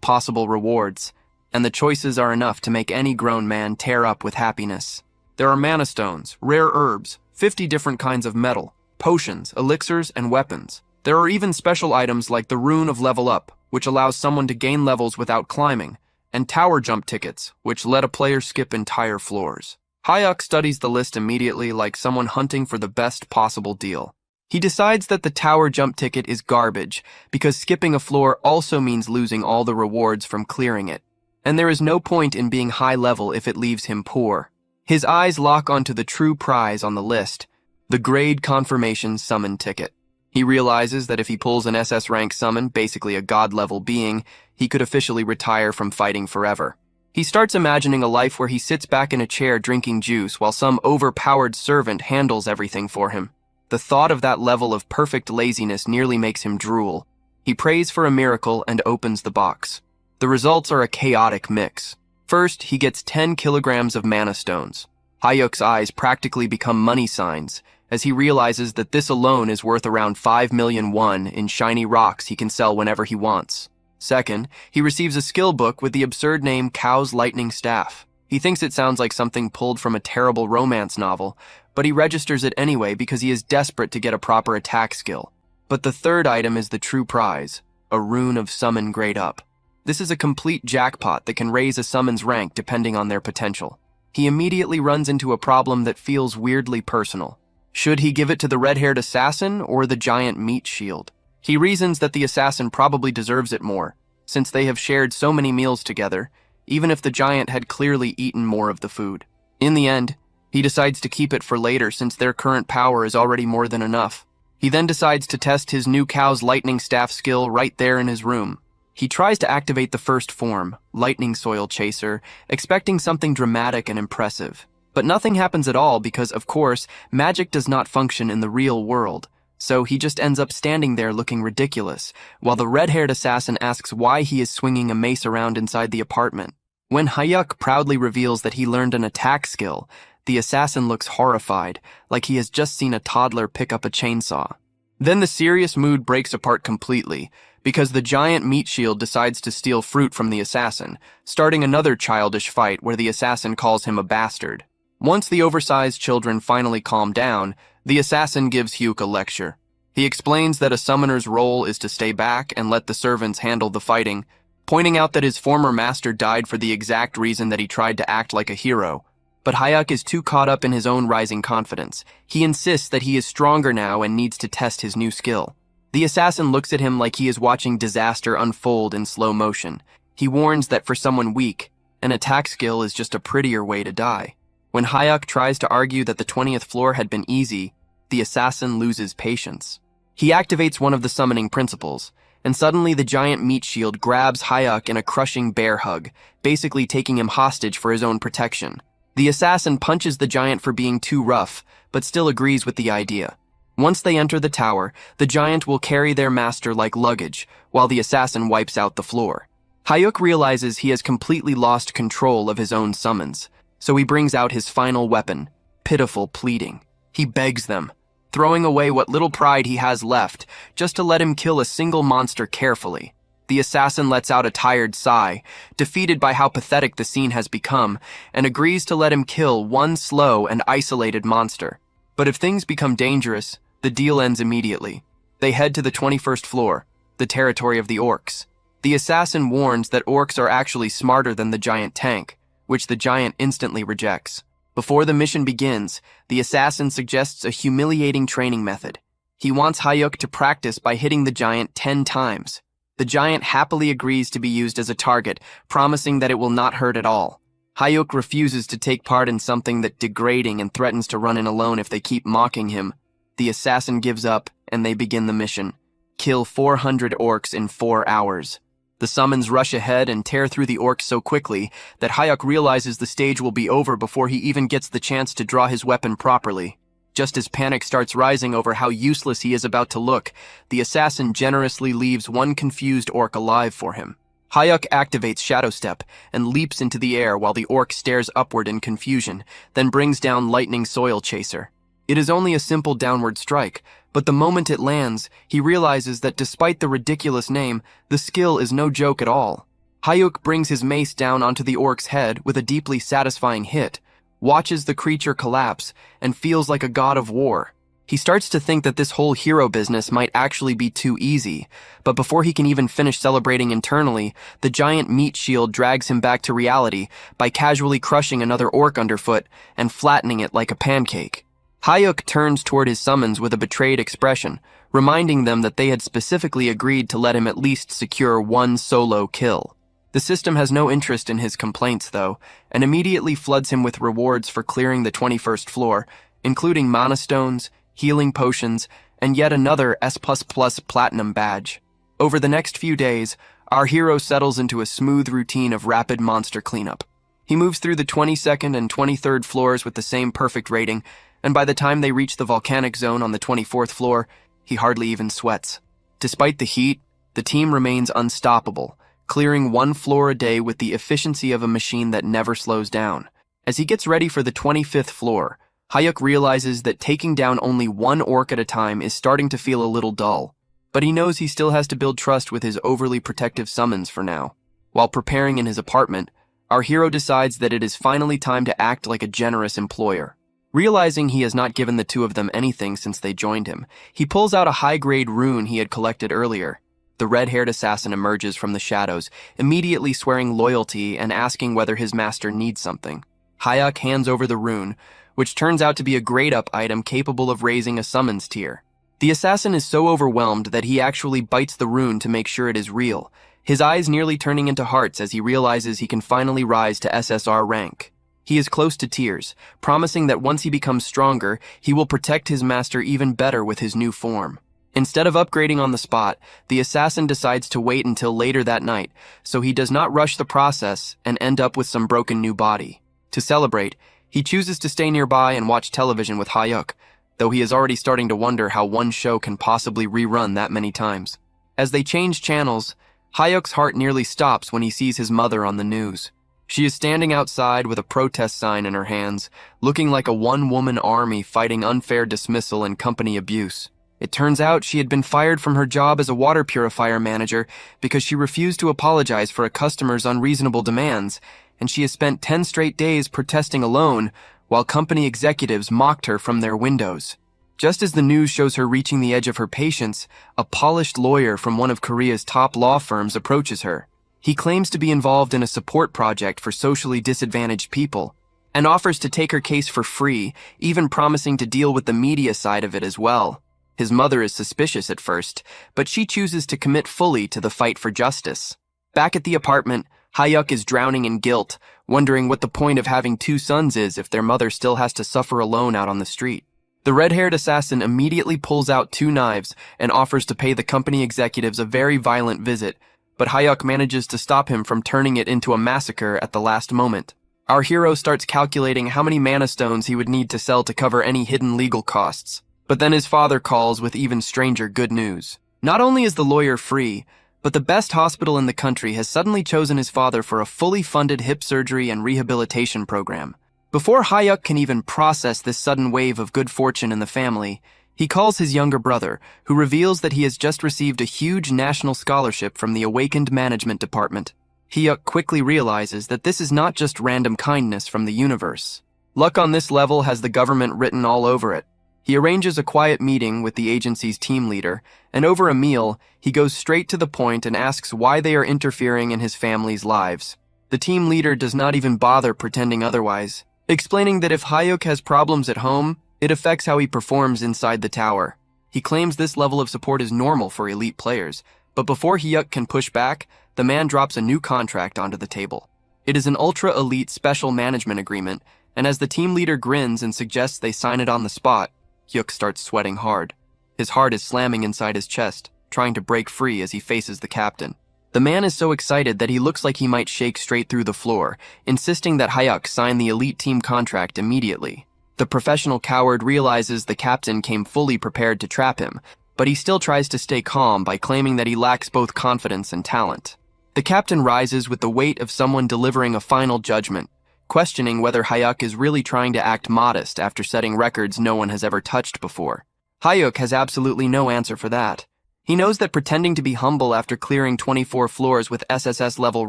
possible rewards, and the choices are enough to make any grown man tear up with happiness. There are mana stones, rare herbs, 50 different kinds of metal, potions, elixirs, and weapons. There are even special items like the Rune of Level Up, which allows someone to gain levels without climbing, and tower jump tickets, which let a player skip entire floors. Hyuk studies the list immediately like someone hunting for the best possible deal. He decides that the tower jump ticket is garbage because skipping a floor also means losing all the rewards from clearing it. And there is no point in being high level if it leaves him poor. His eyes lock onto the true prize on the list, the grade confirmation summon ticket. He realizes that if he pulls an SS rank summon, basically a god-level being, he could officially retire from fighting forever. He starts imagining a life where he sits back in a chair drinking juice while some overpowered servant handles everything for him. The thought of that level of perfect laziness nearly makes him drool. He prays for a miracle and opens the box. The results are a chaotic mix. First, he gets 10 kilograms of mana stones. Hyuk's eyes practically become money signs as he realizes that this alone is worth around 5 million won in shiny rocks he can sell whenever he wants. Second, he receives a skill book with the absurd name Cow's Lightning Staff. He thinks it sounds like something pulled from a terrible romance novel, but he registers it anyway because he is desperate to get a proper attack skill. But the third item is the true prize, a rune of summon grade up. This is a complete jackpot that can raise a summon's rank depending on their potential. He immediately runs into a problem that feels weirdly personal. Should he give it to the red-haired assassin or the giant meat shield? He reasons that the assassin probably deserves it more, since they have shared so many meals together, even if the giant had clearly eaten more of the food. In the end, he decides to keep it for later since their current power is already more than enough. He then decides to test his new Cow's Lightning Staff skill right there in his room. He tries to activate the first form, Lightning Soil Chaser, expecting something dramatic and impressive. But nothing happens at all because, of course, magic does not function in the real world, so he just ends up standing there looking ridiculous, while the red-haired assassin asks why he is swinging a mace around inside the apartment. When Hyuk proudly reveals that he learned an attack skill, the assassin looks horrified, like he has just seen a toddler pick up a chainsaw. Then the serious mood breaks apart completely, because the giant meat shield decides to steal fruit from the assassin, starting another childish fight where the assassin calls him a bastard. Once the oversized children finally calm down, the assassin gives Hyuk a lecture. He explains that a summoner's role is to stay back and let the servants handle the fighting, pointing out that his former master died for the exact reason that he tried to act like a hero. But Hyuk is too caught up in his own rising confidence. He insists that he is stronger now and needs to test his new skill. The assassin looks at him like he is watching disaster unfold in slow motion. He warns that for someone weak, an attack skill is just a prettier way to die. When Hyuk tries to argue that the 20th floor had been easy, the assassin loses patience. He activates one of the summoning principles, and suddenly the giant meat shield grabs Hyuk in a crushing bear hug, basically taking him hostage for his own protection. The assassin punches the giant for being too rough, but still agrees with the idea. Once they enter the tower, the giant will carry their master like luggage, while the assassin wipes out the floor. Hyuk realizes he has completely lost control of his own summons, so he brings out his final weapon, pitiful pleading. He begs them, throwing away what little pride he has left, just to let him kill a single monster carefully. The assassin lets out a tired sigh, defeated by how pathetic the scene has become, and agrees to let him kill one slow and isolated monster. But if things become dangerous, the deal ends immediately. They head to the 21st floor, the territory of the orcs. The assassin warns that orcs are actually smarter than the giant tank, which the giant instantly rejects. Before the mission begins, the assassin suggests a humiliating training method. He wants Hyuk to practice by hitting the giant 10 times. The giant happily agrees to be used as a target, promising that it will not hurt at all. Hyuk refuses to take part in something that's degrading and threatens to run in alone if they keep mocking him. The assassin gives up, and they begin the mission. Kill 400 orcs in 4 hours. The summons rush ahead and tear through the orcs so quickly that Hyuk realizes the stage will be over before he even gets the chance to draw his weapon properly. Just as panic starts rising over how useless he is about to look, the assassin generously leaves one confused orc alive for him. Hyuk activates Shadow Step and leaps into the air while the orc stares upward in confusion, then brings down Lightning Soil Chaser. It is only a simple downward strike, but the moment it lands, he realizes that despite the ridiculous name, the skill is no joke at all. Hyuk brings his mace down onto the orc's head with a deeply satisfying hit, watches the creature collapse, and feels like a god of war. He starts to think that this whole hero business might actually be too easy, but before he can even finish celebrating internally, the giant meat shield drags him back to reality by casually crushing another orc underfoot and flattening it like a pancake. Hyuk turns toward his summons with a betrayed expression, reminding them that they had specifically agreed to let him at least secure one solo kill. The system has no interest in his complaints, though, and immediately floods him with rewards for clearing the 21st floor, including mana stones, healing potions, and yet another S++ platinum badge. Over the next few days, our hero settles into a smooth routine of rapid monster cleanup. He moves through the 22nd and 23rd floors with the same perfect rating, and by the time they reach the volcanic zone on the 24th floor, he hardly even sweats. Despite the heat, the team remains unstoppable, clearing 1 floor a day with the efficiency of a machine that never slows down. As he gets ready for the 25th floor, Hyuk realizes that taking down only 1 orc at a time is starting to feel a little dull. But he knows he still has to build trust with his overly protective summons for now. While preparing in his apartment, our hero decides that it is finally time to act like a generous employer. Realizing he has not given the two of them anything since they joined him, he pulls out a high-grade rune he had collected earlier. The red-haired assassin emerges from the shadows, immediately swearing loyalty and asking whether his master needs something. Hyuk hands over the rune, which turns out to be a grade-up item capable of raising a summons tier. The assassin is so overwhelmed that he actually bites the rune to make sure it is real, his eyes nearly turning into hearts as he realizes he can finally rise to SSR rank. He is close to tears, promising that once he becomes stronger, he will protect his master even better with his new form. Instead of upgrading on the spot, the assassin decides to wait until later that night, so he does not rush the process and end up with some broken new body. To celebrate, he chooses to stay nearby and watch television with Hyuk, though he is already starting to wonder how one show can possibly rerun that many times. As they change channels, Hyuk's heart nearly stops when he sees his mother on the news. She is standing outside with a protest sign in her hands, looking like a one-woman army fighting unfair dismissal and company abuse. It turns out she had been fired from her job as a water purifier manager because she refused to apologize for a customer's unreasonable demands, and she has spent 10 straight days protesting alone while company executives mocked her from their windows. Just as the news shows her reaching the edge of her patience, a polished lawyer from one of Korea's top law firms approaches her. He claims to be involved in a support project for socially disadvantaged people and offers to take her case for free, even promising to deal with the media side of it as well. His mother is suspicious at first, but she chooses to commit fully to the fight for justice. Back at the apartment, Hyuk is drowning in guilt, wondering what the point of having 2 sons is if their mother still has to suffer alone out on the street. The red-haired assassin immediately pulls out 2 knives and offers to pay the company executives a very violent visit, but Hyuk manages to stop him from turning it into a massacre at the last moment. Our hero starts calculating how many mana stones he would need to sell to cover any hidden legal costs. But then his father calls with even stranger good news. Not only is the lawyer free, but the best hospital in the country has suddenly chosen his father for a fully funded hip surgery and rehabilitation program. Before Hyuk can even process this sudden wave of good fortune in the family, he calls his younger brother, who reveals that he has just received a huge national scholarship from the Awakened Management Department. Hyuk quickly realizes that this is not just random kindness from the universe. Luck on this level has the government written all over it. He arranges a quiet meeting with the agency's team leader, and over a meal, he goes straight to the point and asks why they are interfering in his family's lives. The team leader does not even bother pretending otherwise, explaining that if Hyuk has problems at home, it affects how he performs inside the tower. He claims this level of support is normal for elite players, but before Hyuk can push back, the man drops a new contract onto the table. It is an ultra-elite special management agreement, and as the team leader grins and suggests they sign it on the spot, Hyuk starts sweating hard. His heart is slamming inside his chest, trying to break free as he faces the captain. The man is so excited that he looks like he might shake straight through the floor, insisting that Hyuk sign the elite team contract immediately. The professional coward realizes the captain came fully prepared to trap him, but he still tries to stay calm by claiming that he lacks both confidence and talent. The captain rises with the weight of someone delivering a final judgment, questioning whether Hyuk is really trying to act modest after setting records no one has ever touched before. Hyuk has absolutely no answer for that. He knows that pretending to be humble after clearing 24 floors with SSS-level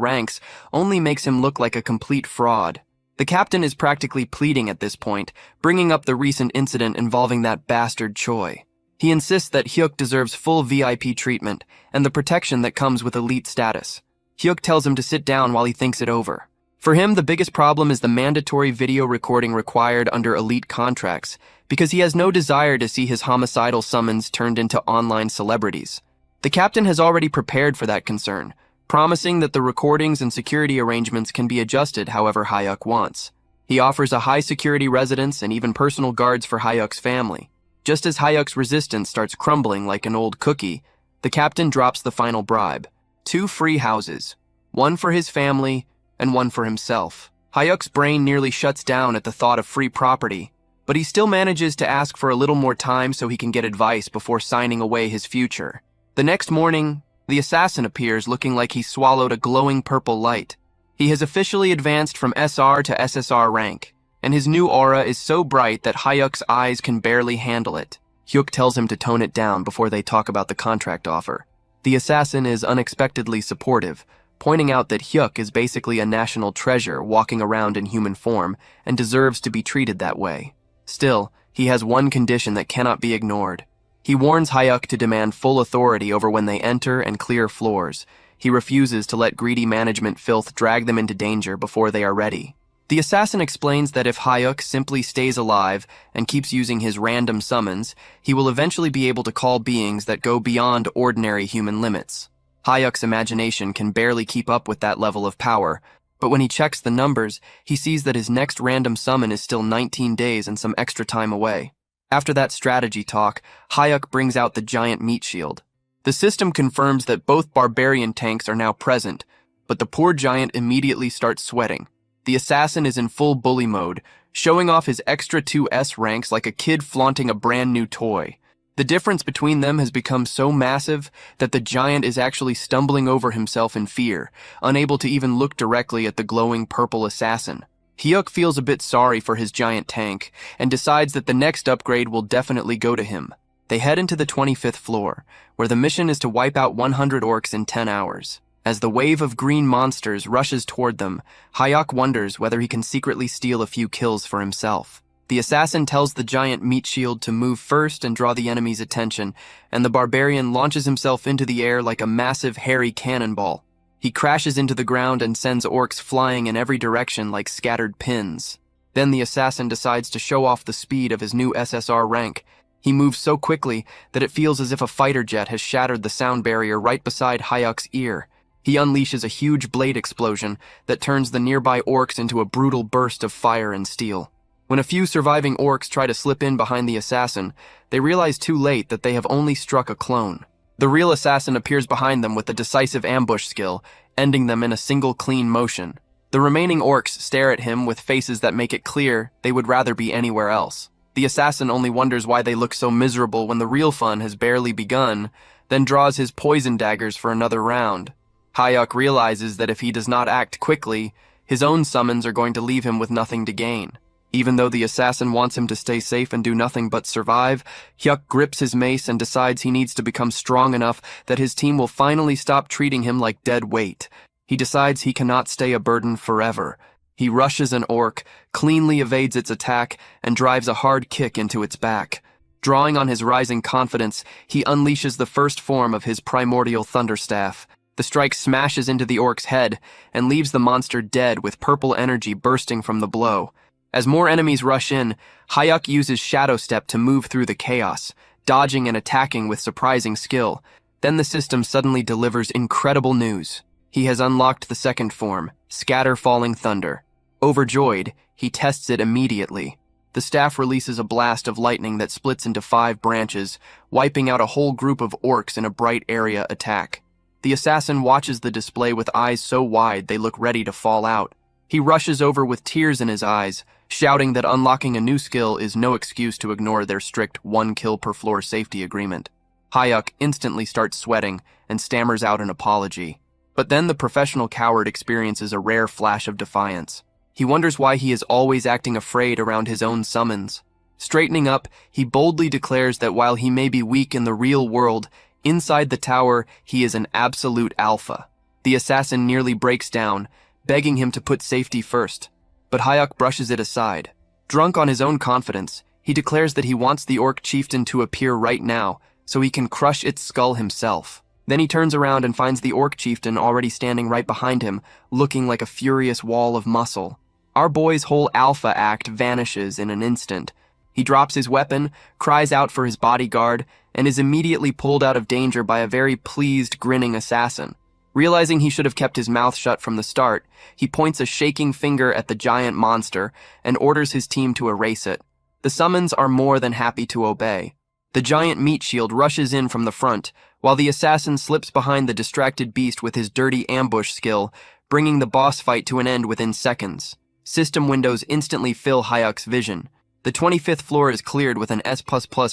ranks only makes him look like a complete fraud. The captain is practically pleading at this point, bringing up the recent incident involving that bastard Choi. He insists that Hyuk deserves full VIP treatment and the protection that comes with elite status. Hyuk tells him to sit down while he thinks it over. For him, the biggest problem is the mandatory video recording required under elite contracts, because he has no desire to see his homicidal summons turned into online celebrities. The captain has already prepared for that concern, promising that the recordings and security arrangements can be adjusted however Hyuk wants. He offers a high-security residence and even personal guards for Hyuk's family. Just as Hyuk's resistance starts crumbling like an old cookie, the captain drops the final bribe. 2 free houses, one for his family and one for himself. Hyuk's brain nearly shuts down at the thought of free property, but he still manages to ask for a little more time so he can get advice before signing away his future. The next morning, The assassin appears looking like he swallowed a glowing purple light. He has officially advanced from SR to SSR rank, and his new aura is so bright that Hyuk's eyes can barely handle it. Hyuk tells him to tone it down before they talk about the contract offer. The assassin is unexpectedly supportive, pointing out that Hyuk is basically a national treasure walking around in human form and deserves to be treated that way. Still, he has one condition that cannot be ignored. He warns Hyuk to demand full authority over when they enter and clear floors. He refuses to let greedy management filth drag them into danger before they are ready. The assassin explains that if Hyuk simply stays alive and keeps using his random summons, he will eventually be able to call beings that go beyond ordinary human limits. Hyuk's imagination can barely keep up with that level of power, but when he checks the numbers, he sees that his next random summon is still 19 days and some extra time away. After that strategy talk, Hyuk brings out the giant meat shield. The system confirms that both barbarian tanks are now present, but the poor giant immediately starts sweating. The assassin is in full bully mode, showing off his extra 2S ranks like a kid flaunting a brand new toy. The difference between them has become so massive that the giant is actually stumbling over himself in fear, unable to even look directly at the glowing purple assassin. Hyuk feels a bit sorry for his giant tank and decides that the next upgrade will definitely go to him. They head into the 25th floor, where the mission is to wipe out 100 orcs in 10 hours. As the wave of green monsters rushes toward them, Hyuk wonders whether he can secretly steal a few kills for himself. The assassin tells the giant meat shield to move first and draw the enemy's attention, and the barbarian launches himself into the air like a massive hairy cannonball. He crashes into the ground and sends orcs flying in every direction like scattered pins. Then the assassin decides to show off the speed of his new SSR rank. He moves so quickly that it feels as if a fighter jet has shattered the sound barrier right beside Hyuk's ear. He unleashes a huge blade explosion that turns the nearby orcs into a brutal burst of fire and steel. When a few surviving orcs try to slip in behind the assassin, they realize too late that they have only struck a clone. The real assassin appears behind them with a decisive ambush skill, ending them in a single clean motion. The remaining orcs stare at him with faces that make it clear they would rather be anywhere else. The assassin only wonders why they look so miserable when the real fun has barely begun, then draws his poison daggers for another round. Hyuk realizes that if he does not act quickly, his own summons are going to leave him with nothing to gain. Even though the assassin wants him to stay safe and do nothing but survive, Hyuk grips his mace and decides he needs to become strong enough that his team will finally stop treating him like dead weight. He decides he cannot stay a burden forever. He rushes an orc, cleanly evades its attack, and drives a hard kick into its back. Drawing on his rising confidence, he unleashes the first form of his primordial thunderstaff. The strike smashes into the orc's head and leaves the monster dead with purple energy bursting from the blow. As more enemies rush in, Hyuk uses Shadow Step to move through the chaos, dodging and attacking with surprising skill. Then the system suddenly delivers incredible news. He has unlocked the second form, Scatter Falling Thunder. Overjoyed, he tests it immediately. The staff releases a blast of lightning that splits into 5 branches, wiping out a whole group of orcs in a bright area attack. The assassin watches the display with eyes so wide they look ready to fall out. He rushes over with tears in his eyes, shouting that unlocking a new skill is no excuse to ignore their strict 1 kill per floor safety agreement. Hyuk instantly starts sweating and stammers out an apology. But then the professional coward experiences a rare flash of defiance. He wonders why he is always acting afraid around his own summons. Straightening up, he boldly declares that while he may be weak in the real world, inside the tower, he is an absolute alpha. The assassin nearly breaks down, begging him to put safety first. But Hyuk brushes it aside. Drunk on his own confidence, he declares that he wants the orc chieftain to appear right now, so he can crush its skull himself. Then he turns around and finds the orc chieftain already standing right behind him, looking like a furious wall of muscle. Our boy's whole alpha act vanishes in an instant. He drops his weapon, cries out for his bodyguard, and is immediately pulled out of danger by a very pleased, grinning assassin. Realizing he should have kept his mouth shut from the start, he points a shaking finger at the giant monster and orders his team to erase it. The summons are more than happy to obey. The giant meat shield rushes in from the front, while the assassin slips behind the distracted beast with his dirty ambush skill, bringing the boss fight to an end within seconds. System windows instantly fill Hyuk's vision. The 25th floor is cleared with an S++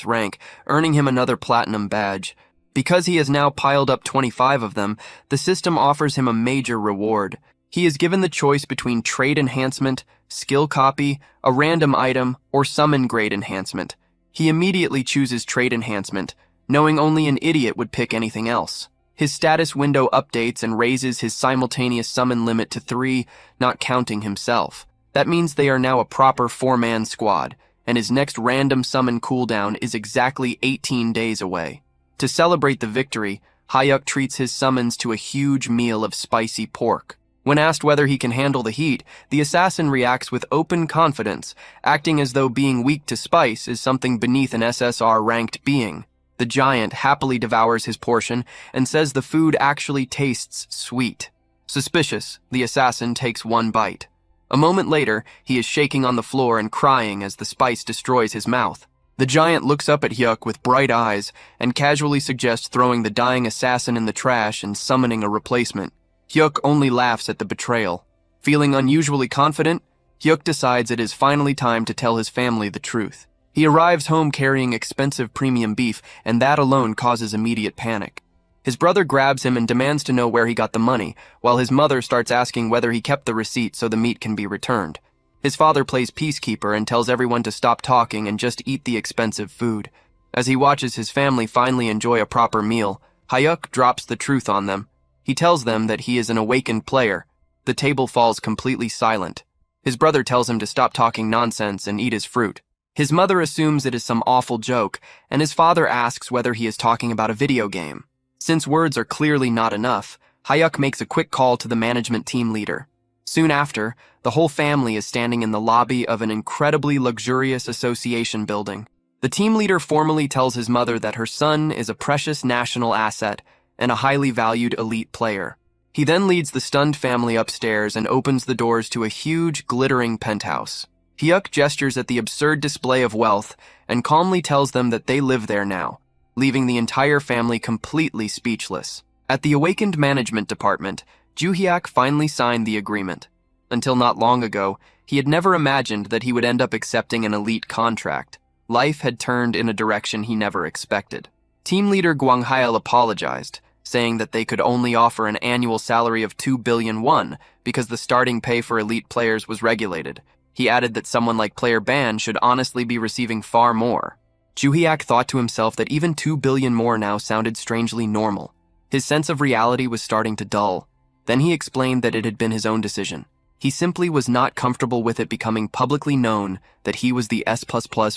rank, earning him another platinum badge. Because he has now piled up 25 of them, the system offers him a major reward. He is given the choice between trait enhancement, skill copy, a random item, or summon grade enhancement. He immediately chooses trait enhancement, knowing only an idiot would pick anything else. His status window updates and raises his simultaneous summon limit to 3, not counting himself. That means they are now a proper 4-man squad, and his next random summon cooldown is exactly 18 days away. To celebrate the victory, Hyuk treats his summons to a huge meal of spicy pork. When asked whether he can handle the heat, the assassin reacts with open confidence, acting as though being weak to spice is something beneath an SSR-ranked being. The giant happily devours his portion and says the food actually tastes sweet. Suspicious, the assassin takes one bite. A moment later, he is shaking on the floor and crying as the spice destroys his mouth. The giant looks up at Hyuk with bright eyes and casually suggests throwing the dying assassin in the trash and summoning a replacement. Hyuk only laughs at the betrayal. Feeling unusually confident, Hyuk decides it is finally time to tell his family the truth. He arrives home carrying expensive premium beef, and that alone causes immediate panic. His brother grabs him and demands to know where he got the money, while his mother starts asking whether he kept the receipt so the meat can be returned. His father plays peacekeeper and tells everyone to stop talking and just eat the expensive food. As he watches his family finally enjoy a proper meal, Hyuk drops the truth on them. He tells them that he is an awakened player. The table falls completely silent. His brother tells him to stop talking nonsense and eat his fruit. His mother assumes it is some awful joke, and his father asks whether he is talking about a video game. Since words are clearly not enough, Hyuk makes a quick call to the management team leader. Soon after, the whole family is standing in the lobby of an incredibly luxurious association building. The team leader formally tells his mother that her son is a precious national asset and a highly valued elite player. He then leads the stunned family upstairs and opens the doors to a huge, glittering penthouse. Hyuk gestures at the absurd display of wealth and calmly tells them that they live there now, leaving the entire family completely speechless. At the awakened management department, Joo-hyuk finally signed the agreement. Until not long ago, he had never imagined that he would end up accepting an elite contract. Life had turned in a direction he never expected. Team leader Gwang-hail apologized, saying that they could only offer an annual salary of 2 billion won because the starting pay for elite players was regulated. He added that someone like Player Ban should honestly be receiving far more. Joo-hyuk thought to himself that even 2 billion more now sounded strangely normal. His sense of reality was starting to dull. Then he explained that it had been his own decision. He simply was not comfortable with it becoming publicly known that he was the S++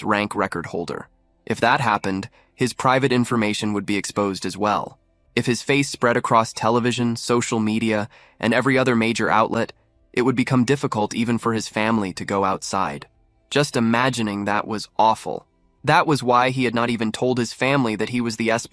rank record holder. If that happened, his private information would be exposed as well. If his face spread across television, social media, and every other major outlet, it would become difficult even for his family to go outside. Just imagining that was awful. That was why he had not even told his family that he was the S++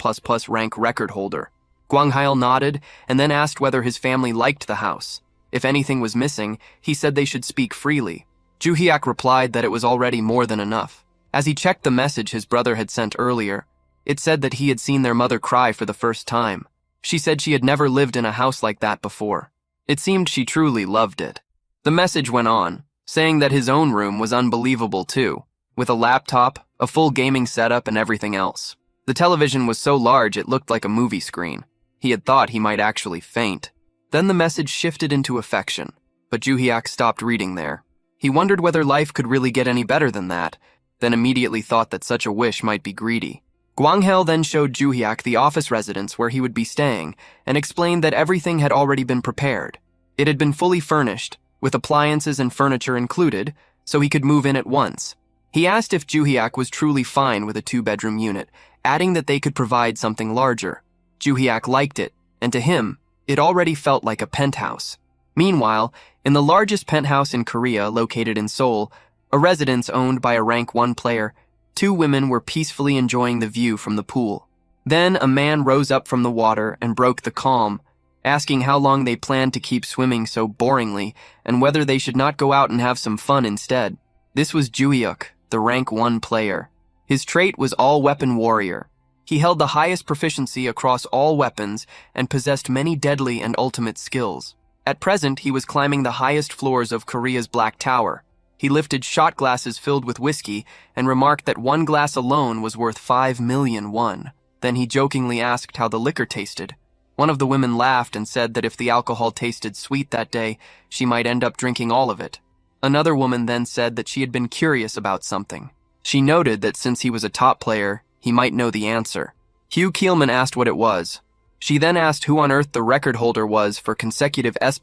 rank record holder. Gwang-hail nodded and then asked whether his family liked the house. If anything was missing, he said they should speak freely. Joo-hyuk replied that it was already more than enough. As he checked the message his brother had sent earlier, it said that he had seen their mother cry for the first time. She said she had never lived in a house like that before. It seemed she truly loved it. The message went on, saying that his own room was unbelievable too, with a laptop, a full gaming setup, and everything else. The television was so large it looked like a movie screen. He had thought he might actually faint. Then the message shifted into affection, but Joo-hyuk stopped reading there. He wondered whether life could really get any better than that, then immediately thought that such a wish might be greedy. Gwang-hail then showed Joo-hyuk the office residence where he would be staying and explained that everything had already been prepared. It had been fully furnished, with appliances and furniture included, so he could move in at once. He asked if Joo-hyuk was truly fine with a 2-bedroom unit, adding that they could provide something larger. Joo-hyuk liked it, and to him, it already felt like a penthouse. Meanwhile, in the largest penthouse in Korea, located in Seoul, a residence owned by a rank 1 player, 2 women were peacefully enjoying the view from the pool. Then a man rose up from the water and broke the calm, asking how long they planned to keep swimming so boringly and whether they should not go out and have some fun instead. This was Joo-hyuk, the rank 1 player. His trait was all-weapon warrior. He held the highest proficiency across all weapons and possessed many deadly and ultimate skills. At present, he was climbing the highest floors of Korea's Black Tower. He lifted shot glasses filled with whiskey and remarked that 1 glass alone was worth 5 million won. Then he jokingly asked how the liquor tasted. One of the women laughed and said that if the alcohol tasted sweet that day, she might end up drinking all of it. Another woman then said that she had been curious about something. She noted that since he was a top player, he might know the answer. Hugh Keelman asked what it was. She then asked who on earth the record holder was for consecutive S++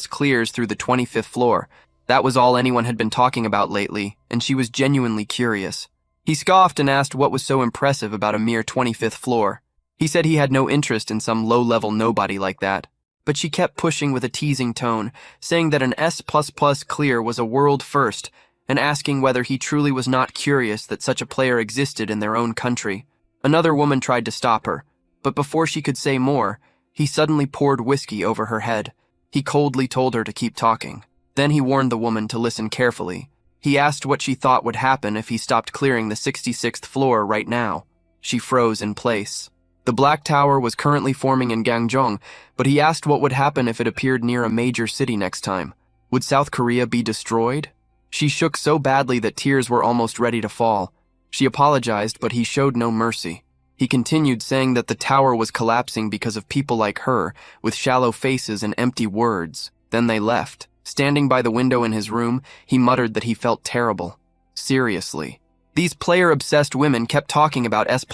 clears through the 25th floor. That was all anyone had been talking about lately, and she was genuinely curious. He scoffed and asked what was so impressive about a mere 25th floor. He said he had no interest in some low-level nobody like that. But she kept pushing with a teasing tone, saying that an S++ clear was a world first, and asking whether he truly was not curious that such a player existed in their own country. Another woman tried to stop her, but before she could say more, he suddenly poured whiskey over her head. He coldly told her to keep talking. Then he warned the woman to listen carefully. He asked what she thought would happen if he stopped clearing the 66th floor right now. She froze in place. The Black Tower was currently forming in Gangjeong, but he asked what would happen if it appeared near a major city next time. Would South Korea be destroyed? She shook so badly that tears were almost ready to fall. She apologized, but he showed no mercy. He continued saying that the tower was collapsing because of people like her, with shallow faces and empty words. Then they left. Standing by the window in his room, he muttered that he felt terrible. Seriously. These player-obsessed women kept talking about S++,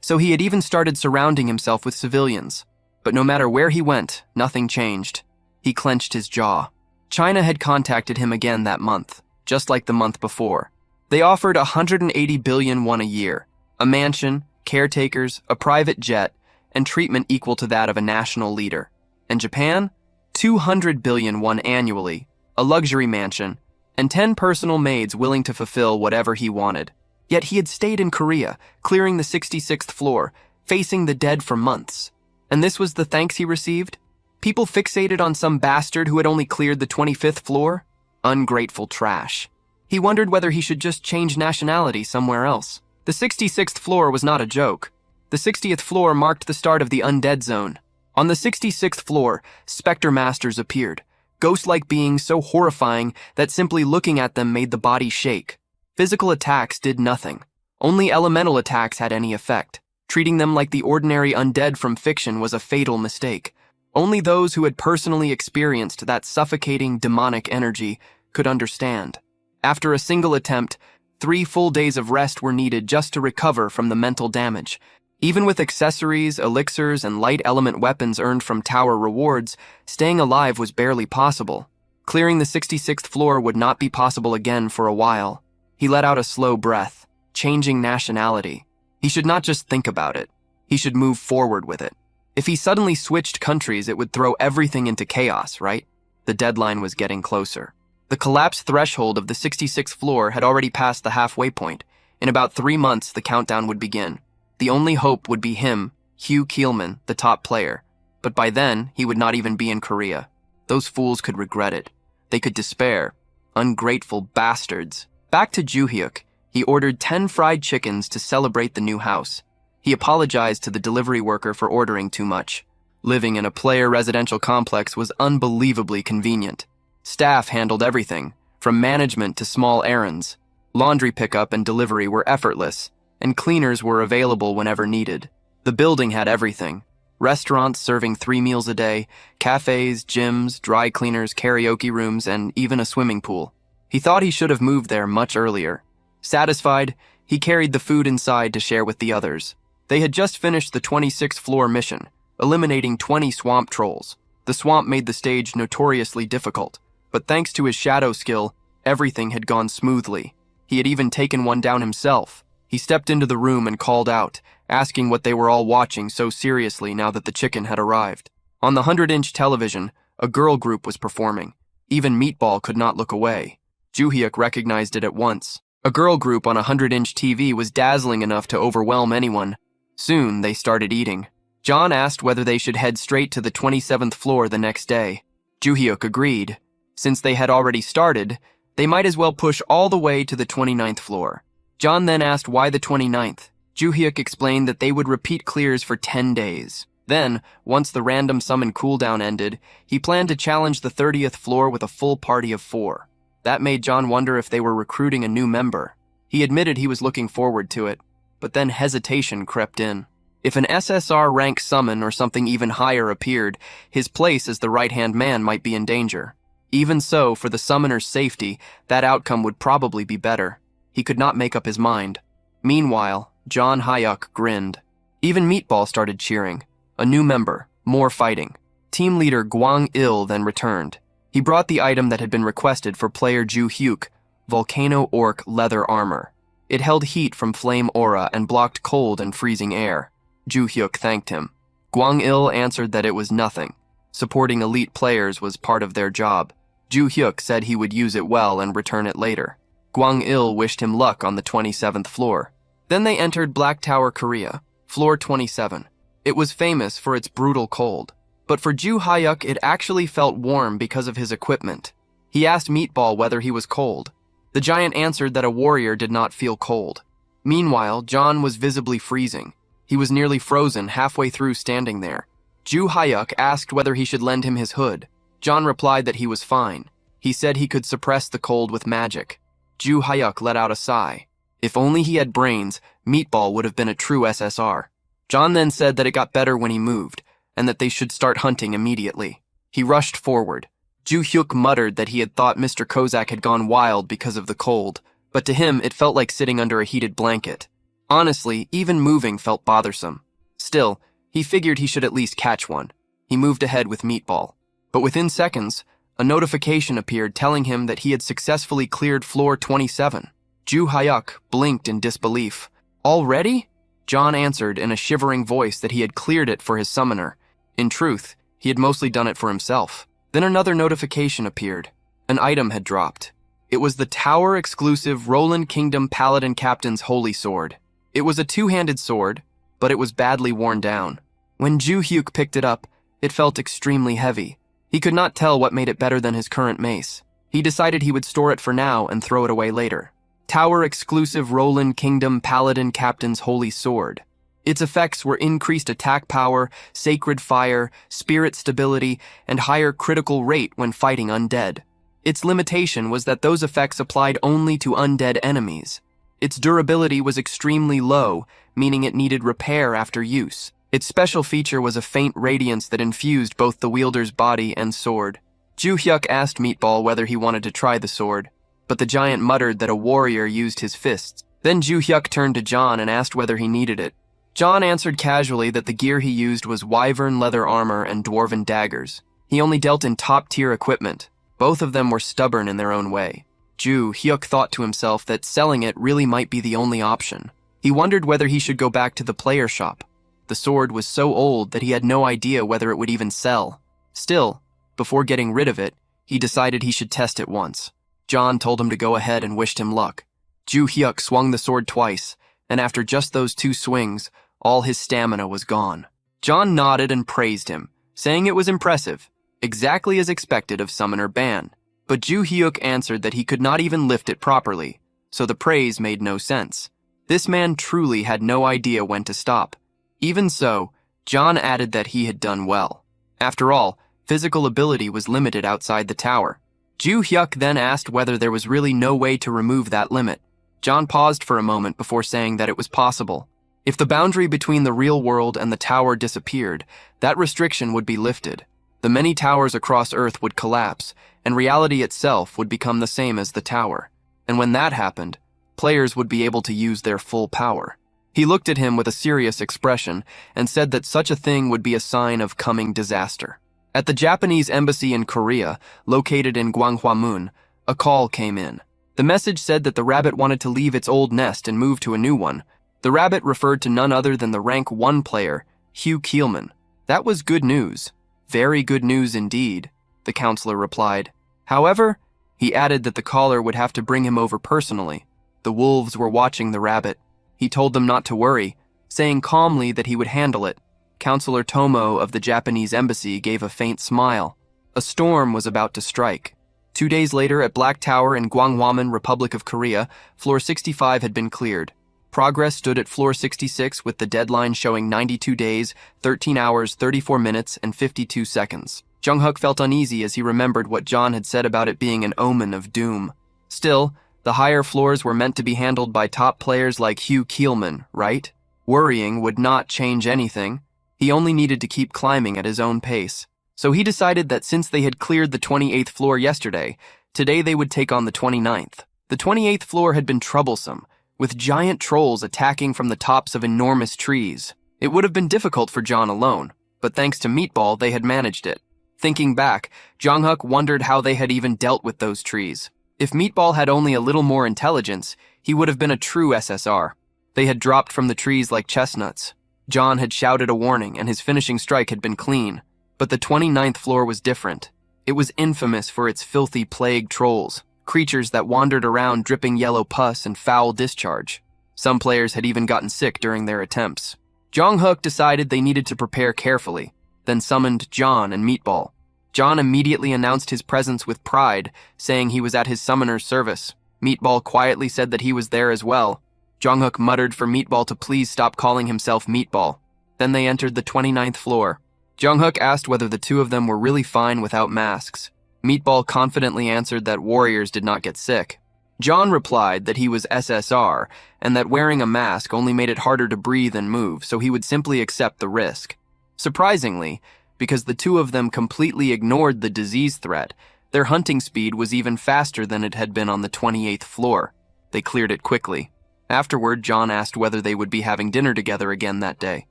so he had even started surrounding himself with civilians. But no matter where he went, nothing changed. He clenched his jaw. China had contacted him again that month, just like the month before. They offered 180 billion won a year, a mansion, caretakers, a private jet, and treatment equal to that of a national leader. And Japan? 200 billion won annually, a luxury mansion, and 10 personal maids willing to fulfill whatever he wanted. Yet he had stayed in Korea, clearing the 66th floor, facing the dead for months. And this was the thanks he received? People fixated on some bastard who had only cleared the 25th floor? Ungrateful trash. He wondered whether he should just change nationality somewhere else. The 66th floor was not a joke. The 60th floor marked the start of the undead zone. On the 66th floor, specter masters appeared, ghost-like beings so horrifying that simply looking at them made the body shake. Physical attacks did nothing. Only elemental attacks had any effect. Treating them like the ordinary undead from fiction was a fatal mistake. Only those who had personally experienced that suffocating demonic energy could understand. After a single attempt, 3 full days of rest were needed just to recover from the mental damage. Even with accessories, elixirs, and light element weapons earned from tower rewards, staying alive was barely possible. Clearing the 66th floor would not be possible again for a while. He let out a slow breath, changing nationality. He should not just think about it. He should move forward with it. If he suddenly switched countries, it would throw everything into chaos, right? The deadline was getting closer. The collapse threshold of the 66th floor had already passed the halfway point. In about 3 months, the countdown would begin. The only hope would be him, Hugh Keelman, the top player. But by then, he would not even be in Korea. Those fools could regret it. They could despair. Ungrateful bastards. Back to Juhyuk, he ordered 10 fried chickens to celebrate the new house. He apologized to the delivery worker for ordering too much. Living in a player residential complex was unbelievably convenient. Staff handled everything, from management to small errands. Laundry pickup and delivery were effortless, and cleaners were available whenever needed. The building had everything. Restaurants serving 3 meals a day, cafes, gyms, dry cleaners, karaoke rooms, and even a swimming pool. He thought he should have moved there much earlier. Satisfied, he carried the food inside to share with the others. They had just finished the 26th floor mission, eliminating 20 swamp trolls. The swamp made the stage notoriously difficult, but thanks to his shadow skill, everything had gone smoothly. He had even taken one down himself. He stepped into the room and called out, asking what they were all watching so seriously now that the chicken had arrived. On the 100-inch television, a girl group was performing. Even Meatball could not look away. Juhyuk recognized it at once. A girl group on a 100-inch TV was dazzling enough to overwhelm anyone. Soon, they started eating. John asked whether they should head straight to the 27th floor the next day. Juhyuk agreed. Since they had already started, they might as well push all the way to the 29th floor. John then asked why the 29th. Juhyuk explained that they would repeat clears for 10 days. Then, once the random summon cooldown ended, he planned to challenge the 30th floor with a full party of 4. That made John wonder if they were recruiting a new member. He admitted he was looking forward to it, but then hesitation crept in. If an SSR rank summon or something even higher appeared, his place as the right-hand man might be in danger. Even so, for the summoner's safety, that outcome would probably be better. He could not make up his mind. Meanwhile, John Hyuk grinned. Even Meatball started cheering. A new member, more fighting. Team leader Gwang-il then returned. He brought the item that had been requested for player Ju Hyuk, Volcano Orc leather armor. It held heat from flame aura and blocked cold and freezing air. Ju Hyuk thanked him. Gwang-il answered that it was nothing. Supporting elite players was part of their job. Ju Hyuk said he would use it well and return it later. Gwang-il wished him luck on the 27th floor. Then they entered Black Tower, Korea, floor 27. It was famous for its brutal cold. But for Ju Hyuk, it actually felt warm because of his equipment. He asked Meatball whether he was cold. The giant answered that a warrior did not feel cold. Meanwhile, John was visibly freezing. He was nearly frozen halfway through standing there. Ju Hyuk asked whether he should lend him his hood. John replied that he was fine. He said he could suppress the cold with magic. Ju Hyuk let out a sigh. If only he had brains, Meatball would have been a true SSR. John then said that it got better when he moved, and that they should start hunting immediately. He rushed forward. Ju Hyuk muttered that he had thought Mr. Kozak had gone wild because of the cold, but to him it felt like sitting under a heated blanket. Honestly, even moving felt bothersome. Still, he figured he should at least catch one. He moved ahead with Meatball. But within seconds, a notification appeared telling him that he had successfully cleared floor 27. Ju Hyuk blinked in disbelief. Already? John answered in a shivering voice that he had cleared it for his summoner. In truth, he had mostly done it for himself. Then another notification appeared. An item had dropped. It was the tower-exclusive Roland Kingdom Paladin Captain's Holy Sword. It was a two-handed sword, but it was badly worn down. When Ju Hyuk picked it up, it felt extremely heavy. He could not tell what made it better than his current mace. He decided he would store it for now and throw it away later. Tower-exclusive Roland Kingdom Paladin Captain's Holy Sword. Its effects were increased attack power, sacred fire, spirit stability, and higher critical rate when fighting undead. Its limitation was that those effects applied only to undead enemies. Its durability was extremely low, meaning it needed repair after use. Its special feature was a faint radiance that infused both the wielder's body and sword. Ju Hyuk asked Meatball whether he wanted to try the sword, but the giant muttered that a warrior used his fists. Then Ju Hyuk turned to John and asked whether he needed it. John answered casually that the gear he used was wyvern leather armor and dwarven daggers. He only dealt in top-tier equipment. Both of them were stubborn in their own way. Ju Hyuk thought to himself that selling it really might be the only option. He wondered whether he should go back to the player shop. The sword was so old that he had no idea whether it would even sell. Still, before getting rid of it, he decided he should test it once. John told him to go ahead and wished him luck. Ju Hyuk swung the sword twice, and after just those 2 swings, all his stamina was gone. John nodded and praised him, saying it was impressive, exactly as expected of Summoner Ban. But Ju Hyuk answered that he could not even lift it properly, so the praise made no sense. This man truly had no idea when to stop. Even so, John added that he had done well. After all, physical ability was limited outside the tower. Ju Hyuk then asked whether there was really no way to remove that limit. John paused for a moment before saying that it was possible. If the boundary between the real world and the tower disappeared, that restriction would be lifted. The many towers across Earth would collapse, and reality itself would become the same as the tower. And when that happened, players would be able to use their full power. He looked at him with a serious expression and said that such a thing would be a sign of coming disaster. At the Japanese embassy in Korea, located in Gwanghwamun, a call came in. The message said that the rabbit wanted to leave its old nest and move to a new one. The rabbit referred to none other than the rank 1 player, Hugh Keelman. That was good news. Very good news indeed, the counselor replied. However, he added that the caller would have to bring him over personally. The wolves were watching the rabbit. He told them not to worry, saying calmly that he would handle it. Counselor Tomo of the Japanese embassy gave a faint smile. A storm was about to strike. 2 days later, at Black Tower in Gwanghwamun, Republic of Korea, floor 65 had been cleared. Progress stood at floor 66 with the deadline showing 92 days, 13 hours, 34 minutes, and 52 seconds. Jung-Hook felt uneasy as he remembered what John had said about it being an omen of doom. Still, The higher floors were meant to be handled by top players like Hugh Keelman, right? Worrying would not change anything. He only needed to keep climbing at his own pace. So he decided that since they had cleared the 28th floor yesterday, today they would take on the 29th. The 28th floor had been troublesome, with giant trolls attacking from the tops of enormous trees. It would have been difficult for John alone, but thanks to Meatball, they had managed it. Thinking back, Jong-Huk wondered how they had even dealt with those trees. If Meatball had only a little more intelligence, he would have been a true SSR. They had dropped from the trees like chestnuts. John had shouted a warning, and his finishing strike had been clean. But the 29th floor was different. It was infamous for its filthy plague trolls, creatures that wandered around dripping yellow pus and foul discharge. Some players had even gotten sick during their attempts. Jong-Huk decided they needed to prepare carefully, then summoned John and Meatball. John immediately announced his presence with pride, saying he was at his summoner's service. Meatball quietly said that he was there as well. Jong-Huk muttered for Meatball to please stop calling himself Meatball. Then they entered the 29th floor. Jong-Huk asked whether the two of them were really fine without masks. Meatball confidently answered that warriors did not get sick. John replied that he was SSR and that wearing a mask only made it harder to breathe and move, so he would simply accept the risk. Surprisingly, because the two of them completely ignored the disease threat, their hunting speed was even faster than it had been on the 28th floor. They cleared it quickly. Afterward, John asked whether they would be having dinner together again that day.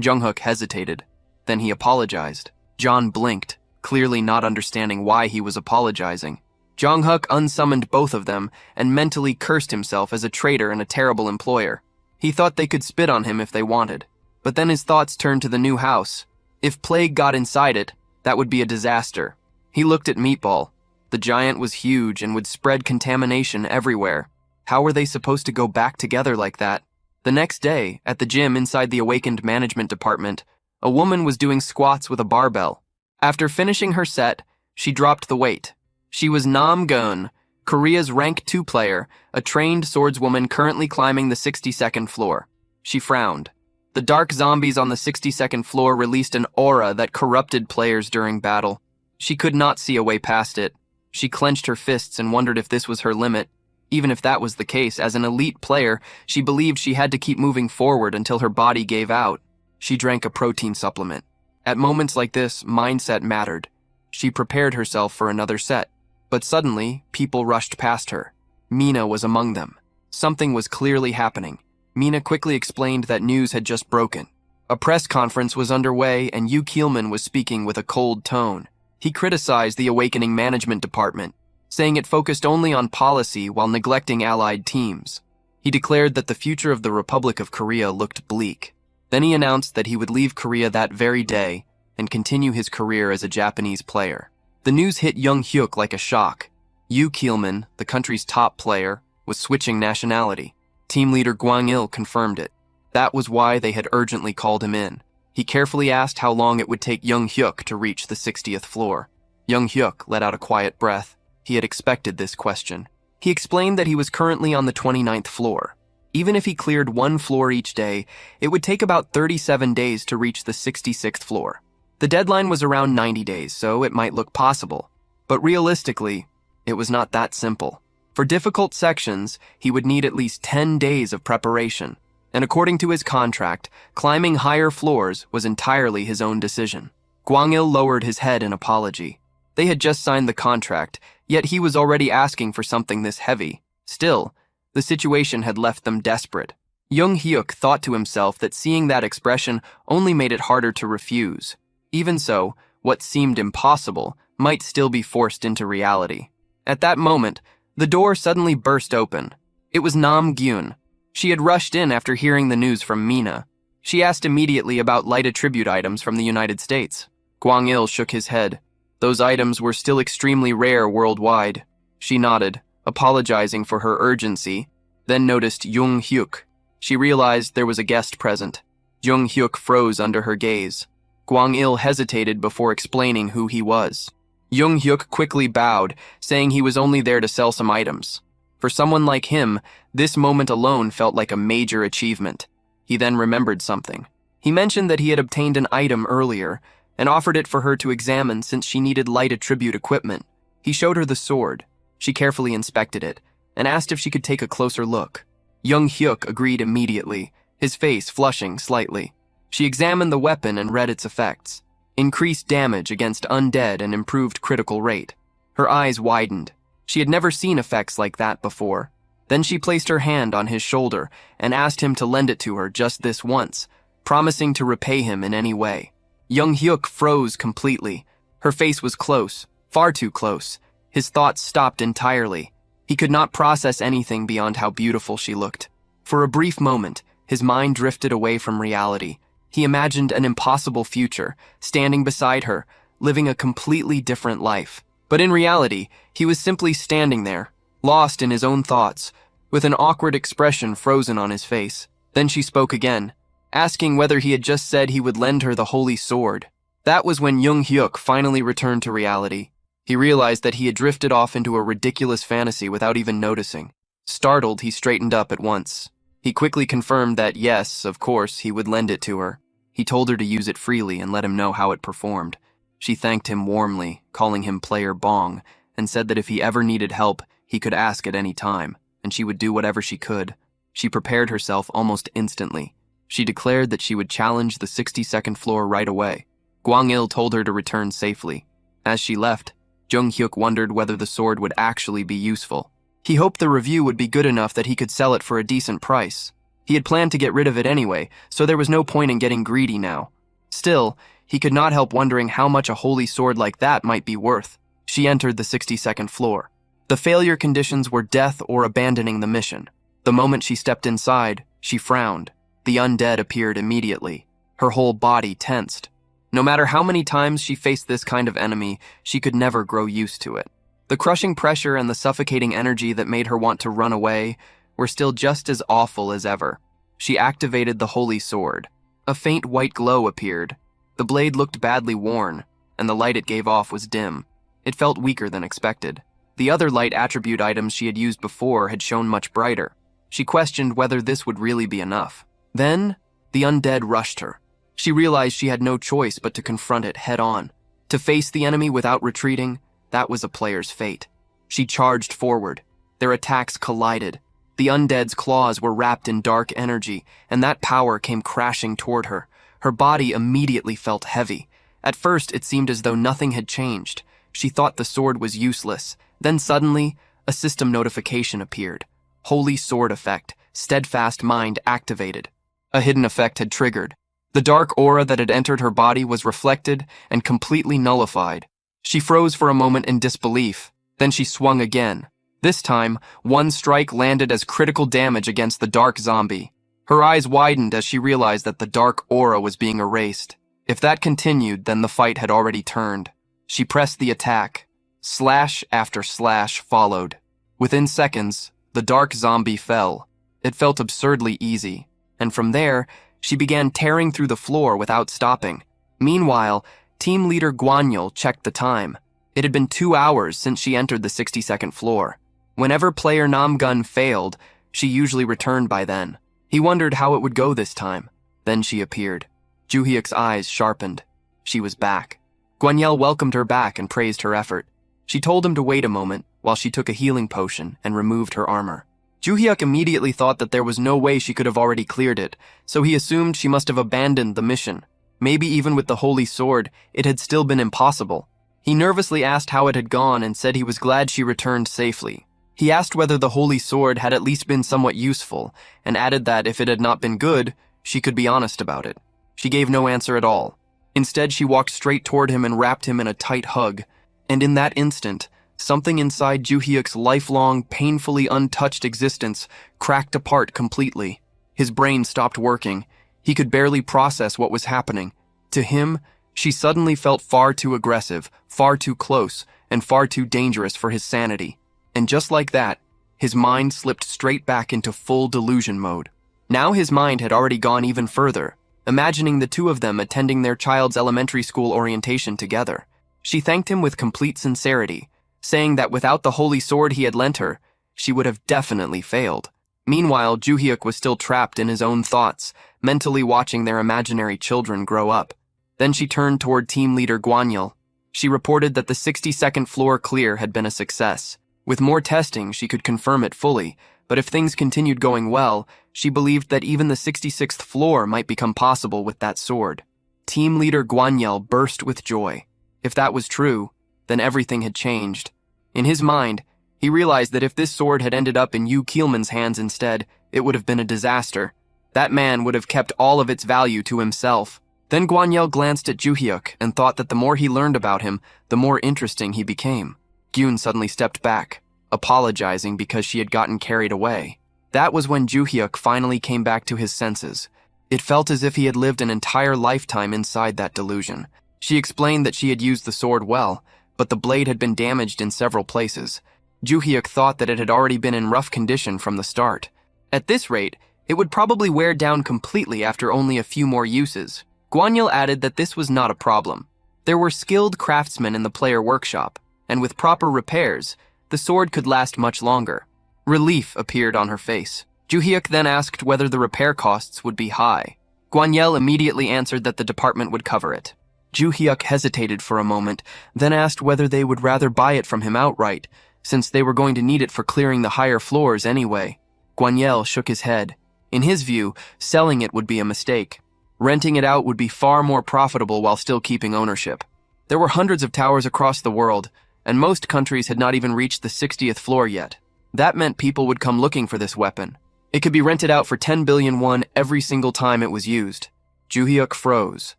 Jong-Huk hesitated. Then he apologized. John blinked, clearly not understanding why he was apologizing. Jong-Huk unsummoned both of them and mentally cursed himself as a traitor and a terrible employer. He thought they could spit on him if they wanted. But then his thoughts turned to the new house. If plague got inside it, that would be a disaster. He looked at Meatball. The giant was huge and would spread contamination everywhere. How were they supposed to go back together like that? The next day, at the gym inside the awakened management department, a woman was doing squats with a barbell. After finishing her set, she dropped the weight. She was Nam Gun, Korea's rank 2 player, a trained swordswoman currently climbing the 62nd floor. She frowned. The dark zombies on the 62nd floor released an aura that corrupted players during battle. She could not see a way past it. She clenched her fists and wondered if this was her limit. Even if that was the case, as an elite player, she believed she had to keep moving forward until her body gave out. She drank a protein supplement. At moments like this, mindset mattered. She prepared herself for another set. But suddenly, people rushed past her. Mina was among them. Something was clearly happening. Mina quickly explained that news had just broken. A press conference was underway and Hugh Keelman was speaking with a cold tone. He criticized the Awakening Management Department, saying it focused only on policy while neglecting allied teams. He declared that the future of the Republic of Korea looked bleak. Then he announced that he would leave Korea that very day and continue his career as a Japanese player. The news hit Jong-Hyuk like a shock. Hugh Keelman, the country's top player, was switching nationality. Team leader Gwang-il confirmed it. That was why they had urgently called him in. He carefully asked how long it would take Jong-Hyuk to reach the 60th floor. Jong-Hyuk let out a quiet breath. He had expected this question. He explained that he was currently on the 29th floor. Even if he cleared one floor each day, it would take about 37 days to reach the 66th floor. The deadline was around 90 days, so it might look possible. But realistically, it was not that simple. For difficult sections, he would need at least 10 days of preparation. And according to his contract, climbing higher floors was entirely his own decision. Gwang-il lowered his head in apology. They had just signed the contract, yet he was already asking for something this heavy. Still, the situation had left them desperate. Jong-Hyuk thought to himself that seeing that expression only made it harder to refuse. Even so, what seemed impossible might still be forced into reality. At that moment, the door suddenly burst open. It was Nam Gyun. She had rushed in after hearing the news from Mina. She asked immediately about light attribute items from the United States. Gwang-il shook his head. Those items were still extremely rare worldwide. She nodded, apologizing for her urgency, then noticed Jong-Hyuk. She realized there was a guest present. Jong-Hyuk froze under her gaze. Gwang-il hesitated before explaining who he was. Jong-Hyuk quickly bowed, saying he was only there to sell some items. For someone like him, this moment alone felt like a major achievement. He then remembered something. He mentioned that he had obtained an item earlier and offered it for her to examine since she needed light attribute equipment. He showed her the sword. She carefully inspected it, and asked if she could take a closer look. Young Hyuk agreed immediately, his face flushing slightly. She examined the weapon and read its effects. Increased damage against undead and improved critical rate. Her eyes widened. She had never seen effects like that before. Then she placed her hand on his shoulder and asked him to lend it to her just this once, promising to repay him in any way. Young Hyuk froze completely. Her face was close, far too close. His thoughts stopped entirely. He could not process anything beyond how beautiful she looked. For a brief moment, his mind drifted away from reality. He imagined an impossible future, standing beside her, living a completely different life. But in reality, he was simply standing there, lost in his own thoughts, with an awkward expression frozen on his face. Then she spoke again, asking whether he had just said he would lend her the holy sword. That was when Young Hyuk finally returned to reality. He realized that he had drifted off into a ridiculous fantasy without even noticing. Startled, he straightened up at once. He quickly confirmed that yes, of course, he would lend it to her. He told her to use it freely and let him know how it performed. She thanked him warmly, calling him Player Bong, and said that if he ever needed help, he could ask at any time, and she would do whatever she could. She prepared herself almost instantly. She declared that she would challenge the 62nd floor right away. Gwang-il told her to return safely. As she left, Jung Hyuk wondered whether the sword would actually be useful. He hoped the review would be good enough that he could sell it for a decent price. He had planned to get rid of it anyway, so there was no point in getting greedy now. Still, he could not help wondering how much a holy sword like that might be worth. She entered the 62nd floor. The failure conditions were death or abandoning the mission. The moment she stepped inside, she frowned. The undead appeared immediately. Her whole body tensed. No matter how many times she faced this kind of enemy, she could never grow used to it. The crushing pressure and the suffocating energy that made her want to run away were still just as awful as ever. She activated the holy sword. A faint white glow appeared. The blade looked badly worn, and the light it gave off was dim. It felt weaker than expected. The other light attribute items she had used before had shone much brighter. She questioned whether this would really be enough. Then, the undead rushed her. She realized she had no choice but to confront it head-on. To face the enemy without retreating, that was a player's fate. She charged forward. Their attacks collided. The undead's claws were wrapped in dark energy, and that power came crashing toward her. Her body immediately felt heavy. At first, it seemed as though nothing had changed. She thought the sword was useless. Then suddenly, a system notification appeared. Holy Sword Effect, Steadfast Mind activated. A hidden effect had triggered. The dark aura that had entered her body was reflected and completely nullified. She froze for a moment in disbelief. Then she swung again. This time, one strike landed as critical damage against the dark zombie. Her eyes widened as she realized that the dark aura was being erased. If that continued, then the fight had already turned. She pressed the attack. Slash after slash followed. Within seconds, the dark zombie fell. It felt absurdly easy. And from there, she began tearing through the floor without stopping. Meanwhile, team leader Gwanyul checked the time. It had been 2 hours since she entered the 62nd floor. Whenever player Namgun failed, she usually returned by then. He wondered how it would go this time. Then she appeared. Juhyuk's eyes sharpened. She was back. Gwanyul welcomed her back and praised her effort. She told him to wait a moment while she took a healing potion and removed her armor. Juhyuk immediately thought that there was no way she could have already cleared it, so he assumed she must have abandoned the mission. Maybe even with the holy sword, it had still been impossible. He nervously asked how it had gone and said he was glad she returned safely. He asked whether the holy sword had at least been somewhat useful, and added that if it had not been good, she could be honest about it. She gave no answer at all. Instead, she walked straight toward him and wrapped him in a tight hug. And in that instant, something inside Juhyuk's lifelong, painfully untouched existence cracked apart completely. His brain stopped working. He could barely process what was happening. To him, she suddenly felt far too aggressive, far too close, and far too dangerous for his sanity. And just like that, his mind slipped straight back into full delusion mode. Now his mind had already gone even further, imagining the two of them attending their child's elementary school orientation together. She thanked him with complete sincerity, saying that without the holy sword he had lent her, she would have definitely failed. Meanwhile, Juhyuk was still trapped in his own thoughts, mentally watching their imaginary children grow up. Then she turned toward team leader Gwanyul. She reported that the 62nd floor clear had been a success. With more testing, she could confirm it fully, but if things continued going well, she believed that even the 66th floor might become possible with that sword. Team leader Guanyel burst with joy. If that was true, then everything had changed. In his mind, he realized that if this sword had ended up in Yu Keelman's hands instead, it would have been a disaster. That man would have kept all of its value to himself. Then Guanyel glanced at Juhyuk and thought that the more he learned about him, the more interesting he became. Gyun suddenly stepped back, apologizing because she had gotten carried away. That was when Juhyuk finally came back to his senses. It felt as if he had lived an entire lifetime inside that delusion. She explained that she had used the sword well, but the blade had been damaged in several places. Juhyuk thought that it had already been in rough condition from the start. At this rate, it would probably wear down completely after only a few more uses. Guanyel added that this was not a problem. There were skilled craftsmen in the player workshop, and with proper repairs, the sword could last much longer. Relief appeared on her face. Juhyuk then asked whether the repair costs would be high. Guanyel immediately answered that the department would cover it. Juhyuk hesitated for a moment, then asked whether they would rather buy it from him outright, since they were going to need it for clearing the higher floors anyway. Guanyel shook his head. In his view, selling it would be a mistake. Renting it out would be far more profitable while still keeping ownership. There were hundreds of towers across the world, and most countries had not even reached the 60th floor yet. That meant people would come looking for this weapon. It could be rented out for 10 billion won every single time it was used. Juhyuk froze.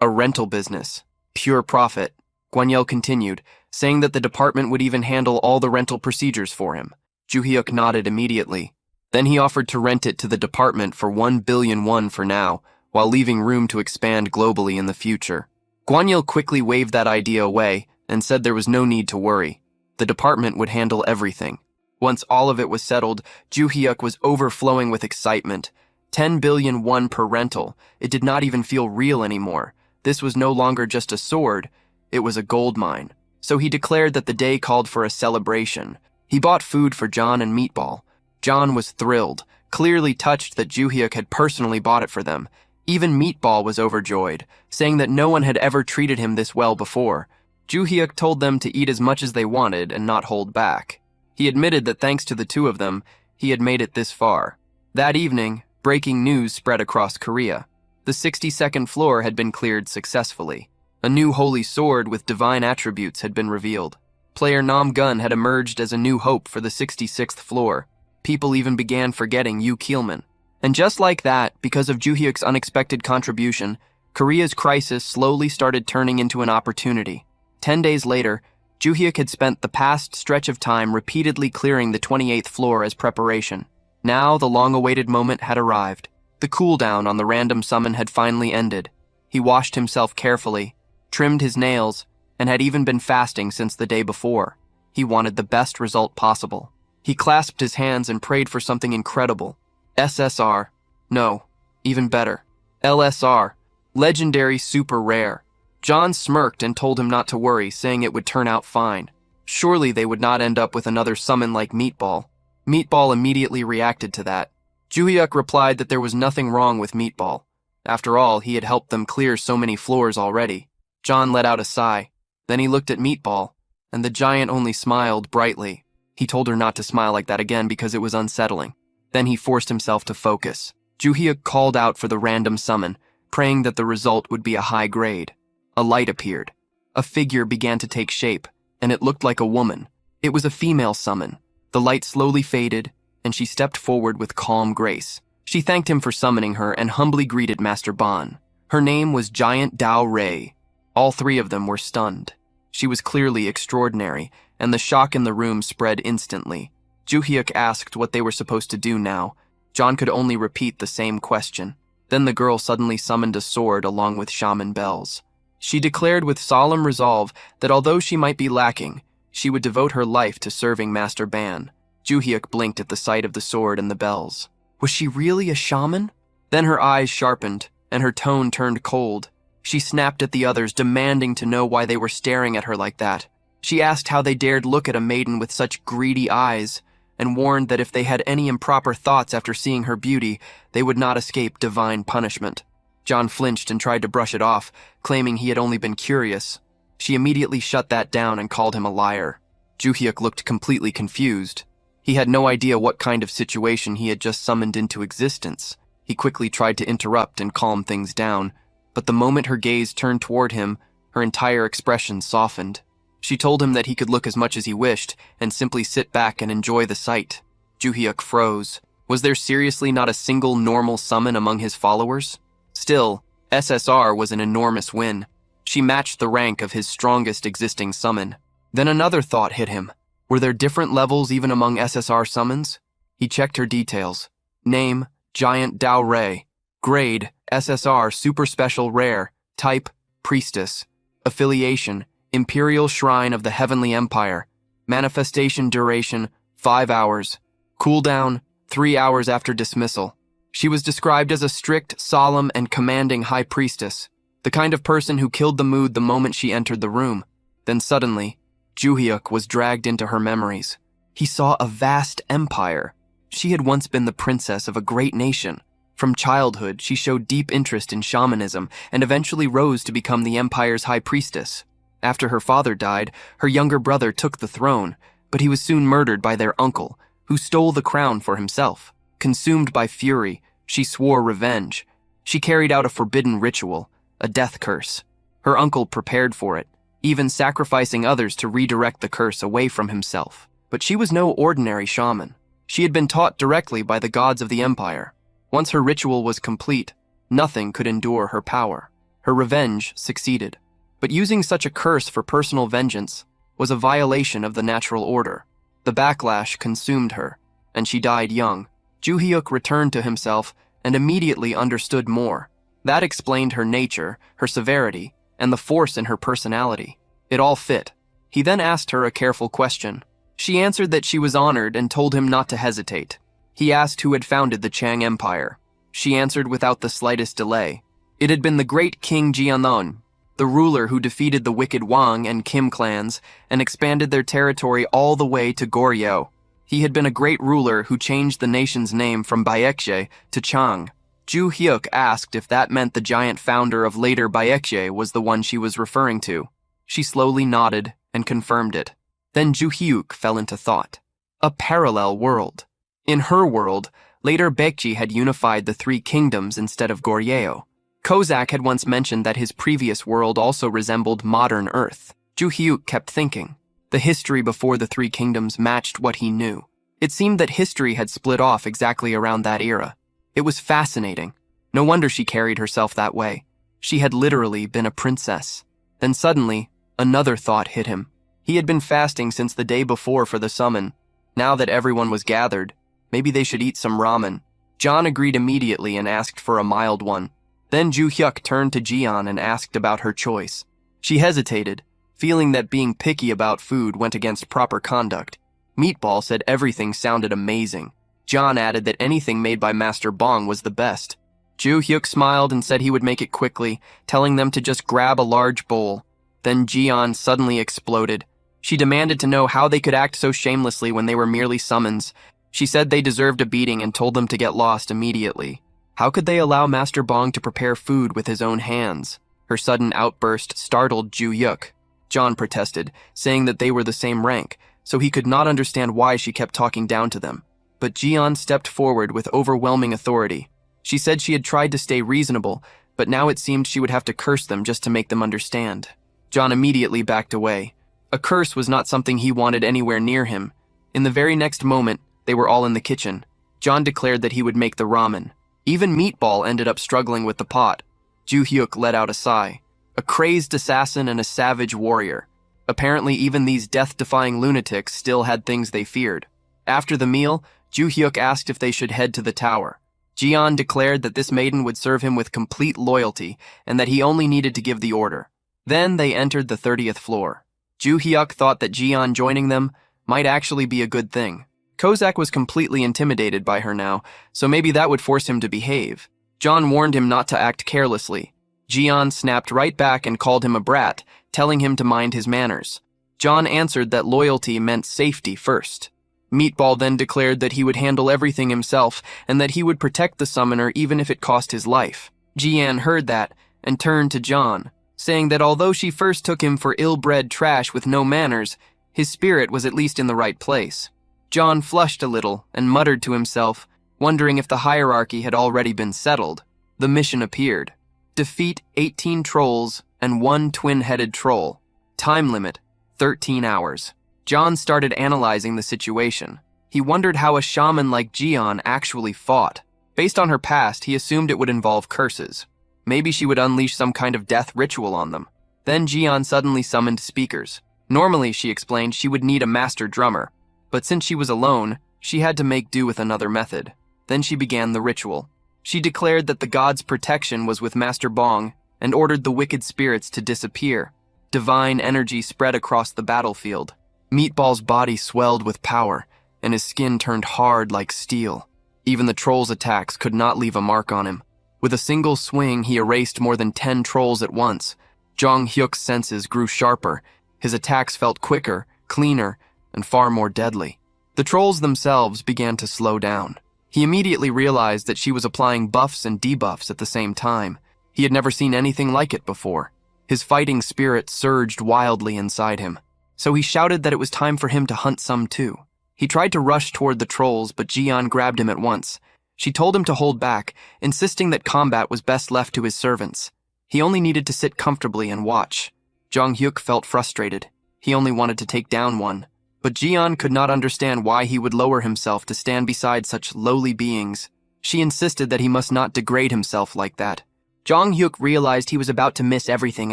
A rental business. Pure profit. Guanyel continued, saying that the department would even handle all the rental procedures for him. Juhyuk nodded immediately. Then he offered to rent it to the department for 1 billion won for now, while leaving room to expand globally in the future. Guanyel quickly waved that idea away and said there was no need to worry. The department would handle everything. Once all of it was settled, Juhyuk was overflowing with excitement. 10 billion won per rental. It did not even feel real anymore. This was no longer just a sword, it was a gold mine. So he declared that the day called for a celebration. He bought food for John and Meatball. John was thrilled, clearly touched that Juhyuk had personally bought it for them. Even Meatball was overjoyed, saying that no one had ever treated him this well before. Juhyuk told them to eat as much as they wanted and not hold back. He admitted that thanks to the two of them, he had made it this far. That evening, breaking news spread across Korea. The 62nd floor had been cleared successfully. A new holy sword with divine attributes had been revealed. Player Nam Gun had emerged as a new hope for the 66th floor. People even began forgetting Yu Keelman. And just like that, because of Juhyuk's unexpected contribution, Korea's crisis slowly started turning into an opportunity. 10 days later, Juhyuk had spent the past stretch of time repeatedly clearing the 28th floor as preparation. Now the long-awaited moment had arrived. The cooldown on the random summon had finally ended. He washed himself carefully, trimmed his nails, and had even been fasting since the day before. He wanted the best result possible. He clasped his hands and prayed for something incredible. SSR. No, even better. LSR. Legendary super rare. John smirked and told him not to worry, saying it would turn out fine. Surely they would not end up with another summon like Meatball. Meatball immediately reacted to that. Juhyuk replied that there was nothing wrong with Meatball. After all, he had helped them clear so many floors already. John let out a sigh. Then he looked at Meatball, and the giant only smiled brightly. He told her not to smile like that again because it was unsettling. Then he forced himself to focus. Juhyuk called out for the random summon, praying that the result would be a high grade. A light appeared. A figure began to take shape, and it looked like a woman. It was a female summon. The light slowly faded, and she stepped forward with calm grace. She thanked him for summoning her and humbly greeted Master Ban. Her name was Giant Dao Rei. All three of them were stunned. She was clearly extraordinary, and the shock in the room spread instantly. Juhyuk asked what they were supposed to do now. John could only repeat the same question. Then the girl suddenly summoned a sword along with shaman bells. She declared with solemn resolve that although she might be lacking, she would devote her life to serving Master Ban. Juhyuk blinked at the sight of the sword and the bells. Was she really a shaman? Then her eyes sharpened, and her tone turned cold. She snapped at the others, demanding to know why they were staring at her like that. She asked how they dared look at a maiden with such greedy eyes, and warned that if they had any improper thoughts after seeing her beauty, they would not escape divine punishment. John flinched and tried to brush it off, claiming he had only been curious. She immediately shut that down and called him a liar. Ju-hyuk looked completely confused. He had no idea what kind of situation he had just summoned into existence. He quickly tried to interrupt and calm things down, but the moment her gaze turned toward him, her entire expression softened. She told him that he could look as much as he wished and simply sit back and enjoy the sight. Ju-hyuk froze. Was there seriously not a single normal summon among his followers? Still, SSR was an enormous win. She matched the rank of his strongest existing summon. Then another thought hit him. Were there different levels even among SSR summons? He checked her details. Name, Giant Dao Rei. Grade, SSR Super Special Rare. Type, Priestess. Affiliation, Imperial Shrine of the Heavenly Empire. Manifestation duration, 5 hours. Cooldown, 3 hours after dismissal. She was described as a strict, solemn, and commanding high priestess, the kind of person who killed the mood the moment she entered the room. Then suddenly, Ju-hyuk was dragged into her memories. He saw a vast empire. She had once been the princess of a great nation. From childhood, she showed deep interest in shamanism and eventually rose to become the empire's high priestess. After her father died, her younger brother took the throne, but he was soon murdered by their uncle, who stole the crown for himself. Consumed by fury, she swore revenge. She carried out a forbidden ritual, a death curse. Her uncle prepared for it, even sacrificing others to redirect the curse away from himself. But she was no ordinary shaman. She had been taught directly by the gods of the empire. Once her ritual was complete, nothing could endure her power. Her revenge succeeded. But using such a curse for personal vengeance was a violation of the natural order. The backlash consumed her, and she died young. Ju-hyuk returned to himself and immediately understood more. That explained her nature, her severity, and the force in her personality. It all fit. He then asked her a careful question. She answered that she was honored and told him not to hesitate. He asked who had founded the Chang Empire. She answered without the slightest delay. It had been the great King Jianlong, the ruler who defeated the wicked Wang and Kim clans and expanded their territory all the way to Goryeo. He had been a great ruler who changed the nation's name from Baekje to Chang. Ju-hyuk asked if that meant the giant founder of later Baekje was the one she was referring to. She slowly nodded and confirmed it. Then Ju-hyuk fell into thought. A parallel world. In her world, later Baekje had unified the three kingdoms instead of Goryeo. Kozak had once mentioned that his previous world also resembled modern Earth. Ju-hyuk kept thinking. The history before the three kingdoms matched what he knew. It seemed that history had split off exactly around that era. It was fascinating. No wonder she carried herself that way. She had literally been a princess. Then suddenly, another thought hit him. He had been fasting since the day before for the summon. Now that everyone was gathered, maybe they should eat some ramen. John agreed immediately and asked for a mild one. Then Ju-hyuk turned to Jian and asked about her choice. She hesitated, feeling that being picky about food went against proper conduct. Meatball said everything sounded amazing. John added that anything made by Master Bong was the best. Ju-hyuk smiled and said he would make it quickly, telling them to just grab a large bowl. Then Jian suddenly exploded. She demanded to know how they could act so shamelessly when they were merely summons. She said they deserved a beating and told them to get lost immediately. How could they allow Master Bong to prepare food with his own hands? Her sudden outburst startled Ju-hyuk. John protested, saying that they were the same rank, so he could not understand why she kept talking down to them. But Jian stepped forward with overwhelming authority. She said she had tried to stay reasonable, but now it seemed she would have to curse them just to make them understand. John immediately backed away. A curse was not something he wanted anywhere near him. In the very next moment, they were all in the kitchen. John declared that he would make the ramen. Even Meatball ended up struggling with the pot. Ju-hyuk let out a sigh. A crazed assassin and a savage warrior. Apparently even these death-defying lunatics still had things they feared. After the meal, Ju-hyuk asked if they should head to the tower. Jian declared that this maiden would serve him with complete loyalty and that he only needed to give the order. Then they entered the 30th floor. Ju-hyuk thought that Jian joining them might actually be a good thing. Kozak was completely intimidated by her now, so maybe that would force him to behave. John warned him not to act carelessly. Jian snapped right back and called him a brat, telling him to mind his manners. John answered that loyalty meant safety first. Meatball then declared that he would handle everything himself and that he would protect the summoner even if it cost his life. Jian heard that and turned to John, saying that although she first took him for ill-bred trash with no manners, His spirit was at least in the right place. John flushed a little and muttered to himself, wondering if the hierarchy had already been settled. The mission appeared. Defeat 18 trolls and 1 twin-headed troll. Time limit, 13 hours. John started analyzing the situation. He wondered how a shaman like Jian actually fought. Based on her past, he assumed it would involve curses. Maybe she would unleash some kind of death ritual on them. Then Jian suddenly summoned speakers. Normally, she explained, she would need a master drummer, but since she was alone, she had to make do with another method. Then she began the ritual. She declared that the god's protection was with Master Bong and ordered the wicked spirits to disappear. Divine energy spread across the battlefield. Meatball's body swelled with power, and his skin turned hard like steel. Even the troll's attacks could not leave a mark on him. With a single swing, he erased more than 10 trolls at once. Jong Hyuk's senses grew sharper. His attacks felt quicker, cleaner, and far more deadly. The trolls themselves began to slow down. He immediately realized that she was applying buffs and debuffs at the same time. He had never seen anything like it before. His fighting spirit surged wildly inside him. So he shouted that it was time for him to hunt some too. He tried to rush toward the trolls, but Jian grabbed him at once. She told him to hold back, insisting that combat was best left to his servants. He only needed to sit comfortably and watch. Jong Hyuk felt frustrated. He only wanted to take down one. But Jian could not understand why he would lower himself to stand beside such lowly beings. She insisted that he must not degrade himself like that. Jong Hyuk realized he was about to miss everything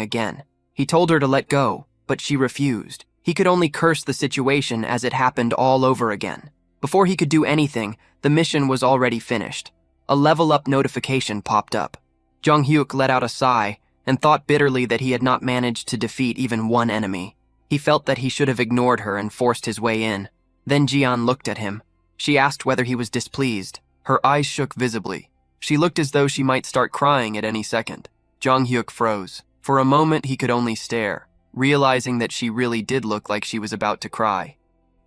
again. He told her to let go, but she refused. He could only curse the situation as it happened all over again. Before he could do anything, the mission was already finished. A level-up notification popped up. Jong Hyuk let out a sigh and thought bitterly that he had not managed to defeat even one enemy. He felt that he should have ignored her and forced his way in. Then Jian looked at him. She asked whether he was displeased. Her eyes shook visibly. She looked as though she might start crying at any second. Jong Hyuk froze. For a moment he could only stare, realizing that she really did look like she was about to cry.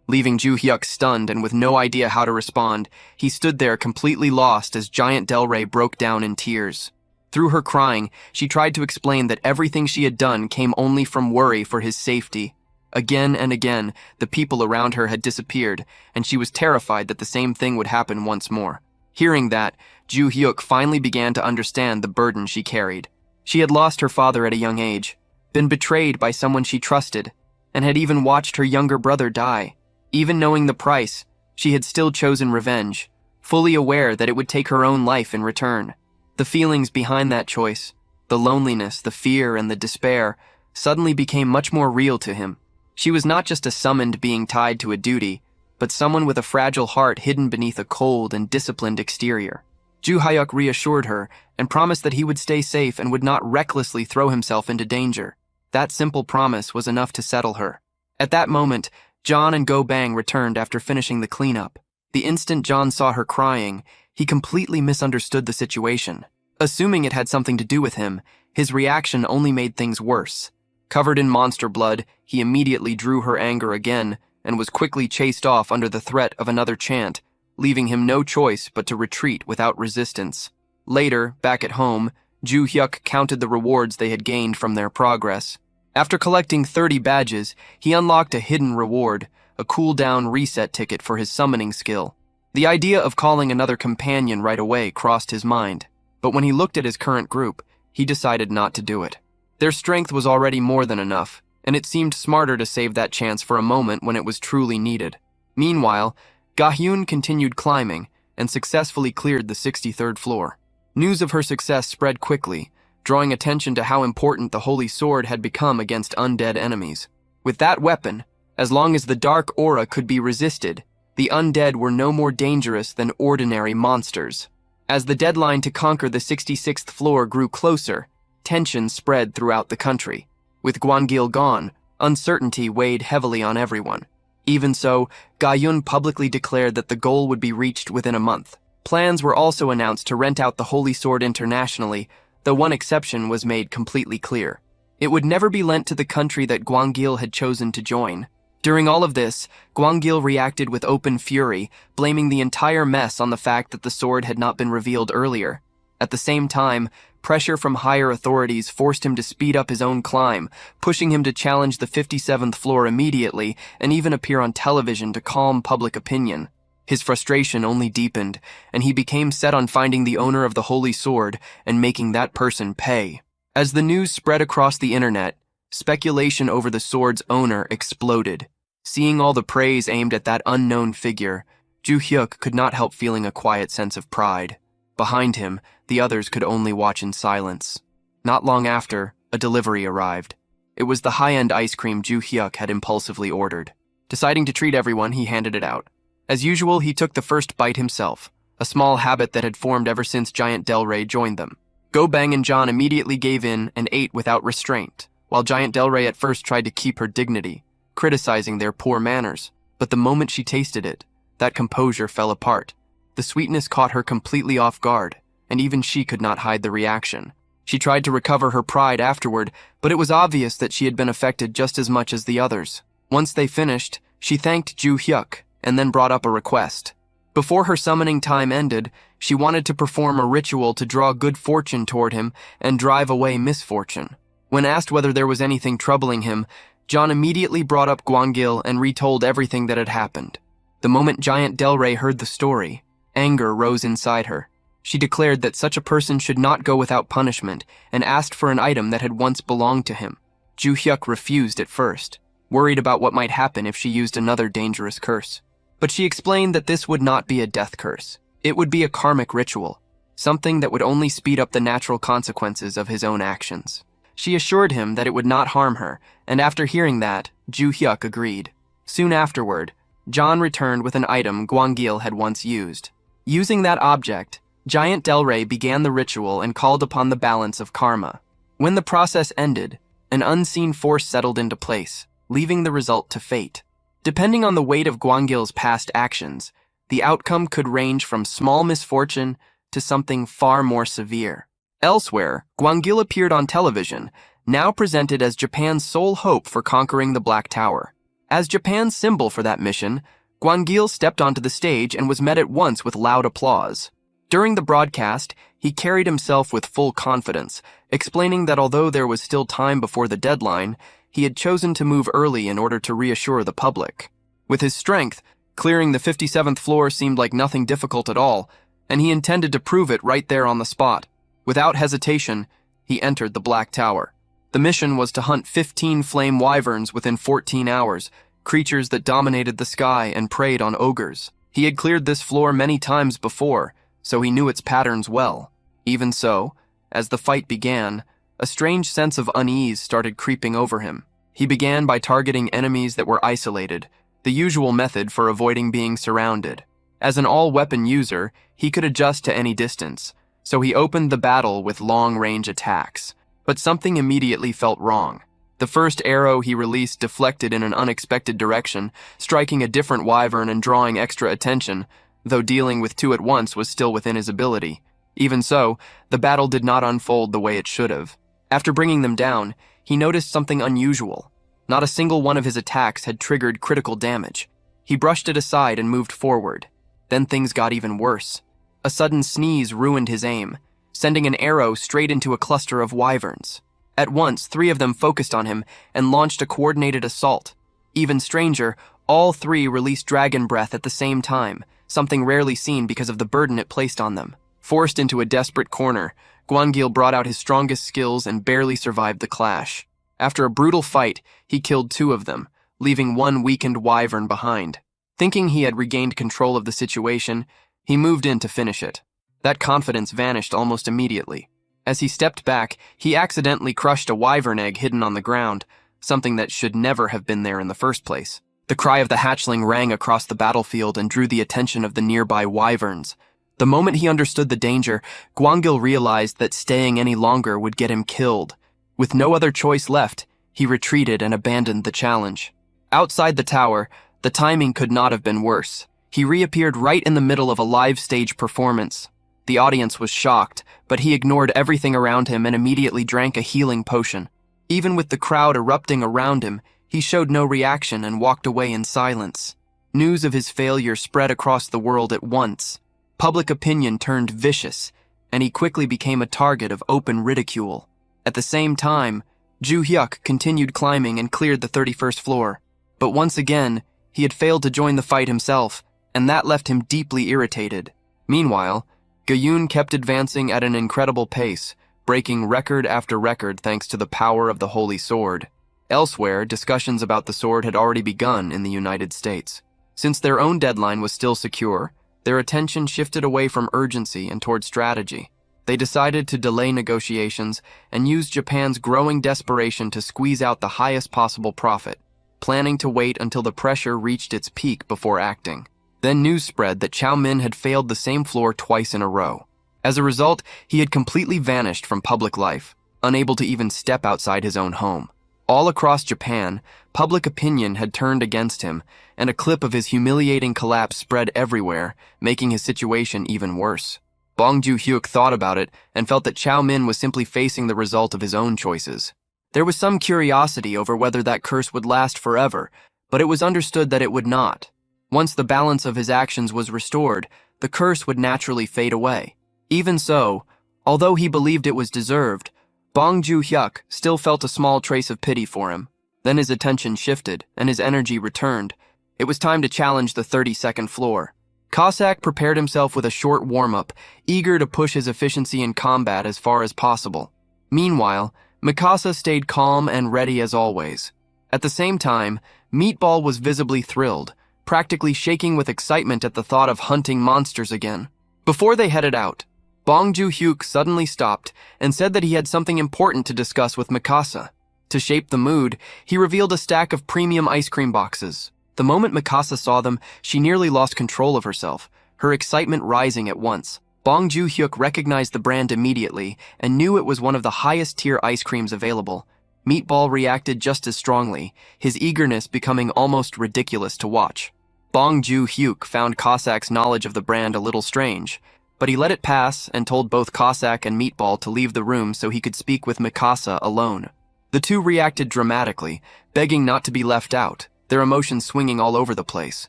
Leaving Ju Hyuk stunned and with no idea how to respond, he stood there completely lost as Giant Delray broke down in tears. Through her crying, she tried to explain that everything she had done came only from worry for his safety. Again and again, the people around her had disappeared, and she was terrified that the same thing would happen once more. Hearing that, Ju Hyuk finally began to understand the burden she carried. She had lost her father at a young age, been betrayed by someone she trusted, and had even watched her younger brother die. Even knowing the price, she had still chosen revenge, fully aware that it would take her own life in return. The feelings behind that choice, the loneliness, the fear, and the despair, suddenly became much more real to him. She was not just a summoned being tied to a duty, but someone with a fragile heart hidden beneath a cold and disciplined exterior. Ju Hyuk reassured her and promised that he would stay safe and would not recklessly throw himself into danger. That simple promise was enough to settle her. At that moment, John and Go Bang returned after finishing the cleanup. The instant John saw her crying, he completely misunderstood the situation. Assuming it had something to do with him, his reaction only made things worse. Covered in monster blood, he immediately drew her anger again and was quickly chased off under the threat of another chant, leaving him no choice but to retreat without resistance. Later, back at home, Ju Hyuk counted the rewards they had gained from their progress. After collecting 30 badges, he unlocked a hidden reward, a cooldown reset ticket for his summoning skill. The idea of calling another companion right away crossed his mind, but when he looked at his current group, he decided not to do it. Their strength was already more than enough, and it seemed smarter to save that chance for a moment when it was truly needed. Meanwhile, Ga-hyun continued climbing and successfully cleared the 63rd floor. News of her success spread quickly, drawing attention to how important the Holy Sword had become against undead enemies. With that weapon, as long as the dark aura could be resisted, the undead were no more dangerous than ordinary monsters. As the deadline to conquer the 66th floor grew closer, tension spread throughout the country. With Gwangil gone, uncertainty weighed heavily on everyone. Even so, Ga-hyun publicly declared that the goal would be reached within a month. Plans were also announced to rent out the Holy Sword internationally, though one exception was made completely clear. It would never be lent to the country that Gwangil had chosen to join. During all of this, Gwangil reacted with open fury, blaming the entire mess on the fact that the sword had not been revealed earlier. At the same time, pressure from higher authorities forced him to speed up his own climb, pushing him to challenge the 57th floor immediately and even appear on television to calm public opinion. His frustration only deepened, and he became set on finding the owner of the Holy Sword and making that person pay. As the news spread across the internet, speculation over the sword's owner exploded. Seeing all the praise aimed at that unknown figure, Ju Hyuk could not help feeling a quiet sense of pride. Behind him, the others could only watch in silence. Not long after, a delivery arrived. It was the high-end ice cream Ju Hyuk had impulsively ordered. Deciding to treat everyone, he handed it out. As usual, he took the first bite himself, a small habit that had formed ever since Giant Delray joined them. Go Bang and John immediately gave in and ate without restraint, while Giant Delray at first tried to keep her dignity, criticizing their poor manners. But the moment she tasted it, that composure fell apart. The sweetness caught her completely off guard, and even she could not hide the reaction. She tried to recover her pride afterward, but it was obvious that she had been affected just as much as the others. Once they finished, she thanked Ju Hyuk, and then brought up a request. Before her summoning time ended, she wanted to perform a ritual to draw good fortune toward him and drive away misfortune. When asked whether there was anything troubling him, John immediately brought up Gwangil and retold everything that had happened. The moment Giant Delray heard the story, anger rose inside her. She declared that such a person should not go without punishment and asked for an item that had once belonged to him. Ju Hyuk refused at first, worried about what might happen if she used another dangerous curse. But she explained that this would not be a death curse. It would be a karmic ritual, something that would only speed up the natural consequences of his own actions. She assured him that it would not harm her, and after hearing that, Ju Hyuk agreed. Soon afterward, John returned with an item Gwangil had once used. Using that object, Giant Delray began the ritual and called upon the balance of karma. When the process ended, an unseen force settled into place, leaving the result to fate. Depending on the weight of Gwangil's past actions, the outcome could range from small misfortune to something far more severe. Elsewhere, Gwangil appeared on television, now presented as Japan's sole hope for conquering the Black Tower. As Japan's symbol for that mission, Gwangil stepped onto the stage and was met at once with loud applause. During the broadcast, he carried himself with full confidence, explaining that although there was still time before the deadline, he had chosen to move early in order to reassure the public. With his strength, clearing the 57th floor seemed like nothing difficult at all, and he intended to prove it right there on the spot. Without hesitation, he entered the Black Tower. The mission was to hunt 15 flame wyverns within 14 hours, creatures that dominated the sky and preyed on ogres. He had cleared this floor many times before, so he knew its patterns well. Even so, as the fight began, a strange sense of unease started creeping over him. He began by targeting enemies that were isolated, the usual method for avoiding being surrounded. As an all-weapon user, he could adjust to any distance, so he opened the battle with long-range attacks. But something immediately felt wrong. The first arrow he released deflected in an unexpected direction, striking a different wyvern and drawing extra attention, though dealing with two at once was still within his ability. Even so, the battle did not unfold the way it should have. After bringing them down, he noticed something unusual. Not a single one of his attacks had triggered critical damage. He brushed it aside and moved forward. Then things got even worse. A sudden sneeze ruined his aim, sending an arrow straight into a cluster of wyverns. At once, 3 of them focused on him and launched a coordinated assault. Even stranger, all 3 released dragon breath at the same time, something rarely seen because of the burden it placed on them. Forced into a desperate corner, Gwangil brought out his strongest skills and barely survived the clash. After a brutal fight, he killed 2 of them, leaving 1 weakened wyvern behind. Thinking he had regained control of the situation, he moved in to finish it. That confidence vanished almost immediately. As he stepped back, he accidentally crushed a wyvern egg hidden on the ground, something that should never have been there in the first place. The cry of the hatchling rang across the battlefield and drew the attention of the nearby wyverns. The moment he understood the danger, Gwangil realized that staying any longer would get him killed. With no other choice left, he retreated and abandoned the challenge. Outside the tower, the timing could not have been worse. He reappeared right in the middle of a live stage performance. The audience was shocked, but he ignored everything around him and immediately drank a healing potion. Even with the crowd erupting around him, he showed no reaction and walked away in silence. News of his failure spread across the world at once. Public opinion turned vicious, and he quickly became a target of open ridicule. At the same time, Ju Hyuk continued climbing and cleared the 31st floor. But once again, he had failed to join the fight himself, and that left him deeply irritated. Meanwhile, Gayun kept advancing at an incredible pace, breaking record after record thanks to the power of the Holy Sword. Elsewhere, discussions about the sword had already begun in the United States. Since their own deadline was still secure, their attention shifted away from urgency and toward strategy. They decided to delay negotiations and use Japan's growing desperation to squeeze out the highest possible profit, planning to wait until the pressure reached its peak before acting. Then news spread that Chow Min had failed the same floor twice in a row. As a result, he had completely vanished from public life, unable to even step outside his own home. All across Japan, public opinion had turned against him, and a clip of his humiliating collapse spread everywhere, making his situation even worse. Bong Joo-hyuk thought about it and felt that Chow Min was simply facing the result of his own choices. There was some curiosity over whether that curse would last forever, but it was understood that it would not. Once the balance of his actions was restored, the curse would naturally fade away. Even so, although he believed it was deserved, Bong Joo-hyuk still felt a small trace of pity for him. Then his attention shifted, and his energy returned. It was time to challenge the 32nd floor. Cossack prepared himself with a short warm-up, eager to push his efficiency in combat as far as possible. Meanwhile, Mikasa stayed calm and ready as always. At the same time, Meatball was visibly thrilled, practically shaking with excitement at the thought of hunting monsters again. Before they headed out, Bong Joo-hyuk suddenly stopped and said that he had something important to discuss with Mikasa. To shape the mood, he revealed a stack of premium ice cream boxes. The moment Mikasa saw them, she nearly lost control of herself, her excitement rising at once. Bong Joo-hyuk recognized the brand immediately and knew it was one of the highest-tier ice creams available. Meatball reacted just as strongly, his eagerness becoming almost ridiculous to watch. Bong Joo-hyuk found Cossack's knowledge of the brand a little strange, but he let it pass and told both Cossack and Meatball to leave the room so he could speak with Mikasa alone. The two reacted dramatically, begging not to be left out, their emotions swinging all over the place.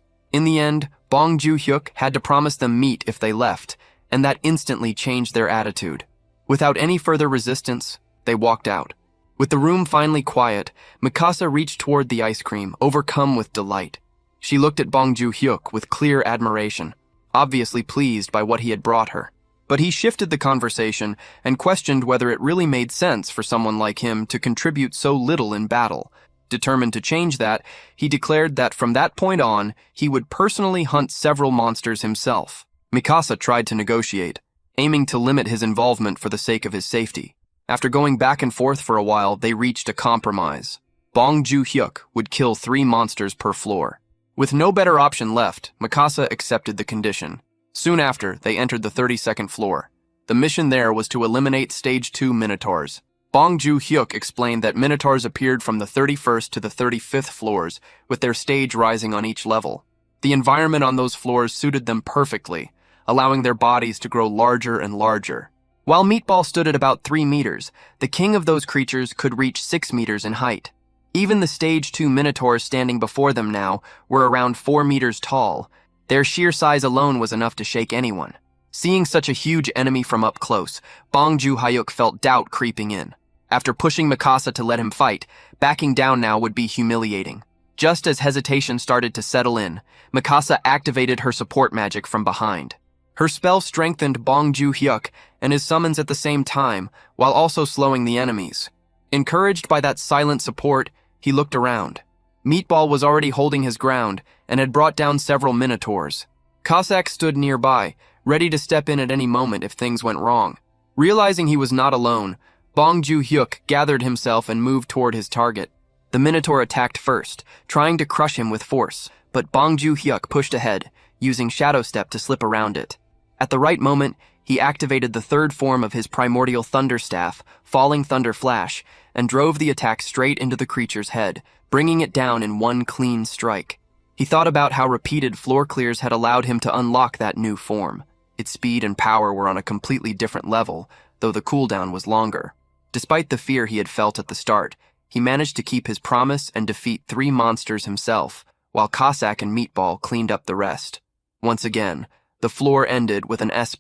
In the end, Bong Joo-hyuk had to promise them meat if they left, and that instantly changed their attitude. Without any further resistance, they walked out. With the room finally quiet, Mikasa reached toward the ice cream, overcome with delight. She looked at Bong Joo-hyuk with clear admiration, obviously pleased by what he had brought her. But he shifted the conversation and questioned whether it really made sense for someone like him to contribute so little in battle. Determined to change that, he declared that from that point on, he would personally hunt several monsters himself. Mikasa tried to negotiate, aiming to limit his involvement for the sake of his safety. After going back and forth for a while, they reached a compromise. Bong Joo-hyuk would kill 3 monsters per floor. With no better option left, Mikasa accepted the condition. Soon after, they entered the 32nd floor. The mission there was to eliminate Stage 2 Minotaurs. Bong Joo-hyuk explained that Minotaurs appeared from the 31st to the 35th floors, with their stage rising on each level. The environment on those floors suited them perfectly, allowing their bodies to grow larger and larger. While Meatball stood at about 3 meters, the king of those creatures could reach 6 meters in height. Even the Stage 2 Minotaurs standing before them now were around 4 meters tall. Their sheer size alone was enough to shake anyone. Seeing such a huge enemy from up close, Bong Joo-hyuk felt doubt creeping in. After pushing Mikasa to let him fight, backing down now would be humiliating. Just as hesitation started to settle in, Mikasa activated her support magic from behind. Her spell strengthened Bong Joo-hyuk and his summons at the same time, while also slowing the enemies. Encouraged by that silent support, he looked around. Meatball was already holding his ground and had brought down several Minotaurs. Cossack stood nearby, ready to step in at any moment if things went wrong. Realizing he was not alone, Bong Joo-hyuk gathered himself and moved toward his target. The Minotaur attacked first, trying to crush him with force, but Bong Joo-hyuk pushed ahead, using Shadow Step to slip around it. At the right moment, he activated the third form of his primordial Thunder Staff, Falling Thunder Flash, and drove the attack straight into the creature's head, bringing it down in one clean strike. He thought about how repeated floor clears had allowed him to unlock that new form. Its speed and power were on a completely different level, though the cooldown was longer. Despite the fear he had felt at the start, he managed to keep his promise and defeat 3 monsters himself, while Cossack and Meatball cleaned up the rest. Once again, the floor ended with an S++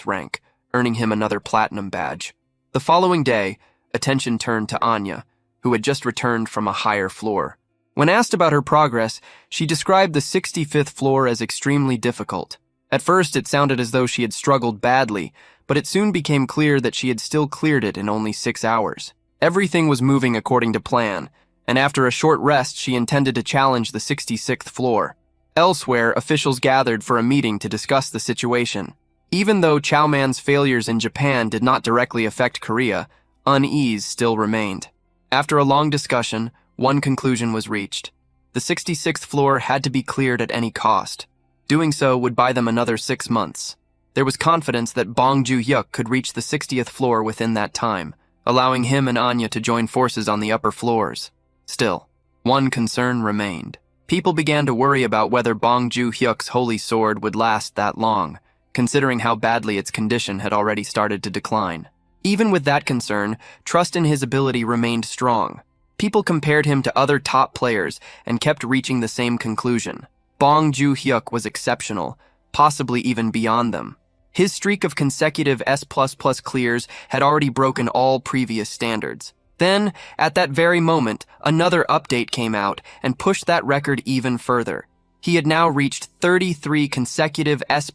rank, earning him another platinum badge. The following day, attention turned to Anya, who had just returned from a higher floor. When asked about her progress, she described the 65th floor as extremely difficult. At first, it sounded as though she had struggled badly, but it soon became clear that she had still cleared it in only 6 hours. Everything was moving according to plan, and after a short rest, she intended to challenge the 66th floor. Elsewhere, officials gathered for a meeting to discuss the situation. Even though Chow Man's failures in Japan did not directly affect Korea, unease still remained. After a long discussion, one conclusion was reached. The 66th floor had to be cleared at any cost. Doing so would buy them another 6 months. There was confidence that Bong Joo-hyuk could reach the 60th floor within that time, allowing him and Anya to join forces on the upper floors. Still, one concern remained. People began to worry about whether Bong Joo-hyuk's holy sword would last that long, considering how badly its condition had already started to decline. Even with that concern, trust in his ability remained strong. People compared him to other top players and kept reaching the same conclusion. Bong Joo-hyuk was exceptional, possibly even beyond them. His streak of consecutive S++ clears had already broken all previous standards. Then, at that very moment, another update came out and pushed that record even further. He had now reached 33 consecutive S++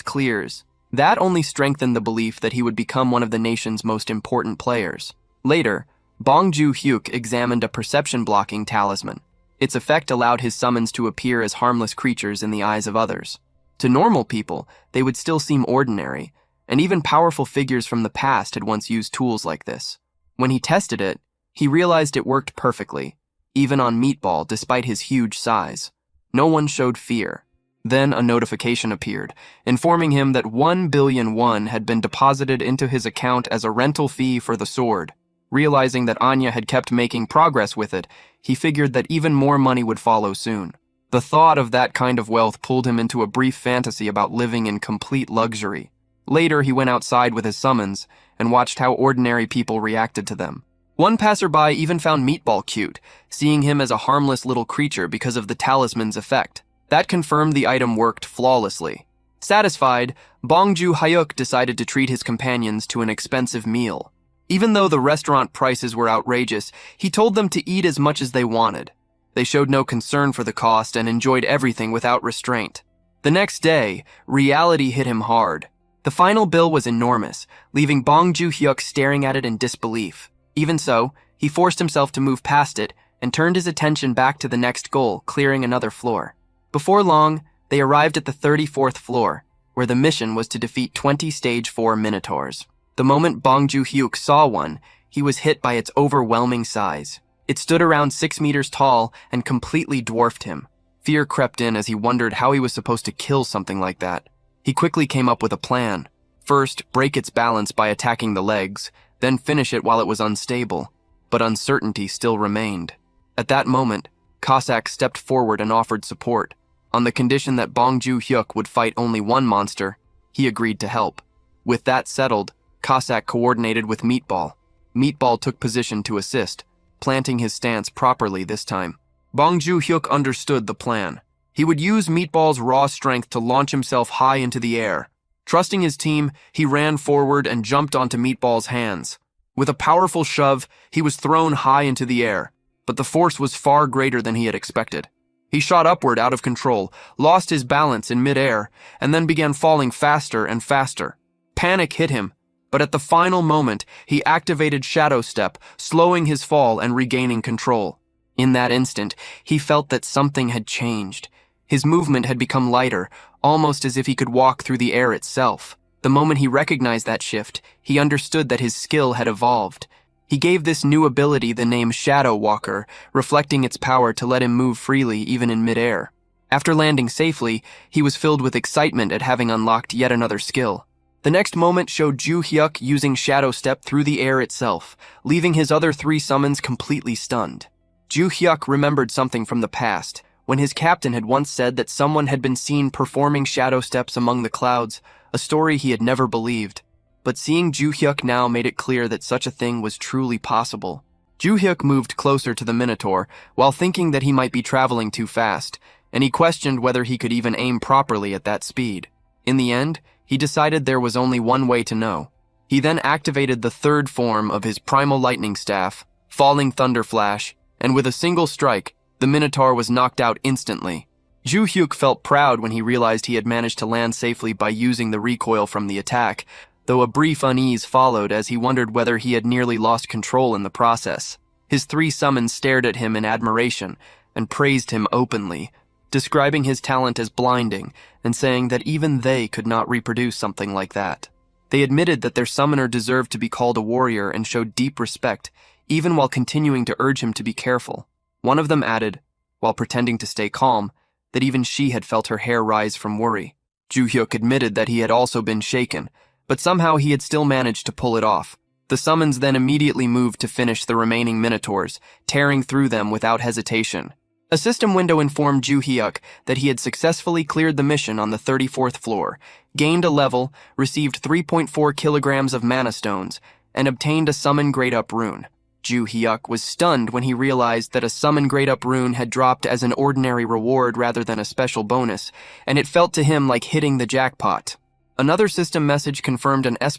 clears. That only strengthened the belief that he would become one of the nation's most important players. Later, Bong Joo-hyuk examined a perception-blocking talisman. Its effect allowed his summons to appear as harmless creatures in the eyes of others. To normal people, they would still seem ordinary, and even powerful figures from the past had once used tools like this. When he tested it, he realized it worked perfectly, even on Meatball despite his huge size. No one showed fear. Then a notification appeared, informing him that 1 billion won had been deposited into his account as a rental fee for the sword. Realizing that Anya had kept making progress with it, he figured that even more money would follow soon. The thought of that kind of wealth pulled him into a brief fantasy about living in complete luxury. Later, he went outside with his summons and watched how ordinary people reacted to them. One passerby even found Meatball cute, seeing him as a harmless little creature because of the talisman's effect. That confirmed the item worked flawlessly. Satisfied, Bong Joo-hyuk decided to treat his companions to an expensive meal. Even though the restaurant prices were outrageous, he told them to eat as much as they wanted. They showed no concern for the cost and enjoyed everything without restraint. The next day, reality hit him hard. The final bill was enormous, leaving Bong Joo-hyuk staring at it in disbelief. Even so, he forced himself to move past it and turned his attention back to the next goal, clearing another floor. Before long, they arrived at the 34th floor, where the mission was to defeat 20 Stage 4 Minotaurs. The moment Bong Joo-hyuk saw one, he was hit by its overwhelming size. It stood around 6 meters tall and completely dwarfed him. Fear crept in as he wondered how he was supposed to kill something like that. He quickly came up with a plan. First, break its balance by attacking the legs, then finish it while it was unstable. But uncertainty still remained. At that moment, Cossack stepped forward and offered support. On the condition that Bong Joo-hyuk would fight only one monster, he agreed to help. With that settled, Cossack coordinated with Meatball. Meatball took position to assist, planting his stance properly this time. Bong Joo-hyuk understood the plan. He would use Meatball's raw strength to launch himself high into the air. Trusting his team, he ran forward and jumped onto Meatball's hands. With a powerful shove, he was thrown high into the air, but the force was far greater than he had expected. He shot upward out of control, lost his balance in midair, and then began falling faster and faster. Panic hit him, but at the final moment, he activated Shadow Step, slowing his fall and regaining control. In that instant, he felt that something had changed. His movement had become lighter, almost as if he could walk through the air itself. The moment he recognized that shift, he understood that his skill had evolved. He gave this new ability the name Shadow Walker, reflecting its power to let him move freely even in midair. After landing safely, he was filled with excitement at having unlocked yet another skill. The next moment showed Joo-hyuk using Shadow Step through the air itself, leaving his other 3 summons completely stunned. Joo-hyuk remembered something from the past, when his captain had once said that someone had been seen performing shadow steps among the clouds, a story he had never believed. But seeing Joo-hyuk now made it clear that such a thing was truly possible. Joo-hyuk moved closer to the Minotaur, while thinking that he might be traveling too fast, and he questioned whether he could even aim properly at that speed. In the end, he decided there was only one way to know. He then activated the third form of his primal lightning staff, Falling Thunder Flash, and with a single strike, the Minotaur was knocked out instantly. Ju Hyuk felt proud when he realized he had managed to land safely by using the recoil from the attack, though a brief unease followed as he wondered whether he had nearly lost control in the process. His three summons stared at him in admiration and praised him openly, describing his talent as blinding and saying that even they could not reproduce something like that. They admitted that their summoner deserved to be called a warrior and showed deep respect, even while continuing to urge him to be careful. One of them added, while pretending to stay calm, that even she had felt her hair rise from worry. Ju Hyuk admitted that he had also been shaken, but somehow he had still managed to pull it off. The summons then immediately moved to finish the remaining Minotaurs, tearing through them without hesitation. A system window informed Ju Hyuk that he had successfully cleared the mission on the 34th floor, gained a level, received 3.4 kilograms of mana stones, and obtained a summon grade-up rune. Ju Hyuk was stunned when he realized that a summon grade-up rune had dropped as an ordinary reward rather than a special bonus, and it felt to him like hitting the jackpot. Another system message confirmed an S++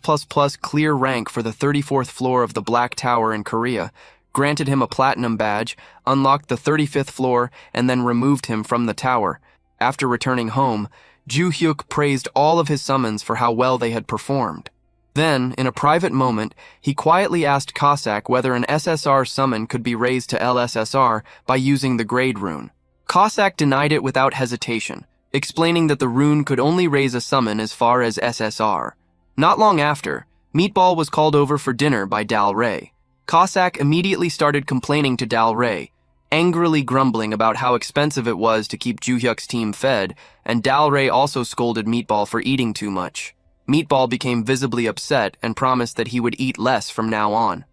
clear rank for the 34th floor of the Black Tower in Korea, granted him a platinum badge, unlocked the 35th floor, and then removed him from the tower. After returning home, Ju Hyuk praised all of his summons for how well they had performed. Then, in a private moment, he quietly asked Cossack whether an SSR summon could be raised to LSSR by using the grade rune. Cossack denied it without hesitation, explaining that the rune could only raise a summon as far as SSR. Not long after, Meatball was called over for dinner by Dal Rey. Cossack immediately started complaining to Dal Rey, angrily grumbling about how expensive it was to keep Ju Hyuk's team fed, and Dal Rey also scolded Meatball for eating too much. Meatball became visibly upset and promised that he would eat less from now on.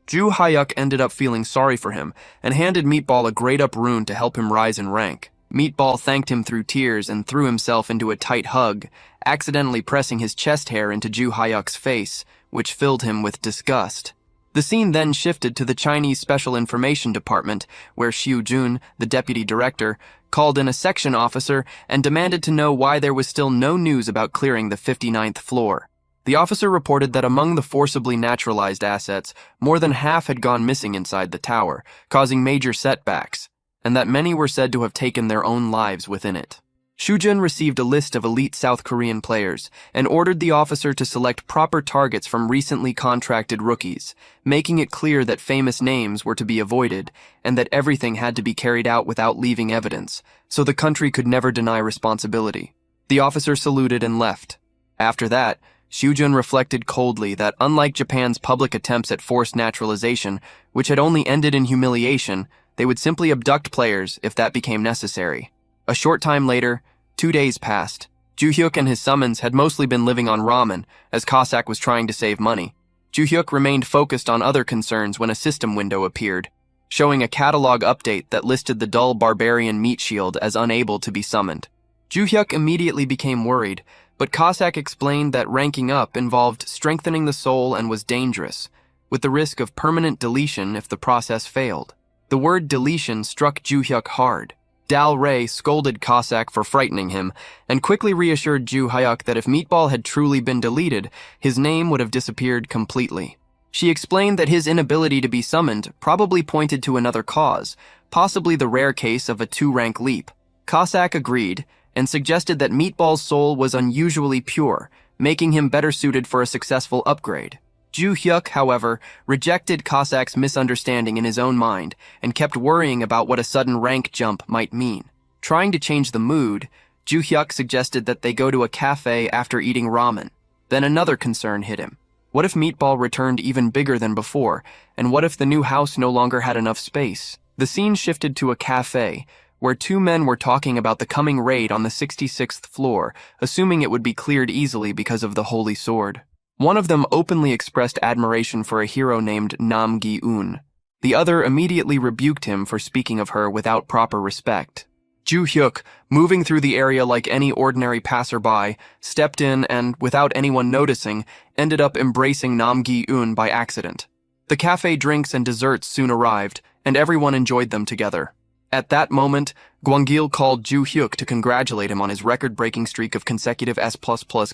Ju Hyuk ended up feeling sorry for him and handed Meatball a grade-up rune to help him rise in rank. Meatball thanked him through tears and threw himself into a tight hug, accidentally pressing his chest hair into Ju Hyuk's face, which filled him with disgust. The scene then shifted to the Chinese Special Information Department, where Xiu Jun, the deputy director, called in a section officer and demanded to know why there was still no news about clearing the 59th floor. The officer reported that among the forcibly naturalized assets, more than half had gone missing inside the tower, causing major setbacks, and that many were said to have taken their own lives within it. Shujun received a list of elite South Korean players and ordered the officer to select proper targets from recently contracted rookies, making it clear that famous names were to be avoided and that everything had to be carried out without leaving evidence, so the country could never deny responsibility. The officer saluted and left. After that, Shujun reflected coldly that unlike Japan's public attempts at forced naturalization, which had only ended in humiliation, they would simply abduct players if that became necessary. A short time later, 2 days passed. Ju Hyuk and his summons had mostly been living on ramen, as Cossack was trying to save money. Ju Hyuk remained focused on other concerns when a system window appeared, showing a catalog update that listed the dull barbarian meat shield as unable to be summoned. Ju Hyuk immediately became worried, but Cossack explained that ranking up involved strengthening the soul and was dangerous, with the risk of permanent deletion if the process failed. The word deletion struck Ju Hyuk hard. Dal Rey scolded Cossack for frightening him, and quickly reassured Ju Hyuk that if Meatball had truly been deleted, his name would have disappeared completely. She explained that his inability to be summoned probably pointed to another cause, possibly the rare case of a 2-rank leap. Cossack agreed, and suggested that Meatball's soul was unusually pure, making him better suited for a successful upgrade. Ju Hyuk, however, rejected Cossack's misunderstanding in his own mind and kept worrying about what a sudden rank jump might mean. Trying to change the mood, Ju Hyuk suggested that they go to a cafe after eating ramen. Then another concern hit him. What if Meatball returned even bigger than before, and what if the new house no longer had enough space? The scene shifted to a cafe, where 2 men were talking about the coming raid on the 66th floor, assuming it would be cleared easily because of the Holy Sword. One of them openly expressed admiration for a hero named Nam Gi-un. The other immediately rebuked him for speaking of her without proper respect. Ju Hyuk, moving through the area like any ordinary passerby, stepped in and, without anyone noticing, ended up embracing Nam Gi-un by accident. The cafe drinks and desserts soon arrived, and everyone enjoyed them together. At that moment, Gwangil called Ju Hyuk to congratulate him on his record-breaking streak of consecutive S++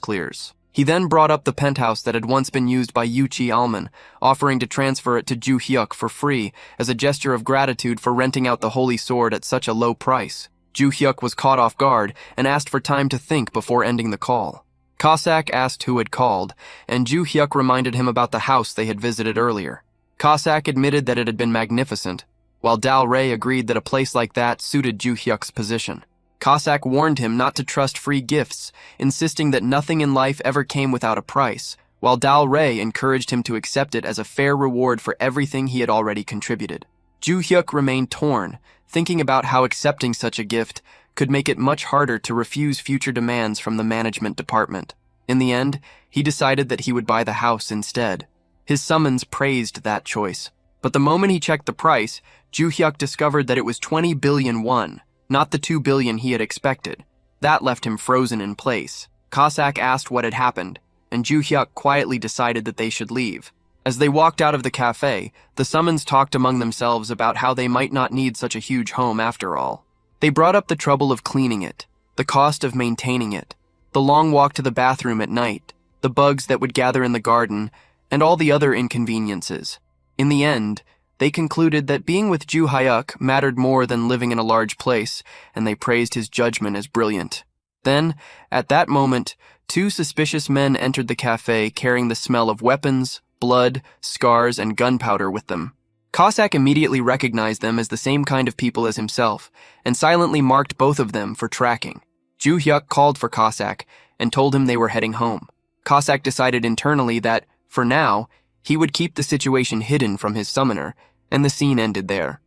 clears. He then brought up the penthouse that had once been used by Yuchi Alman, offering to transfer it to Ju Hyuk for free as a gesture of gratitude for renting out the holy sword at such a low price. Ju Hyuk was caught off guard and asked for time to think before ending the call. Cossack asked who had called, and Ju Hyuk reminded him about the house they had visited earlier. Cossack admitted that it had been magnificent, while Dal Rey agreed that a place like that suited Ju Hyuk's position. Cossack warned him not to trust free gifts, insisting that nothing in life ever came without a price, while Dal Rey encouraged him to accept it as a fair reward for everything he had already contributed. Ju Hyuk remained torn, thinking about how accepting such a gift could make it much harder to refuse future demands from the management department. In the end, he decided that he would buy the house instead. His summons praised that choice, but the moment he checked the price, Ju Hyuk discovered that it was 20 billion won, not the 2 billion he had expected. That left him frozen in place. Cossack asked what had happened, and Ju Hyuk quietly decided that they should leave. As they walked out of the cafe, the summons talked among themselves about how they might not need such a huge home after all. They brought up the trouble of cleaning it, the cost of maintaining it, the long walk to the bathroom at night, the bugs that would gather in the garden, and all the other inconveniences. In the end, they concluded that being with Ju Hyuk mattered more than living in a large place, and they praised his judgment as brilliant. Then, at that moment, 2 suspicious men entered the cafe carrying the smell of weapons, blood, scars, and gunpowder with them. Cossack immediately recognized them as the same kind of people as himself, and silently marked both of them for tracking. Ju Hyuk called for Cossack and told him they were heading home. Cossack decided internally that, for now, he would keep the situation hidden from his summoner, and the scene ended there.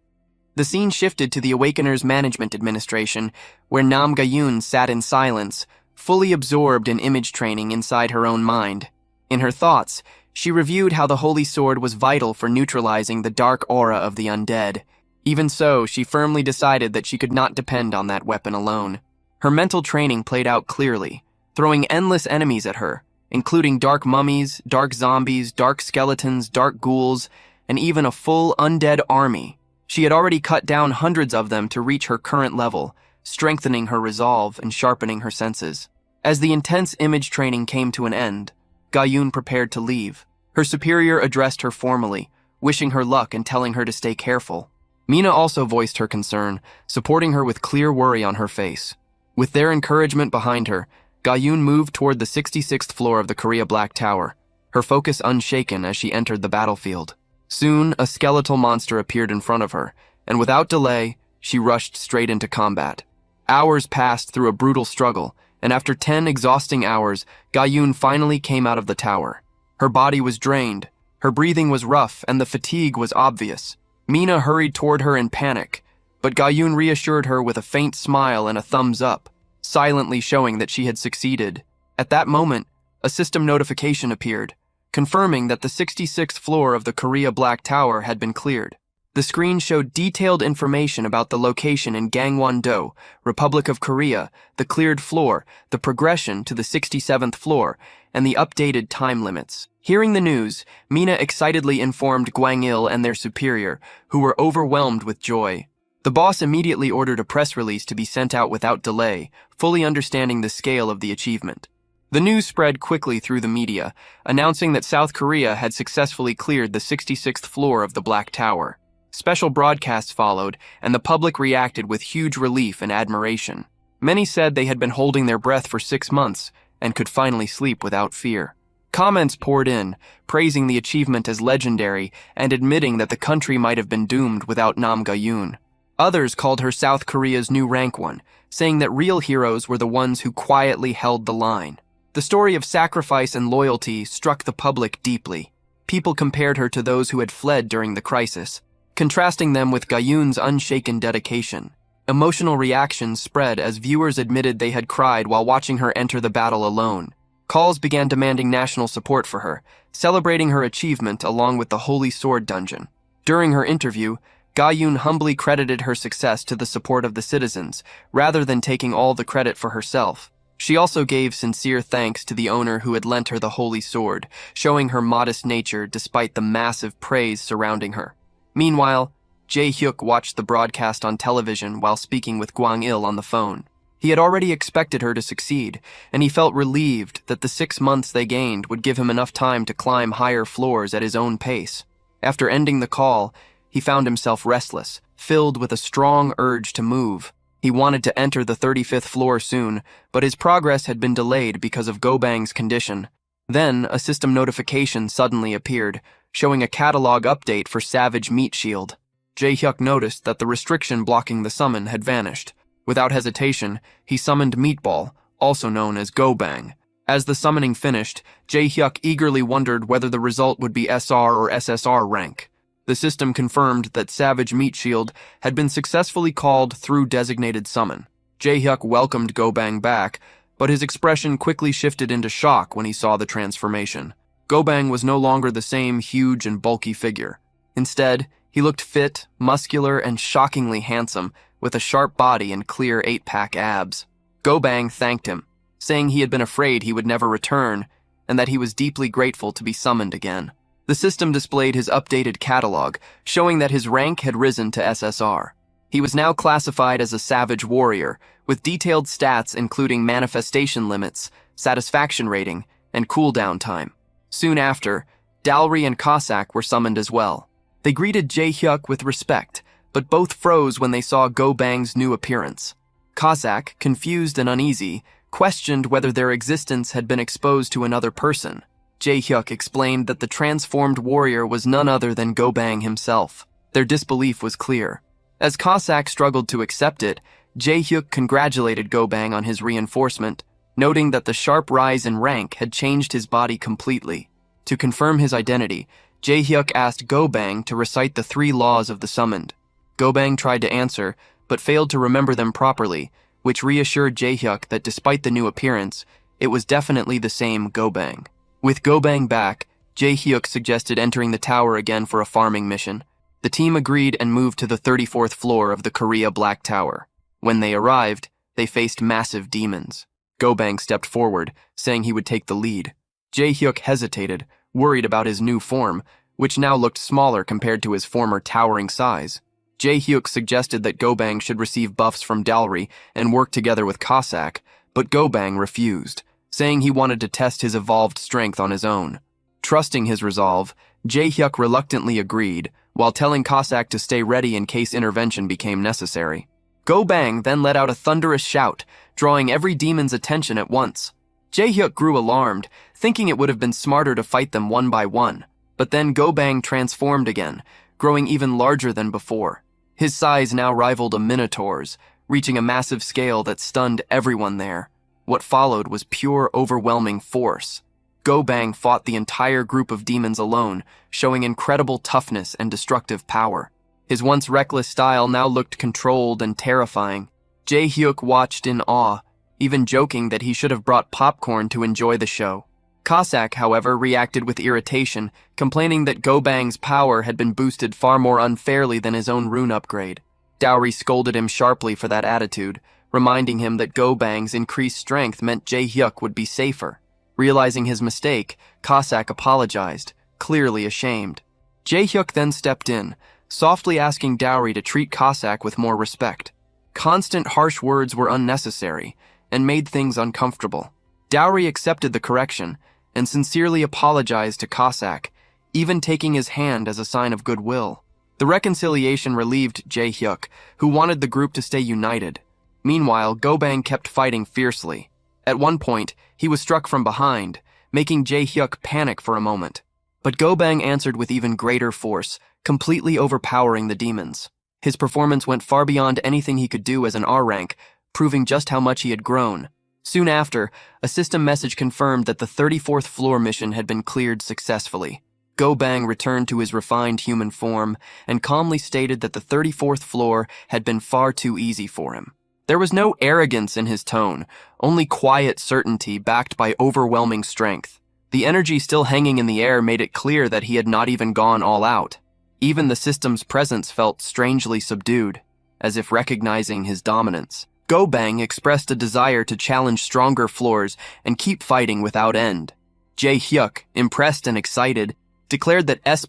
The scene shifted to the Awakener's management administration, where Nam Ga-yoon sat in silence, fully absorbed in image training inside her own mind. In her thoughts, she reviewed how the Holy Sword was vital for neutralizing the dark aura of the undead. Even so, she firmly decided that she could not depend on that weapon alone. Her mental training played out clearly, throwing endless enemies at her, including dark mummies, dark zombies, dark skeletons, dark ghouls, and even a full undead army. She had already cut down hundreds of them to reach her current level, strengthening her resolve and sharpening her senses. As the intense image training came to an end, Ga-yoon prepared to leave. Her superior addressed her formally, wishing her luck and telling her to stay careful. Mina also voiced her concern, supporting her with clear worry on her face. With their encouragement behind her, Ga-yoon moved toward the 66th floor of the Korea Black Tower, her focus unshaken as she entered the battlefield. Soon, a skeletal monster appeared in front of her, and without delay, she rushed straight into combat. Hours passed through a brutal struggle, and after 10 exhausting hours, Ga-yoon finally came out of the tower. Her body was drained, her breathing was rough, and the fatigue was obvious. Mina hurried toward her in panic, but Ga-yoon reassured her with a faint smile and a thumbs up, silently showing that she had succeeded. At that moment, a system notification appeared, confirming that the 66th floor of the Korea Black Tower had been cleared. The screen showed detailed information about the location in Gangwon-do, Republic of Korea, the cleared floor, the progression to the 67th floor, and the updated time limits. Hearing the news, Mina excitedly informed Gwangil and their superior, who were overwhelmed with joy. The boss immediately ordered a press release to be sent out without delay, fully understanding the scale of the achievement. The news spread quickly through the media, announcing that South Korea had successfully cleared the 66th floor of the Black Tower. Special broadcasts followed, and the public reacted with huge relief and admiration. Many said they had been holding their breath for 6 months and could finally sleep without fear. Comments poured in, praising the achievement as legendary and admitting that the country might have been doomed without Nam Ga-yoon. Others called her South Korea's new rank one, saying that real heroes were the ones who quietly held the line. The story of sacrifice and loyalty struck the public deeply. People compared her to those who had fled during the crisis, contrasting them with Ga-yoon's unshaken dedication. Emotional reactions spread as viewers admitted they had cried while watching her enter the battle alone. Calls began demanding national support for her, celebrating her achievement along with the Holy Sword Dungeon. During her interview, Ga-yoon humbly credited her success to the support of the citizens, rather than taking all the credit for herself. She also gave sincere thanks to the owner who had lent her the Holy Sword, showing her modest nature despite the massive praise surrounding her. Meanwhile, Jae-hyuk watched the broadcast on television while speaking with Gwang-il on the phone. He had already expected her to succeed, and he felt relieved that the 6 months they gained would give him enough time to climb higher floors at his own pace. After ending the call, he found himself restless, filled with a strong urge to move. He wanted to enter the 35th floor soon, but his progress had been delayed because of Go-bang's condition. Then, a system notification suddenly appeared, showing a catalog update for Savage Meat Shield. Jae-hyuk noticed that the restriction blocking the summon had vanished. Without hesitation, he summoned Meatball, also known as Go-bang. As the summoning finished, Jae-hyuk eagerly wondered whether the result would be SR or SSR rank. The system confirmed that Savage Meat Shield had been successfully called through designated summon. Jae-hyuk welcomed Go-bang back, but his expression quickly shifted into shock when he saw the transformation. Go-bang was no longer the same huge and bulky figure. Instead, he looked fit, muscular, and shockingly handsome, with a sharp body and clear 8-pack abs. Go-bang thanked him, saying he had been afraid he would never return, and that he was deeply grateful to be summoned again. The system displayed his updated catalog, showing that his rank had risen to SSR. He was now classified as a savage warrior, with detailed stats including manifestation limits, satisfaction rating, and cooldown time. Soon after, Dalry and Cossack were summoned as well. They greeted Jae-hyuk with respect, but both froze when they saw Go-bang's new appearance. Cossack, confused and uneasy, questioned whether their existence had been exposed to another person. Jae-hyuk explained that the transformed warrior was none other than Go-bang himself. Their disbelief was clear. As Cossack struggled to accept it, Jae-hyuk congratulated Go-bang on his reinforcement, noting that the sharp rise in rank had changed his body completely. To confirm his identity, Jae-hyuk asked Go-bang to recite the 3 laws of the summoned. Go-bang tried to answer, but failed to remember them properly, which reassured Jae-hyuk that despite the new appearance, it was definitely the same Go-bang. With Go-bang back, Jae-hyuk suggested entering the tower again for a farming mission. The team agreed and moved to the 34th floor of the Korea Black Tower. When they arrived, they faced massive demons. Go-bang stepped forward, saying he would take the lead. Jae-hyuk hesitated, worried about his new form, which now looked smaller compared to his former towering size. Jae-hyuk suggested that Go-bang should receive buffs from Dalry and work together with Cossack, but Go-bang refused, saying he wanted to test his evolved strength on his own. Trusting his resolve, Jae-hyuk reluctantly agreed, while telling Cossack to stay ready in case intervention became necessary. Go-bang then let out a thunderous shout, drawing every demon's attention at once. Jae-hyuk grew alarmed, thinking it would have been smarter to fight them one by one, but then Go-bang transformed again, growing even larger than before. His size now rivaled a minotaur's, reaching a massive scale that stunned everyone there. What followed was pure, overwhelming force. Go-bang fought the entire group of demons alone, showing incredible toughness and destructive power. His once reckless style now looked controlled and terrifying. Jae-hyuk watched in awe, even joking that he should have brought popcorn to enjoy the show. Cossack, however, reacted with irritation, complaining that Go-bang's power had been boosted far more unfairly than his own rune upgrade. Dowry scolded him sharply for that attitude, reminding him that Go-bang's increased strength meant Jae-hyuk would be safer. Realizing his mistake, Cossack apologized, clearly ashamed. Jae-hyuk then stepped in, softly asking Dowry to treat Cossack with more respect. Constant harsh words were unnecessary, and made things uncomfortable. Dowry accepted the correction, and sincerely apologized to Cossack, even taking his hand as a sign of goodwill. The reconciliation relieved Jae-hyuk, who wanted the group to stay united. Meanwhile, Go-bang kept fighting fiercely. At one point, he was struck from behind, making Jae-hyuk panic for a moment. But Go-bang answered with even greater force, completely overpowering the demons. His performance went far beyond anything he could do as an R rank, proving just how much he had grown. Soon after, a system message confirmed that the 34th floor mission had been cleared successfully. Go-bang returned to his refined human form and calmly stated that the 34th floor had been far too easy for him. There was no arrogance in his tone, only quiet certainty backed by overwhelming strength. The energy still hanging in the air made it clear that he had not even gone all out. Even the system's presence felt strangely subdued, as if recognizing his dominance. Go-bang expressed a desire to challenge stronger floors and keep fighting without end. Jae-hyuk, impressed and excited, declared that S++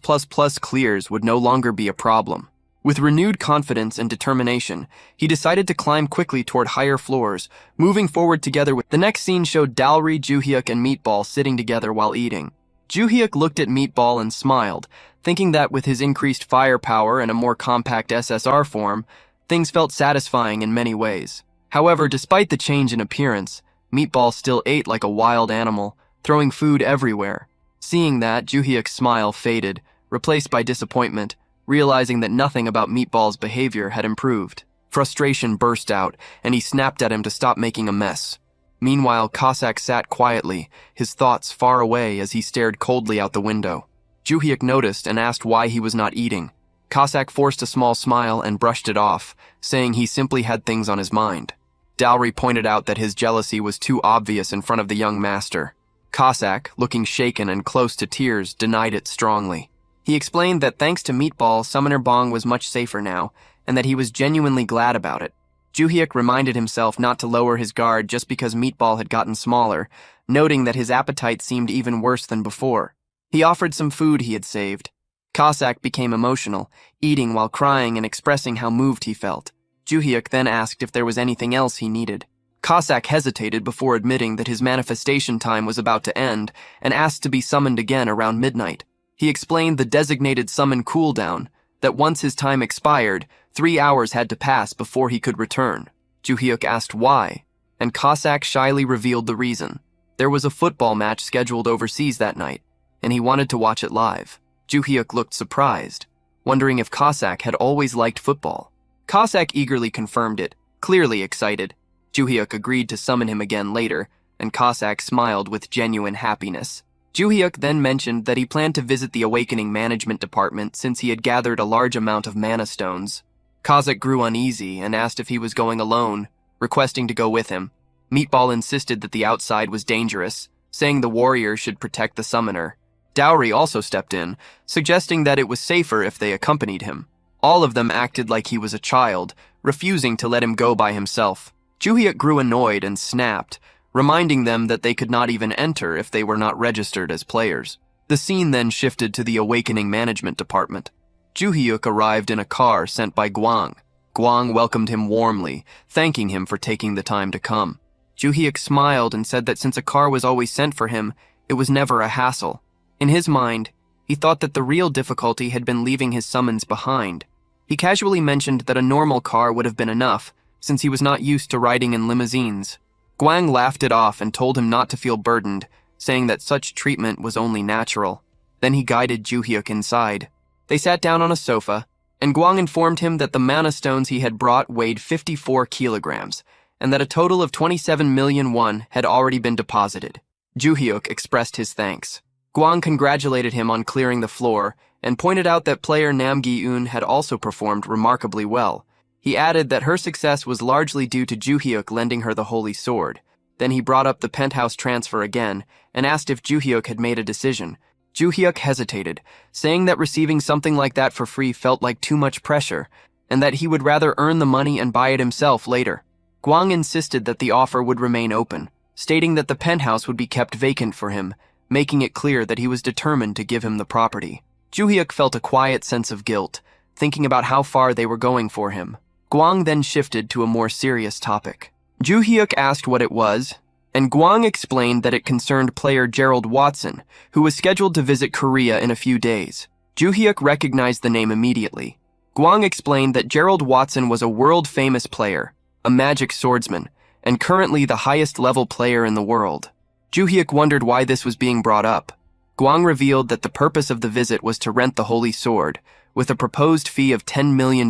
clears would no longer be a problem. With renewed confidence and determination, he decided to climb quickly toward higher floors, moving forward together with. The next scene showed Dalry, Joohyuk, and Meatball sitting together while eating. Joohyuk looked at Meatball and smiled, thinking that with his increased firepower and a more compact SSR form, things felt satisfying in many ways. However, despite the change in appearance, Meatball still ate like a wild animal, throwing food everywhere. Seeing that, Joohyuk's smile faded, replaced by disappointment, realizing that nothing about Meatball's behavior had improved. Frustration burst out, and he snapped at him to stop making a mess. Meanwhile, Cossack sat quietly, his thoughts far away as he stared coldly out the window. Joohyuk noticed and asked why he was not eating. Cossack forced a small smile and brushed it off, saying he simply had things on his mind. Dalry pointed out that his jealousy was too obvious in front of the young master. Cossack, looking shaken and close to tears, denied it strongly. He explained that thanks to Meatball, Summoner Bong was much safer now, and that he was genuinely glad about it. Joohyuk reminded himself not to lower his guard just because Meatball had gotten smaller, noting that his appetite seemed even worse than before. He offered some food he had saved. Cossack became emotional, eating while crying and expressing how moved he felt. Joohyuk then asked if there was anything else he needed. Cossack hesitated before admitting that his manifestation time was about to end and asked to be summoned again around midnight. He explained the designated summon cooldown, that once his time expired, 3 hours had to pass before he could return. Joohyuk asked why, and Cossack shyly revealed the reason. There was a football match scheduled overseas that night, and he wanted to watch it live. Joohyuk looked surprised, wondering if Cossack had always liked football. Cossack eagerly confirmed it, clearly excited. Joohyuk agreed to summon him again later, and Cossack smiled with genuine happiness. Joohyuk then mentioned that he planned to visit the Awakening Management Department since he had gathered a large amount of mana stones. Cossack grew uneasy and asked if he was going alone, requesting to go with him. Meatball insisted that the outside was dangerous, saying the warrior should protect the summoner. Dowry also stepped in, suggesting that it was safer if they accompanied him. All of them acted like he was a child, refusing to let him go by himself. Joohyuk grew annoyed and snapped, reminding them that they could not even enter if they were not registered as players. The scene then shifted to the Awakening Management Department. Joohyuk arrived in a car sent by Gwang. Gwang welcomed him warmly, thanking him for taking the time to come. Joohyuk smiled and said that since a car was always sent for him, it was never a hassle. In his mind, he thought that the real difficulty had been leaving his summons behind. He casually mentioned that a normal car would have been enough, since he was not used to riding in limousines. Gwang laughed it off and told him not to feel burdened, saying that such treatment was only natural. Then he guided Joohyuk inside. They sat down on a sofa, and Gwang informed him that the mana stones he had brought weighed 54 kilograms, and that a total of 27 million won had already been deposited. Joohyuk expressed his thanks. Gwang congratulated him on clearing the floor, and pointed out that player Nam Gi-eun had also performed remarkably well. He added that her success was largely due to Joohyuk lending her the Holy Sword. Then he brought up the penthouse transfer again, and asked if Joohyuk had made a decision. Joohyuk hesitated, saying that receiving something like that for free felt like too much pressure, and that he would rather earn the money and buy it himself later. Gwang insisted that the offer would remain open, stating that the penthouse would be kept vacant for him, making it clear that he was determined to give him the property. Joohyuk felt a quiet sense of guilt, thinking about how far they were going for him. Gwang then shifted to a more serious topic. Joohyuk asked what it was, and Gwang explained that it concerned player Gerald Watson, who was scheduled to visit Korea in a few days. Joohyuk recognized the name immediately. Gwang explained that Gerald Watson was a world-famous player, a magic swordsman, and currently the highest-level player in the world. Joohyuk wondered why this was being brought up. Gwang revealed that the purpose of the visit was to rent the Holy Sword, with a proposed fee of $10 million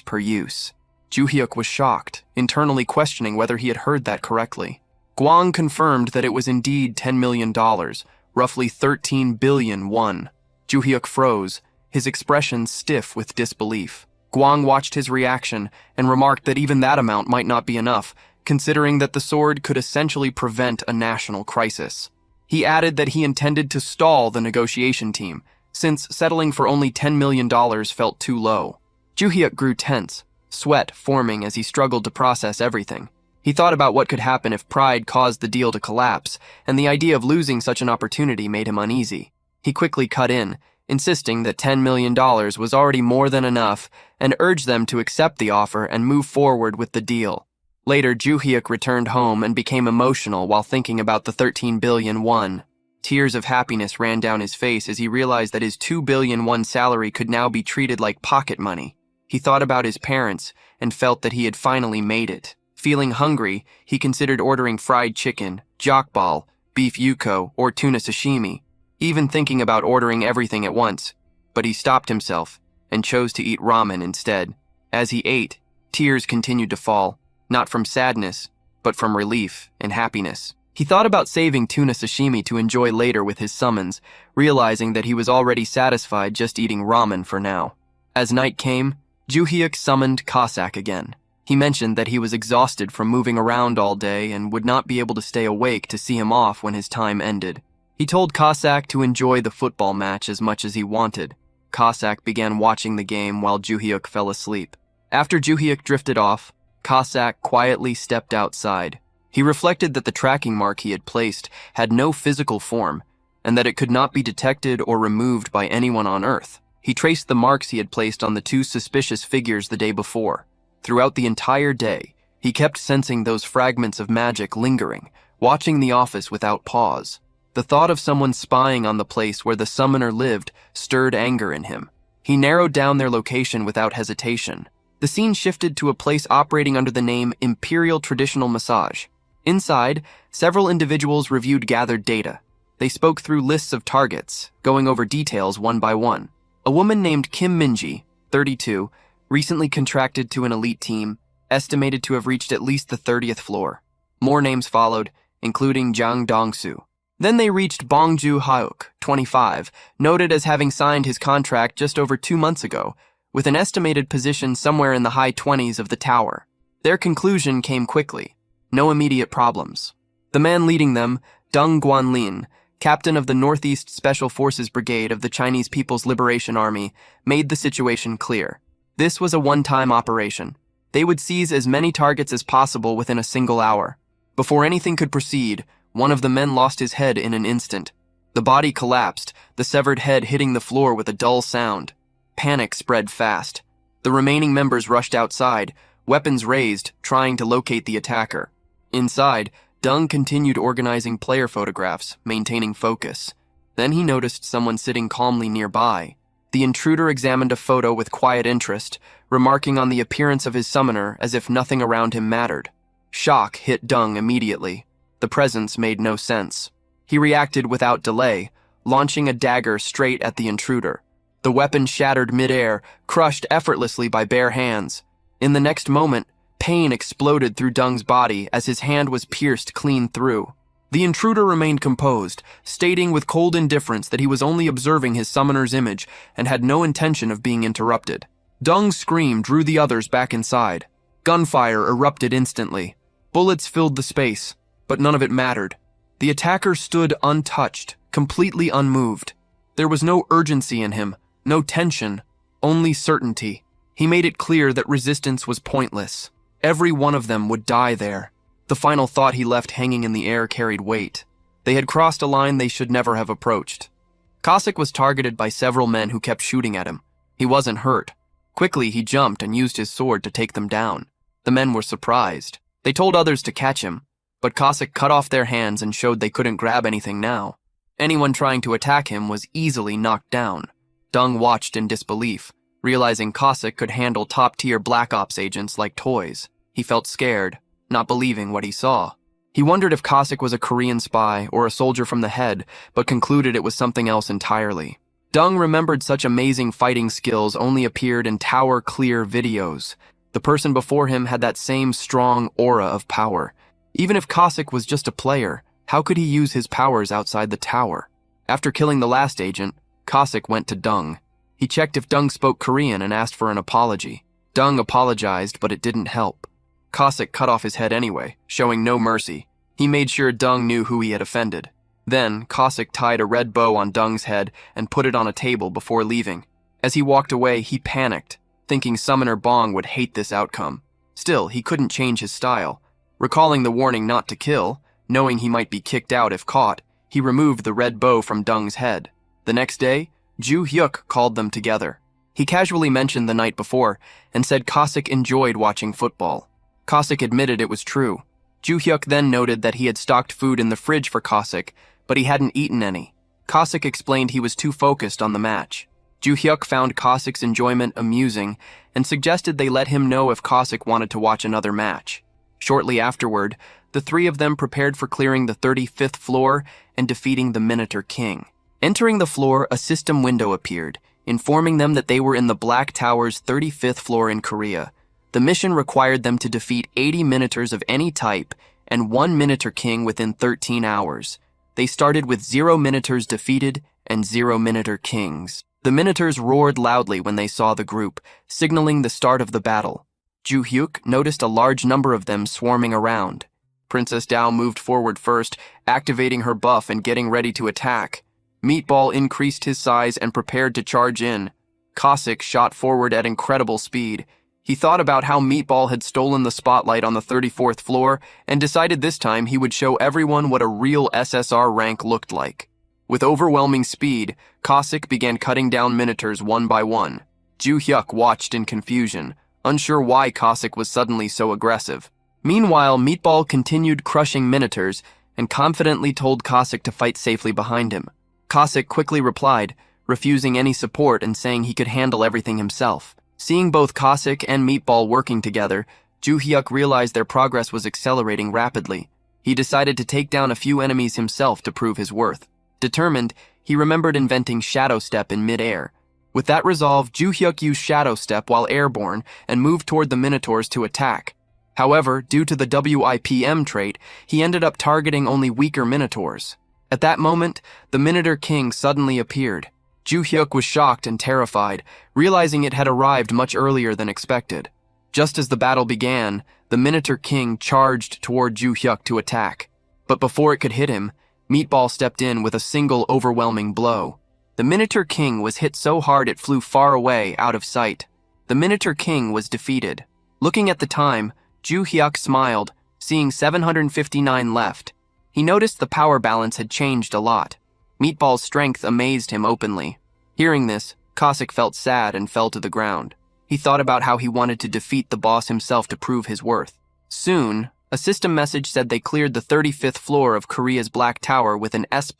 per use. Joohyuk was shocked, internally questioning whether he had heard that correctly. Gwang confirmed that it was indeed $10 million, roughly 13 billion won. Joohyuk froze, his expression stiff with disbelief. Gwang watched his reaction and remarked that even that amount might not be enough, considering that the sword could essentially prevent a national crisis. He added that he intended to stall the negotiation team, since settling for only $10 million felt too low. Joohyuk grew tense, sweat forming as he struggled to process everything. He thought about what could happen if pride caused the deal to collapse, and the idea of losing such an opportunity made him uneasy. He quickly cut in, insisting that $10 million was already more than enough and urged them to accept the offer and move forward with the deal. Later, Joo-hyuk returned home and became emotional while thinking about the 13 billion won. Tears of happiness ran down his face as he realized that his 2 billion won salary could now be treated like pocket money. He thought about his parents and felt that he had finally made it. Feeling hungry, he considered ordering fried chicken, jokbal, beef yuko, or tuna sashimi, even thinking about ordering everything at once. But he stopped himself and chose to eat ramen instead. As he ate, tears continued to fall, not from sadness, but from relief and happiness. He thought about saving tuna sashimi to enjoy later with his summons, realizing that he was already satisfied just eating ramen for now. As night came, Joo-hyuk summoned Cossack again. He mentioned that he was exhausted from moving around all day and would not be able to stay awake to see him off when his time ended. He told Cossack to enjoy the football match as much as he wanted. Cossack began watching the game while Joo-hyuk fell asleep. After Joo-hyuk drifted off, Cossack quietly stepped outside. He reflected that the tracking mark he had placed had no physical form, and that it could not be detected or removed by anyone on Earth. He traced the marks he had placed on the two suspicious figures the day before. Throughout the entire day, he kept sensing those fragments of magic lingering, watching the office without pause. The thought of someone spying on the place where the summoner lived stirred anger in him. He narrowed down their location without hesitation. The scene shifted to a place operating under the name Imperial Traditional Massage. Inside, several individuals reviewed gathered data. They spoke through lists of targets, going over details one by one. A woman named Kim Minji, 32, recently contracted to an elite team, estimated to have reached at least the 30th floor. More names followed, including Jang Dongsu. Then they reached Bongju Hauk, 25, noted as having signed his contract just over 2 months ago, with an estimated position somewhere in the high 20s of the tower. Their conclusion came quickly. No immediate problems. The man leading them, Deng Guanlin, captain of the Northeast Special Forces Brigade of the Chinese People's Liberation Army, made the situation clear. This was a one-time operation. They would seize as many targets as possible within a single hour. Before anything could proceed, one of the men lost his head in an instant. The body collapsed, the severed head hitting the floor with a dull sound. Panic spread fast. The remaining members rushed outside, weapons raised, trying to locate the attacker. Inside, Deng continued organizing player photographs, maintaining focus. Then he noticed someone sitting calmly nearby. The intruder examined a photo with quiet interest, remarking on the appearance of his summoner as if nothing around him mattered. Shock hit Deng immediately. The presence made no sense. He reacted without delay, launching a dagger straight at the intruder. The weapon shattered midair, crushed effortlessly by bare hands. In the next moment, pain exploded through Deng's body as his hand was pierced clean through. The intruder remained composed, stating with cold indifference that he was only observing his summoner's image and had no intention of being interrupted. Deng's scream drew the others back inside. Gunfire erupted instantly. Bullets filled the space, but none of it mattered. The attacker stood untouched, completely unmoved. There was no urgency in him, no tension, only certainty. He made it clear that resistance was pointless. Every one of them would die there. The final thought he left hanging in the air carried weight. They had crossed a line they should never have approached. Cossack was targeted by several men who kept shooting at him. He wasn't hurt. Quickly, he jumped and used his sword to take them down. The men were surprised. They told others to catch him, but Cossack cut off their hands and showed they couldn't grab anything now. Anyone trying to attack him was easily knocked down. Deng watched in disbelief, realizing Cossack could handle top-tier Black Ops agents like toys. He felt scared, not believing what he saw. He wondered if Cossack was a Korean spy or a soldier from the head, but concluded it was something else entirely. Deng remembered such amazing fighting skills only appeared in tower-clear videos. The person before him had that same strong aura of power. Even if Cossack was just a player, how could he use his powers outside the tower? After killing the last agent, Cossack went to Deng. He checked if Deng spoke Korean and asked for an apology. Deng apologized, but it didn't help. Cossack cut off his head anyway, showing no mercy. He made sure Deng knew who he had offended. Then, Cossack tied a red bow on Deng's head and put it on a table before leaving. As he walked away, he panicked, thinking Summoner Bong would hate this outcome. Still, he couldn't change his style. Recalling the warning not to kill, knowing he might be kicked out if caught, he removed the red bow from Deng's head. The next day, Ju Hyuk called them together. He casually mentioned the night before and said Cossack enjoyed watching football. Cossack admitted it was true. Ju Hyuk then noted that he had stocked food in the fridge for Cossack, but he hadn't eaten any. Cossack explained he was too focused on the match. Ju Hyuk found Cossack's enjoyment amusing and suggested they let him know if Cossack wanted to watch another match. Shortly afterward, the three of them prepared for clearing the 35th floor and defeating the Minotaur King. Entering the floor, a system window appeared, informing them that they were in the Black Tower's 35th floor in Korea. The mission required them to defeat 80 Minotaurs of any type and 1 Minotaur King within 13 hours. They started with 0 Minotaurs defeated and 0 Minotaur Kings. The Minotaurs roared loudly when they saw the group, signaling the start of the battle. Ju Hyuk noticed a large number of them swarming around. Princess Dao moved forward first, activating her buff and getting ready to attack. Meatball increased his size and prepared to charge in. Cossack shot forward at incredible speed. He thought about how Meatball had stolen the spotlight on the 34th floor and decided this time he would show everyone what a real SSR rank looked like. With overwhelming speed, Cossack began cutting down Minotaurs one by one. Ju Hyuk watched in confusion, unsure why Cossack was suddenly so aggressive. Meanwhile, Meatball continued crushing Minotaurs and confidently told Cossack to fight safely behind him. Cossack quickly replied, refusing any support and saying he could handle everything himself. Seeing both Cossack and Meatball working together, Ju Hyuk realized their progress was accelerating rapidly. He decided to take down a few enemies himself to prove his worth. Determined, he remembered inventing Shadow Step in mid-air. With that resolve, Ju Hyuk used Shadow Step while airborne and moved toward the Minotaurs to attack. However, due to the WIPM trait, he ended up targeting only weaker Minotaurs. At that moment, the Minotaur King suddenly appeared. Ju Hyuk was shocked and terrified, realizing it had arrived much earlier than expected. Just as the battle began, the Minotaur King charged toward Ju Hyuk to attack. But before it could hit him, Meatball stepped in with a single overwhelming blow. The Minotaur King was hit so hard it flew far away, out of sight. The Minotaur King was defeated. Looking at the time, Ju Hyuk smiled, seeing 759 left. He noticed the power balance had changed a lot. Meatball's strength amazed him openly. Hearing this, Cossack felt sad and fell to the ground. He thought about how he wanted to defeat the boss himself to prove his worth. Soon, a system message said they cleared the 35th floor of Korea's Black Tower with an S++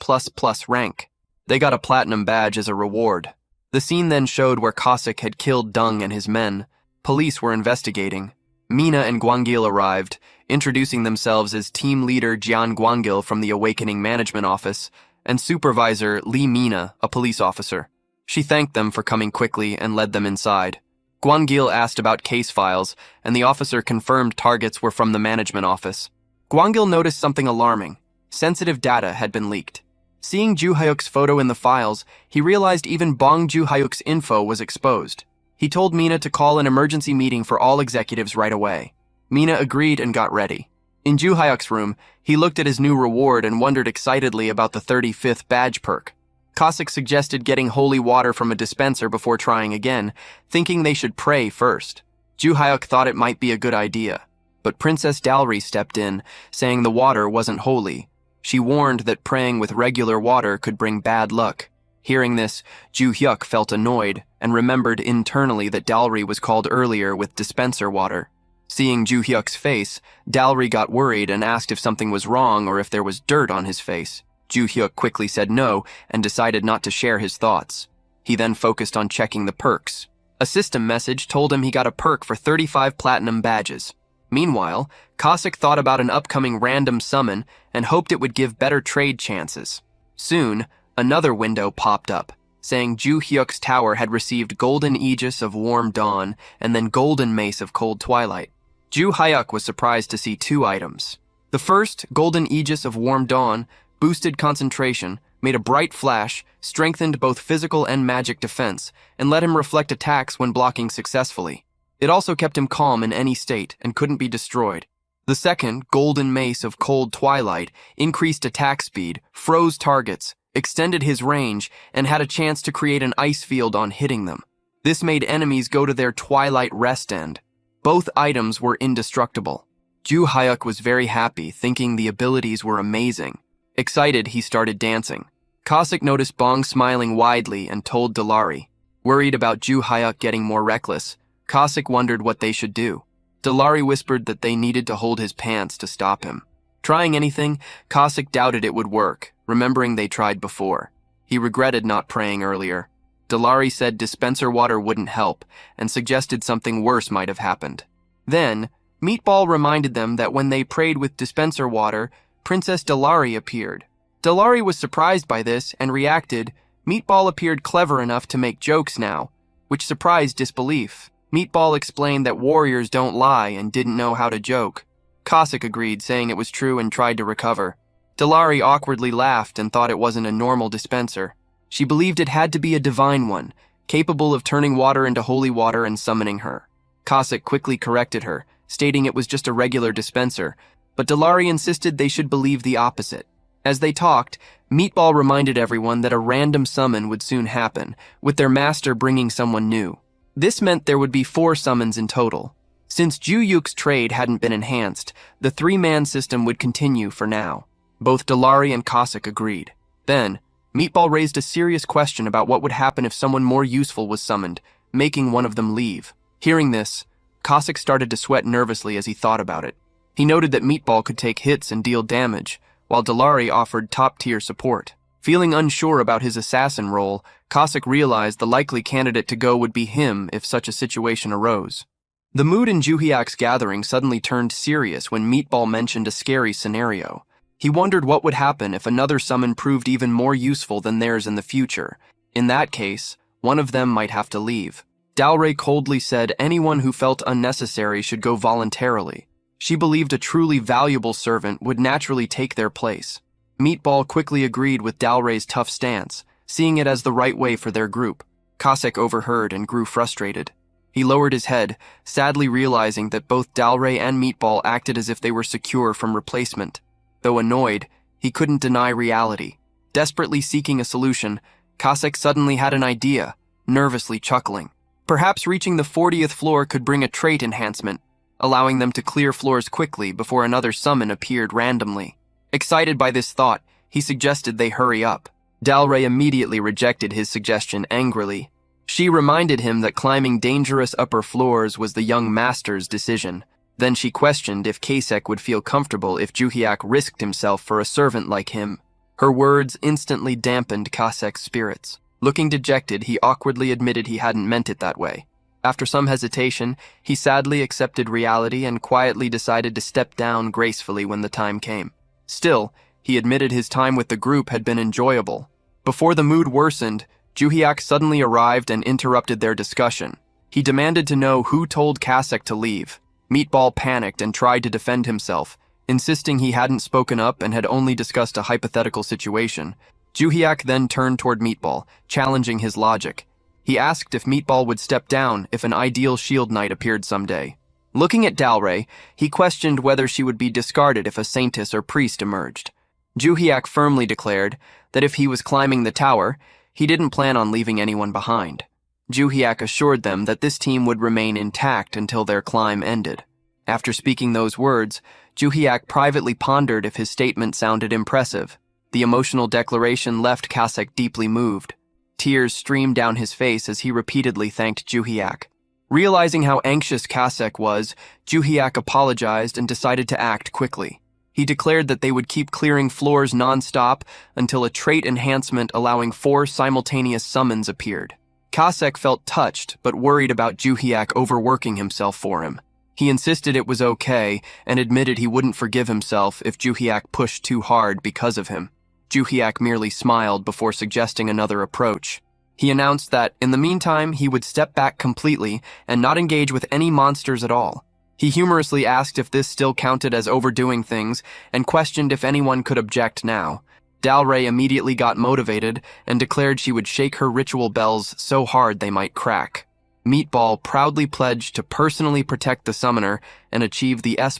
rank. They got a platinum badge as a reward. The scene then showed where Cossack had killed Dung and his men. Police were investigating. Mina and Gwangil arrived, introducing themselves as team leader Jian Gwangil from the Awakening Management Office and supervisor Lee Mina, a police officer. She thanked them for coming quickly and led them inside. Gwangil asked about case files, and the officer confirmed targets were from the management office. Gwangil noticed something alarming. Sensitive data had been leaked. Seeing Ju Hyuk's photo in the files, he realized even Bong Ju Hyuk's info was exposed. He told Mina to call an emergency meeting for all executives right away. Mina agreed and got ready. In Ju Hyuk's room, he looked at his new reward and wondered excitedly about the 35th badge perk. Cossack suggested getting holy water from a dispenser before trying again, thinking they should pray first. Ju Hyuk thought it might be a good idea, but Princess Dalry stepped in, saying the water wasn't holy. She warned that praying with regular water could bring bad luck. Hearing this, Ju Hyuk felt annoyed and remembered internally that Dalry was called earlier with dispenser water. Seeing Ju Hyuk's face, Dalry got worried and asked if something was wrong or if there was dirt on his face. Ju Hyuk quickly said no and decided not to share his thoughts. He then focused on checking the perks. A system message told him he got a perk for 35 platinum badges. Meanwhile, Cossack thought about an upcoming random summon and hoped it would give better trade chances. Soon, another window popped up, saying Ju Hyuk's tower had received Golden Aegis of Warm Dawn and then Golden Mace of Cold Twilight. Ju Hyuk was surprised to see two items. The first, Golden Aegis of Warm Dawn, boosted concentration, made a bright flash, strengthened both physical and magic defense, and let him reflect attacks when blocking successfully. It also kept him calm in any state and couldn't be destroyed. The second, Golden Mace of Cold Twilight, increased attack speed, froze targets, extended his range, and had a chance to create an ice field on hitting them. This made enemies go to their Twilight rest end. Both items were indestructible. Ju Hyuk was very happy, thinking the abilities were amazing. Excited, he started dancing. Cossack noticed Bong smiling widely and told Dalari. Worried about Ju Hyuk getting more reckless, Cossack wondered what they should do. Dalari whispered that they needed to hold his pants to stop him. Trying anything, Cossack doubted it would work, remembering they tried before. He regretted not praying earlier. Dalari said dispenser water wouldn't help, and suggested something worse might have happened. Then, Meatball reminded them that when they prayed with dispenser water, Princess Dalari appeared. Dalari was surprised by this and reacted, Meatball appeared clever enough to make jokes now, which surprised disbelief. Meatball explained that warriors don't lie and didn't know how to joke. Cossack agreed, saying it was true and tried to recover. Dalari awkwardly laughed and thought it wasn't a normal dispenser. She believed it had to be a divine one, capable of turning water into holy water and summoning her. Cossack quickly corrected her, stating it was just a regular dispenser, but Dalari insisted they should believe the opposite. As they talked, Meatball reminded everyone that a random summon would soon happen, with their master bringing someone new. This meant there would be 4 summons in total. Since Ju Yuk's trade hadn't been enhanced, the 3-man system would continue for now. Both Dalari and Cossack agreed. Then, Meatball raised a serious question about what would happen if someone more useful was summoned, making one of them leave. Hearing this, Cossack started to sweat nervously as he thought about it. He noted that Meatball could take hits and deal damage, while Dalari offered top-tier support. Feeling unsure about his assassin role, Cossack realized the likely candidate to go would be him if such a situation arose. The mood in Ju Hyuk's gathering suddenly turned serious when Meatball mentioned a scary scenario. He wondered what would happen if another summon proved even more useful than theirs in the future. In that case, one of them might have to leave. Dalray coldly said anyone who felt unnecessary should go voluntarily. She believed a truly valuable servant would naturally take their place. Meatball quickly agreed with Dalray's tough stance, seeing it as the right way for their group. Cossack overheard and grew frustrated. He lowered his head, sadly realizing that both Dalray and Meatball acted as if they were secure from replacement. Though annoyed, he couldn't deny reality. Desperately seeking a solution, Cossack suddenly had an idea, nervously chuckling. Perhaps reaching the 40th floor could bring a trait enhancement, allowing them to clear floors quickly before another summon appeared randomly. Excited by this thought, he suggested they hurry up. Dalray immediately rejected his suggestion angrily. She reminded him that climbing dangerous upper floors was the young master's decision. Then she questioned if Cossack would feel comfortable if Ju Hyuk risked himself for a servant like him. Her words instantly dampened Cossack's spirits. Looking dejected, he awkwardly admitted he hadn't meant it that way. After some hesitation, he sadly accepted reality and quietly decided to step down gracefully when the time came. Still, he admitted his time with the group had been enjoyable. Before the mood worsened, Ju Hyuk suddenly arrived and interrupted their discussion. He demanded to know who told Cossack to leave. Meatball panicked and tried to defend himself, insisting he hadn't spoken up and had only discussed a hypothetical situation. Ju Hyuk then turned toward Meatball, challenging his logic. He asked if Meatball would step down if an ideal shield knight appeared someday. Looking at Dalray, he questioned whether she would be discarded if a saintess or priest emerged. Ju Hyuk firmly declared that if he was climbing the tower, he didn't plan on leaving anyone behind. Ju Hyuk assured them that this team would remain intact until their climb ended. After speaking those words, Ju Hyuk privately pondered if his statement sounded impressive. The emotional declaration left Cossack deeply moved. Tears streamed down his face as he repeatedly thanked Ju Hyuk. Realizing how anxious Cossack was, Ju Hyuk apologized and decided to act quickly. He declared that they would keep clearing floors non-stop until a trait enhancement allowing 4 simultaneous summons appeared. Cossack felt touched but worried about Ju Hyuk overworking himself for him. He insisted it was okay and admitted he wouldn't forgive himself if Ju Hyuk pushed too hard because of him. Ju Hyuk merely smiled before suggesting another approach. He announced that, in the meantime, he would step back completely and not engage with any monsters at all. He humorously asked if this still counted as overdoing things and questioned if anyone could object now. Dalray immediately got motivated and declared she would shake her ritual bells so hard they might crack. Meatball proudly pledged to personally protect the summoner and achieve the S++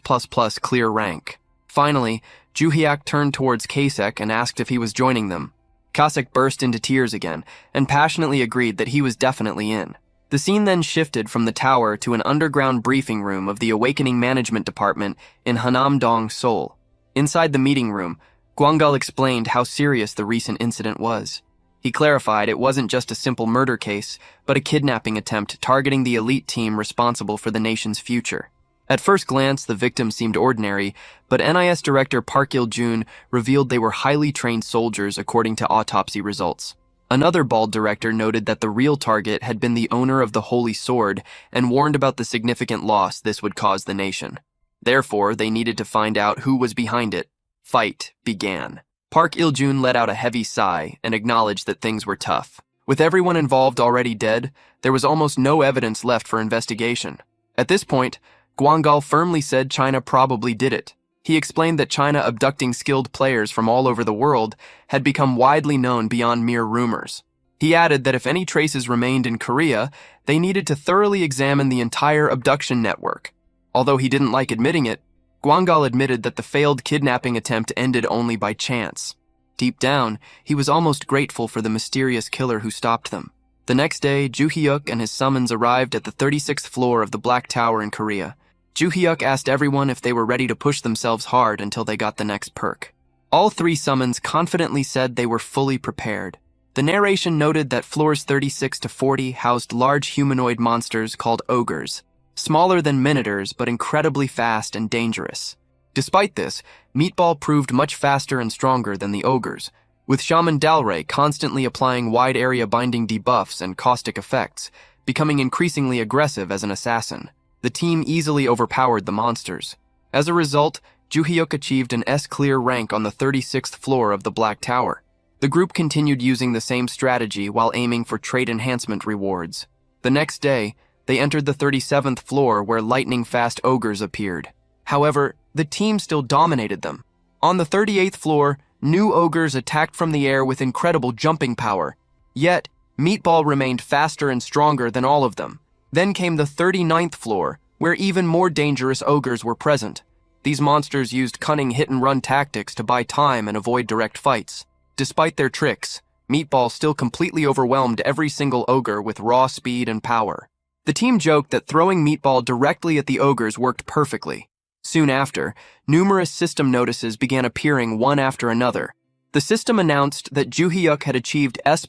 clear rank. Finally, Ju Hyuk turned towards Cossack and asked if he was joining them. Cossack burst into tears again and passionately agreed that he was definitely in. The scene then shifted from the tower to an underground briefing room of the Awakening Management Department in Hanam-dong, Seoul. Inside the meeting room, Guanggal explained how serious the recent incident was. He clarified it wasn't just a simple murder case, but a kidnapping attempt targeting the elite team responsible for the nation's future. At first glance, the victim seemed ordinary, but NIS director Park Il-jun revealed they were highly trained soldiers according to autopsy results. Another bald director noted that the real target had been the owner of the Holy Sword and warned about the significant loss this would cause the nation. Therefore, they needed to find out who was behind it. Fight began. Park Il-jun let out a heavy sigh and acknowledged that things were tough. With everyone involved already dead, there was almost no evidence left for investigation. At this point, Guanggal firmly said China probably did it. He explained that China abducting skilled players from all over the world had become widely known beyond mere rumors. He added that if any traces remained in Korea, they needed to thoroughly examine the entire abduction network. Although he didn't like admitting it, Guanggal admitted that the failed kidnapping attempt ended only by chance. Deep down, he was almost grateful for the mysterious killer who stopped them. The next day, Ju Hyuk and his summons arrived at the 36th floor of the Black Tower in Korea. Ju Hyuk asked everyone if they were ready to push themselves hard until they got the next perk. All three summons confidently said they were fully prepared. The narration noted that floors 36 to 40 housed large humanoid monsters called ogres, smaller than minotaurs but incredibly fast and dangerous. Despite this, Meatball proved much faster and stronger than the ogres, with Shaman Dalray constantly applying wide-area binding debuffs and caustic effects, becoming increasingly aggressive as an assassin. The team easily overpowered the monsters. As a result, Ju Hyuk achieved an S-clear rank on the 36th floor of the Black Tower. The group continued using the same strategy while aiming for trait enhancement rewards. The next day, they entered the 37th floor where lightning-fast ogres appeared. However, the team still dominated them. On the 38th floor, new ogres attacked from the air with incredible jumping power. Yet, Meatball remained faster and stronger than all of them. Then came the 39th floor, where even more dangerous ogres were present. These monsters used cunning hit-and-run tactics to buy time and avoid direct fights. Despite their tricks, Meatball still completely overwhelmed every single ogre with raw speed and power. The team joked that throwing Meatball directly at the ogres worked perfectly. Soon after, numerous system notices began appearing one after another. The system announced that Ju Hyuk had achieved S++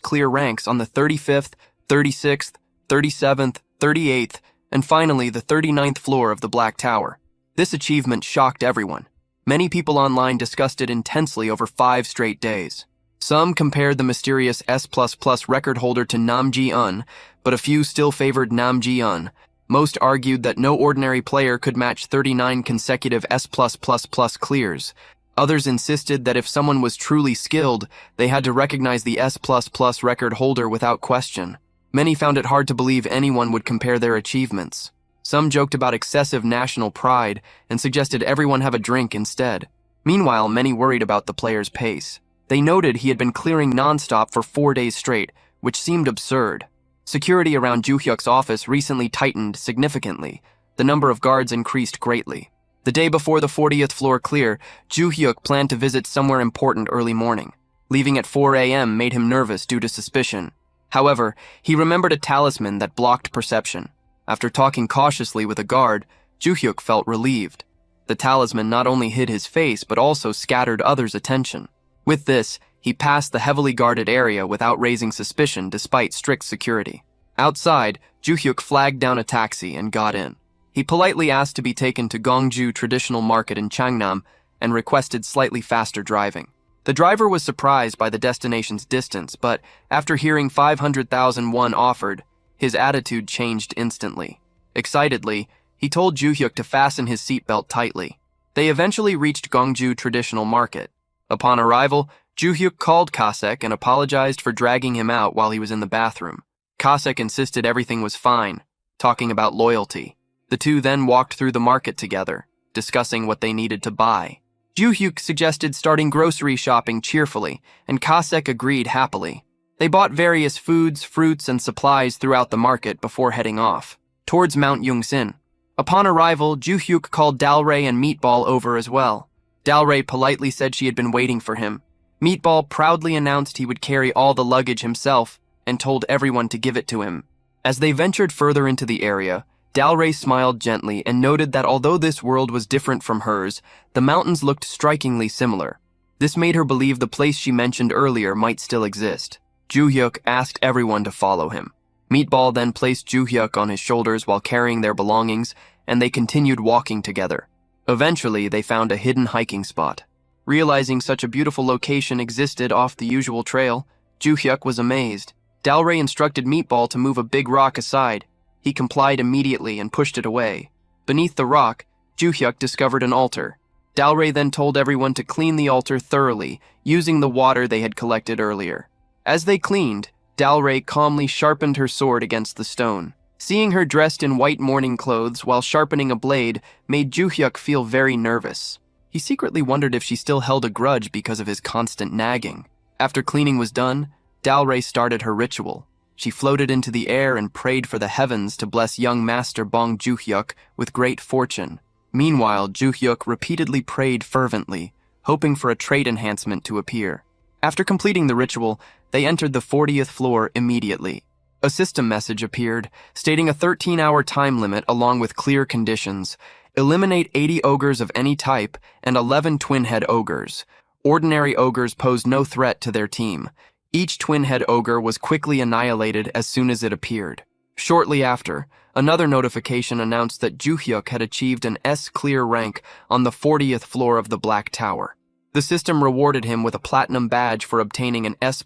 clear ranks on the 35th, 36th, 37th, 38th, and finally the 39th floor of the Black Tower. This achievement shocked everyone. Many people online discussed it intensely over 5 straight days. Some compared the mysterious S++ record holder to Nam Ji-eun, but a few still favored Nam Ji-eun. Most argued that no ordinary player could match 39 consecutive S++ clears. Others insisted that if someone was truly skilled, they had to recognize the S++ record holder without question. Many found it hard to believe anyone would compare their achievements. Some joked about excessive national pride and suggested everyone have a drink instead. Meanwhile, many worried about the player's pace. They noted he had been clearing non-stop for 4 days straight, which seemed absurd. Security around Ju Hyuk's office recently tightened significantly. The number of guards increased greatly. The day before the 40th floor clear, Ju Hyuk planned to visit somewhere important early morning. Leaving at 4 a.m. made him nervous due to suspicion. However, he remembered a talisman that blocked perception. After talking cautiously with a guard, Ju Hyuk felt relieved. The talisman not only hid his face but also scattered others' attention. With this, he passed the heavily guarded area without raising suspicion despite strict security. Outside, Ju Hyuk flagged down a taxi and got in. He politely asked to be taken to Gongju Traditional Market in Changnam and requested slightly faster driving. The driver was surprised by the destination's distance, but after hearing 500,000 won offered, his attitude changed instantly. Excitedly, he told Ju Hyuk to fasten his seatbelt tightly. They eventually reached Gongju Traditional Market. Upon arrival, Ju Hyuk called Kasek and apologized for dragging him out while he was in the bathroom. Kasek insisted everything was fine, talking about loyalty. The two then walked through the market together, discussing what they needed to buy. Ju Hyuk suggested starting grocery shopping cheerfully, and Kasek agreed happily. They bought various foods, fruits, and supplies throughout the market before heading off, towards Mount Yungsin. Upon arrival, Ju Hyuk called Dalray and Meatball over as well. Dalray politely said she had been waiting for him. Meatball proudly announced he would carry all the luggage himself and told everyone to give it to him. As they ventured further into the area, Dalray smiled gently and noted that although this world was different from hers, the mountains looked strikingly similar. This made her believe the place she mentioned earlier might still exist. Joo-hyuk asked everyone to follow him. Meatball then placed Joo-hyuk on his shoulders while carrying their belongings, and they continued walking together. Eventually, they found a hidden hiking spot. Realizing such a beautiful location existed off the usual trail, Joo-hyuk was amazed. Dalray instructed Meatball to move a big rock aside. He complied immediately and pushed it away. Beneath the rock, Joo-hyuk discovered an altar. Dalray then told everyone to clean the altar thoroughly, using the water they had collected earlier. As they cleaned, Dalray calmly sharpened her sword against the stone. Seeing her dressed in white mourning clothes while sharpening a blade made Joo-hyuk feel very nervous. He secretly wondered if she still held a grudge because of his constant nagging. After cleaning was done, Dalray started her ritual. She floated into the air and prayed for the heavens to bless young master Bong Joo-hyuk with great fortune. Meanwhile, Joo-hyuk repeatedly prayed fervently, hoping for a trait enhancement to appear. After completing the ritual, they entered the 40th floor immediately. A system message appeared, stating a 13-hour time limit along with clear conditions. Eliminate 80 ogres of any type and 11 twin-head ogres. Ordinary ogres posed no threat to their team. Each twin-head ogre was quickly annihilated as soon as it appeared. Shortly after, another notification announced that Joo-hyuk had achieved an S-clear rank on the 40th floor of the Black Tower. The system rewarded him with a platinum badge for obtaining an S++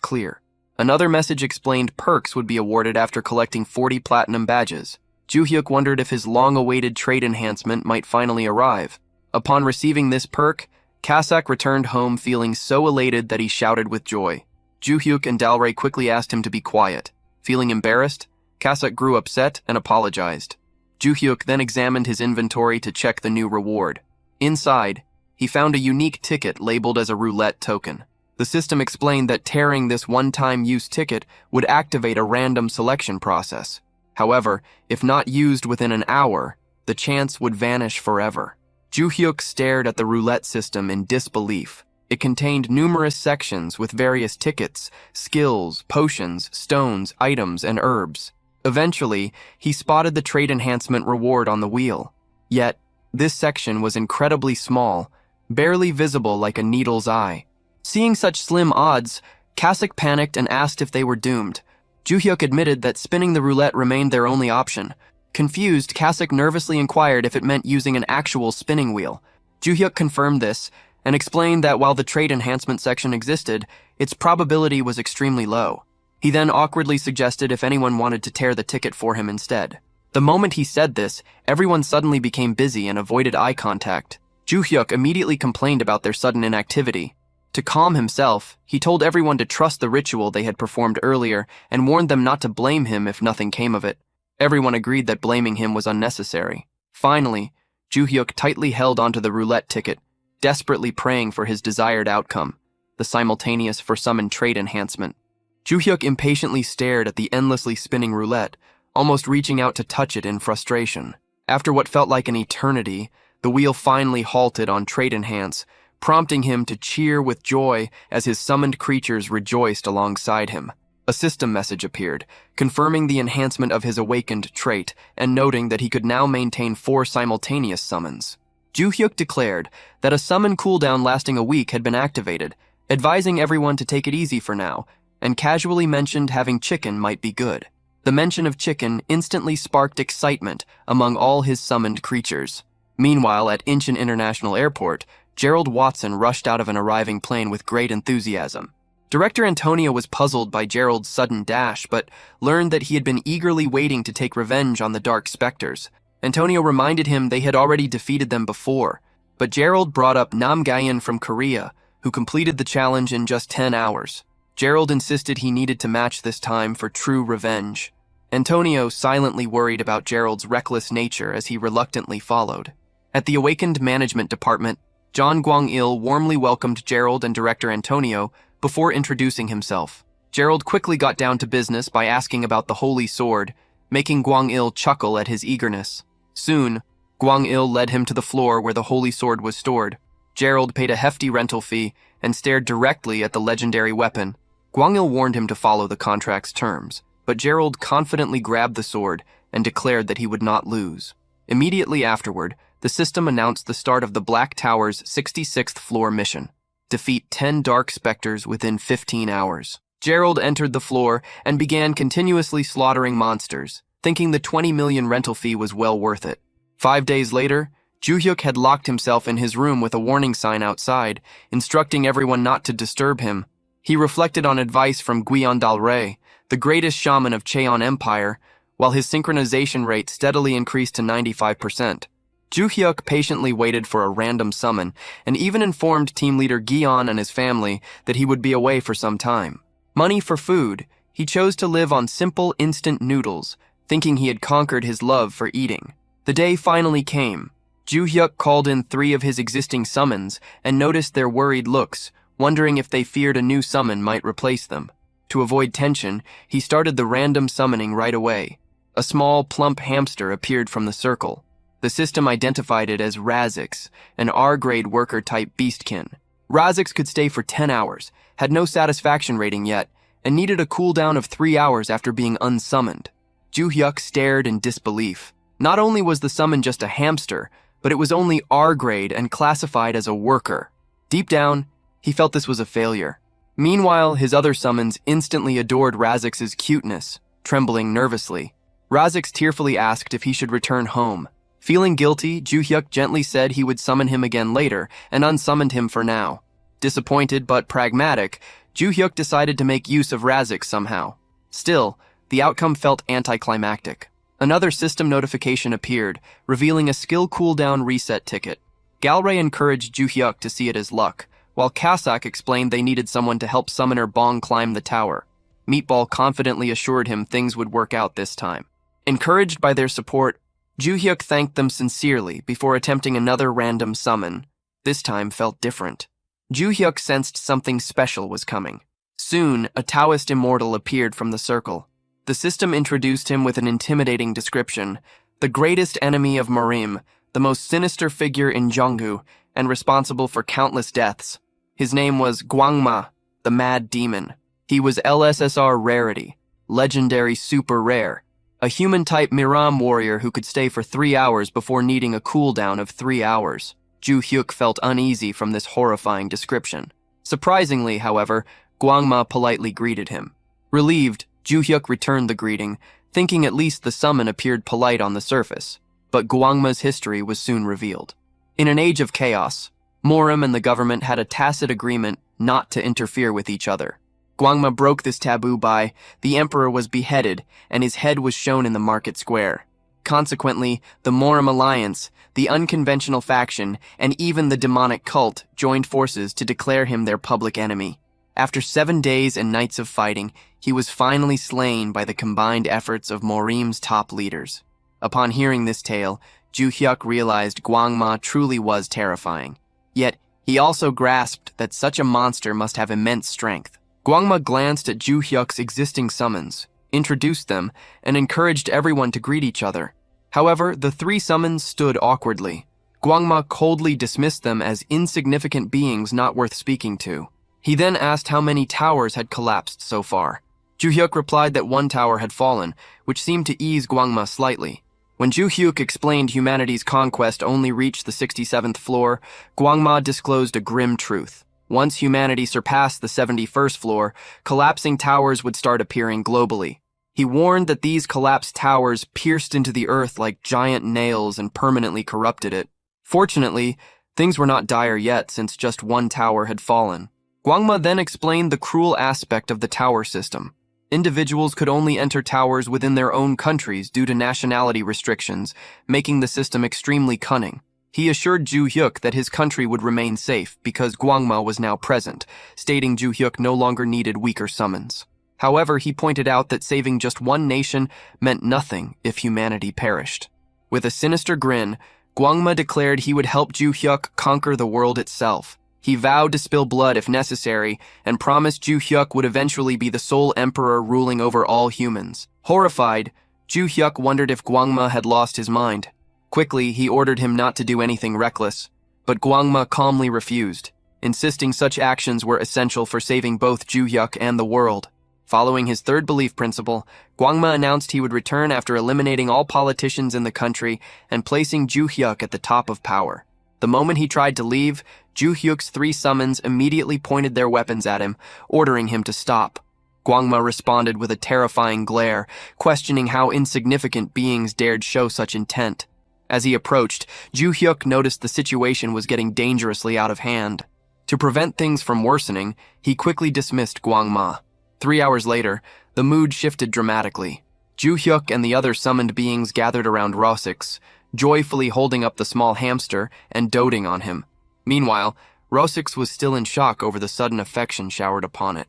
clear. Another message explained perks would be awarded after collecting 40 platinum badges. Joo-hyuk wondered if his long-awaited trait enhancement might finally arrive. Upon receiving this perk, Kasak returned home feeling so elated that he shouted with joy. Joo-hyuk and Dalray quickly asked him to be quiet. Feeling embarrassed, Kasak grew upset and apologized. Joo-hyuk then examined his inventory to check the new reward. Inside, he found a unique ticket labeled as a roulette token. The system explained that tearing this one-time use ticket would activate a random selection process. However, if not used within an hour, the chance would vanish forever. Joo-hyuk stared at the roulette system in disbelief. It contained numerous sections with various tickets, skills, potions, stones, items, and herbs. Eventually, he spotted the trait enhancement reward on the wheel. Yet, this section was incredibly small, barely visible like a needle's eye. Seeing such slim odds, Kasak panicked and asked if they were doomed. Joo-hyuk admitted that spinning the roulette remained their only option. Confused, Kasak nervously inquired if it meant using an actual spinning wheel. Joo-hyuk confirmed this, and explained that while the trait enhancement section existed, its probability was extremely low. He then awkwardly suggested if anyone wanted to tear the ticket for him instead. The moment he said this, everyone suddenly became busy and avoided eye contact. Joo-hyuk immediately complained about their sudden inactivity. To calm himself, he told everyone to trust the ritual they had performed earlier and warned them not to blame him if nothing came of it. Everyone agreed that blaming him was unnecessary. Finally, Joo-hyuk tightly held onto the roulette ticket, desperately praying for his desired outcome, the simultaneous for-summoned trait enhancement. Joo-hyuk impatiently stared at the endlessly spinning roulette, almost reaching out to touch it in frustration. After what felt like an eternity, the wheel finally halted on trait enhance, prompting him to cheer with joy as his summoned creatures rejoiced alongside him. A system message appeared, confirming the enhancement of his awakened trait and noting that he could now maintain 4 simultaneous summons. Joo-hyuk declared that a summon cooldown lasting a week had been activated, advising everyone to take it easy for now, and casually mentioned having chicken might be good. The mention of chicken instantly sparked excitement among all his summoned creatures. Meanwhile, at Incheon International Airport, Gerald Watson rushed out of an arriving plane with great enthusiasm. Director Antonio was puzzled by Gerald's sudden dash, but learned that he had been eagerly waiting to take revenge on the Dark Specters. Antonio reminded him they had already defeated them before, but Gerald brought up Nam Gayan from Korea, who completed the challenge in just 10 hours. Gerald insisted he needed to match this time for true revenge. Antonio silently worried about Gerald's reckless nature as he reluctantly followed. At the Awakened Management Department, John Gwang-il warmly welcomed Gerald and Director Antonio before introducing himself. Gerald quickly got down to business by asking about the Holy Sword, making Gwang-il chuckle at his eagerness. Soon, Gwang-il led him to the floor where the Holy Sword was stored. Gerald paid a hefty rental fee and stared directly at the legendary weapon. Gwang-il warned him to follow the contract's terms, but Gerald confidently grabbed the sword and declared that he would not lose. Immediately afterward, the system announced the start of the Black Tower's 66th floor mission. defeat 10 dark specters within 15 hours. Gerald entered the floor and began continuously slaughtering monsters, thinking the 20 million rental fee was well worth it. 5 days later, Ju-hyuk had locked himself in his room with a warning sign outside, instructing everyone not to disturb him. He reflected on advice from Gwion Dalre, the greatest shaman of Cheon Empire, while his synchronization rate steadily increased to 95%. Ju-hyuk patiently waited for a random summon and even informed team leader Gyeon and his family that he would be away for some time. Money for food, he chose to live on simple instant noodles, thinking he had conquered his love for eating. The day finally came. Ju-hyuk called in 3 of his existing summons and noticed their worried looks, wondering if they feared a new summon might replace them. To avoid tension, he started the random summoning right away. A small, plump hamster appeared from the circle. The system identified it as Razix, an R-grade worker-type beastkin. Razix could stay for 10 hours, had no satisfaction rating yet, and needed a cooldown of 3 hours after being unsummoned. Ju-hyuk stared in disbelief. Not only was the summon just a hamster, but it was only R-grade and classified as a worker. Deep down, he felt this was a failure. Meanwhile, his other summons instantly adored Razix's cuteness, trembling nervously. Razix tearfully asked if he should return home. Feeling guilty, Ju-hyuk gently said he would summon him again later and unsummoned him for now. Disappointed but pragmatic, Ju-hyuk decided to make use of Razix somehow. Still, the outcome felt anticlimactic. Another system notification appeared, revealing a skill cooldown reset ticket. Galray encouraged Ju-hyuk to see it as luck, while Kasak explained they needed someone to help Summoner Bong climb the tower. Meatball confidently assured him things would work out this time. Encouraged by their support, Ju-hyuk thanked them sincerely before attempting another random summon. This time felt different. Ju-hyuk sensed something special was coming. Soon, a Taoist immortal appeared from the circle. The system introduced him with an intimidating description: the greatest enemy of Morim, the most sinister figure in Jonggu, and responsible for countless deaths. His name was Gwangma, the Mad Demon. He was LSSR rarity, legendary super rare, a human-type Miram warrior who could stay for 3 hours before needing a cooldown of 3 hours. Ju-hyuk felt uneasy from this horrifying description. Surprisingly, however, Gwangma politely greeted him. Relieved, Ju-hyuk returned the greeting, thinking at least the summon appeared polite on the surface. But Gwangma's history was soon revealed. In an age of chaos, Morim and the government had a tacit agreement not to interfere with each other. Gwangma broke this taboo by the emperor was beheaded and his head was shown in the market square. Consequently, the Morim alliance, the unconventional faction, and even the demonic cult joined forces to declare him their public enemy. After 7 days and nights of fighting, he was finally slain by the combined efforts of Morim's top leaders. Upon hearing this tale, Ju-hyuk realized Gwangma truly was terrifying. Yet, he also grasped that such a monster must have immense strength. Gwangma glanced at Ju-hyuk's existing summons, introduced them, and encouraged everyone to greet each other. However, the 3 summons stood awkwardly. Gwangma coldly dismissed them as insignificant beings not worth speaking to. He then asked how many towers had collapsed so far. Ju-hyuk replied that 1 tower had fallen, which seemed to ease Gwangma slightly. When Ju-hyuk explained humanity's conquest only reached the 67th floor, Gwangma disclosed a grim truth. Once humanity surpassed the 71st floor, collapsing towers would start appearing globally. He warned that these collapsed towers pierced into the earth like giant nails and permanently corrupted it. Fortunately, things were not dire yet since just 1 tower had fallen. Gwangma then explained the cruel aspect of the tower system. Individuals could only enter towers within their own countries due to nationality restrictions, making the system extremely cunning. He assured Ju-hyuk that his country would remain safe because Gwangma was now present, stating Ju-hyuk no longer needed weaker summons. However, he pointed out that saving just 1 nation meant nothing if humanity perished. With a sinister grin, Gwangma declared he would help Ju-hyuk conquer the world itself. He vowed to spill blood if necessary, and promised Ju-hyuk would eventually be the sole emperor ruling over all humans. Horrified, Ju-hyuk wondered if Gwangma had lost his mind. Quickly, he ordered him not to do anything reckless, but Gwangma calmly refused, insisting such actions were essential for saving both Ju-hyuk and the world. Following his 3rd belief principle, Gwangma announced he would return after eliminating all politicians in the country and placing Ju-hyuk at the top of power. The moment he tried to leave, Ju Hyuk's 3 summons immediately pointed their weapons at him, ordering him to stop. Gwangma responded with a terrifying glare, questioning how insignificant beings dared show such intent. As he approached, Ju Hyuk noticed the situation was getting dangerously out of hand. To prevent things from worsening, he quickly dismissed Gwangma. 3 hours later, the mood shifted dramatically. Ju Hyuk and the other summoned beings gathered around Rosix, joyfully holding up the small hamster and doting on him. Meanwhile, Rosix was still in shock over the sudden affection showered upon it.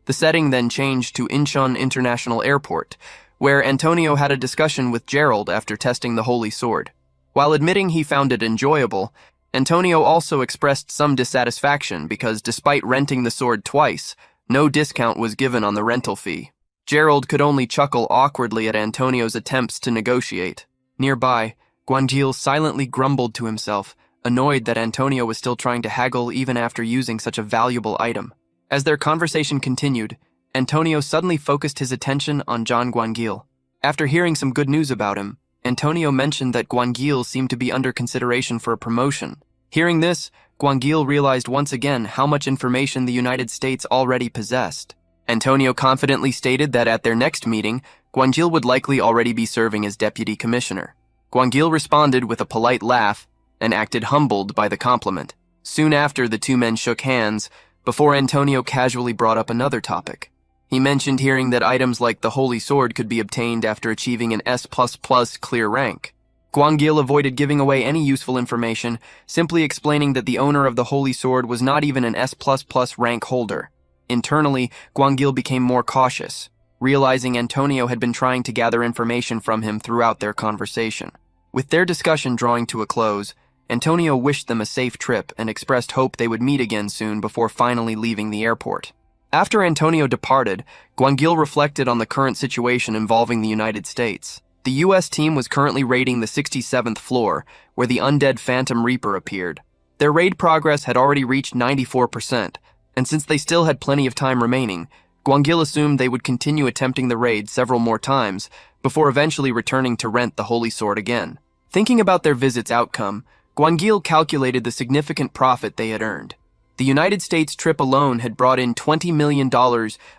The setting then changed to Incheon International Airport, where Antonio had a discussion with Gerald after testing the Holy Sword. While admitting he found it enjoyable, Antonio also expressed some dissatisfaction because despite renting the sword twice, no discount was given on the rental fee. Gerald could only chuckle awkwardly at Antonio's attempts to negotiate. Nearby, Gwangil silently grumbled to himself, annoyed that Antonio was still trying to haggle even after using such a valuable item. As their conversation continued, Antonio suddenly focused his attention on John Gwangil. After hearing some good news about him, Antonio mentioned that Gwangil seemed to be under consideration for a promotion. Hearing this, Gwangil realized once again how much information the United States already possessed. Antonio confidently stated that at their next meeting, Gwangil would likely already be serving as deputy commissioner. Gwangil responded with a polite laugh and acted humbled by the compliment. Soon after, the 2 men shook hands before Antonio casually brought up another topic. He mentioned hearing that items like the Holy Sword could be obtained after achieving an S++ clear rank. Gwangil avoided giving away any useful information, simply explaining that the owner of the Holy Sword was not even an S++ rank holder. Internally, Gwangil became more cautious, realizing Antonio had been trying to gather information from him throughout their conversation. With their discussion drawing to a close, Antonio wished them a safe trip and expressed hope they would meet again soon before finally leaving the airport. After Antonio departed, Gwangil reflected on the current situation involving the United States. The U.S. team was currently raiding the 67th floor, where the undead Phantom Reaper appeared. Their raid progress had already reached 94%, and since they still had plenty of time remaining, Gwangil assumed they would continue attempting the raid several more times before eventually returning to rent the Holy Sword again. Thinking about their visit's outcome, Gwangil calculated the significant profit they had earned. The United States trip alone had brought in $20 million,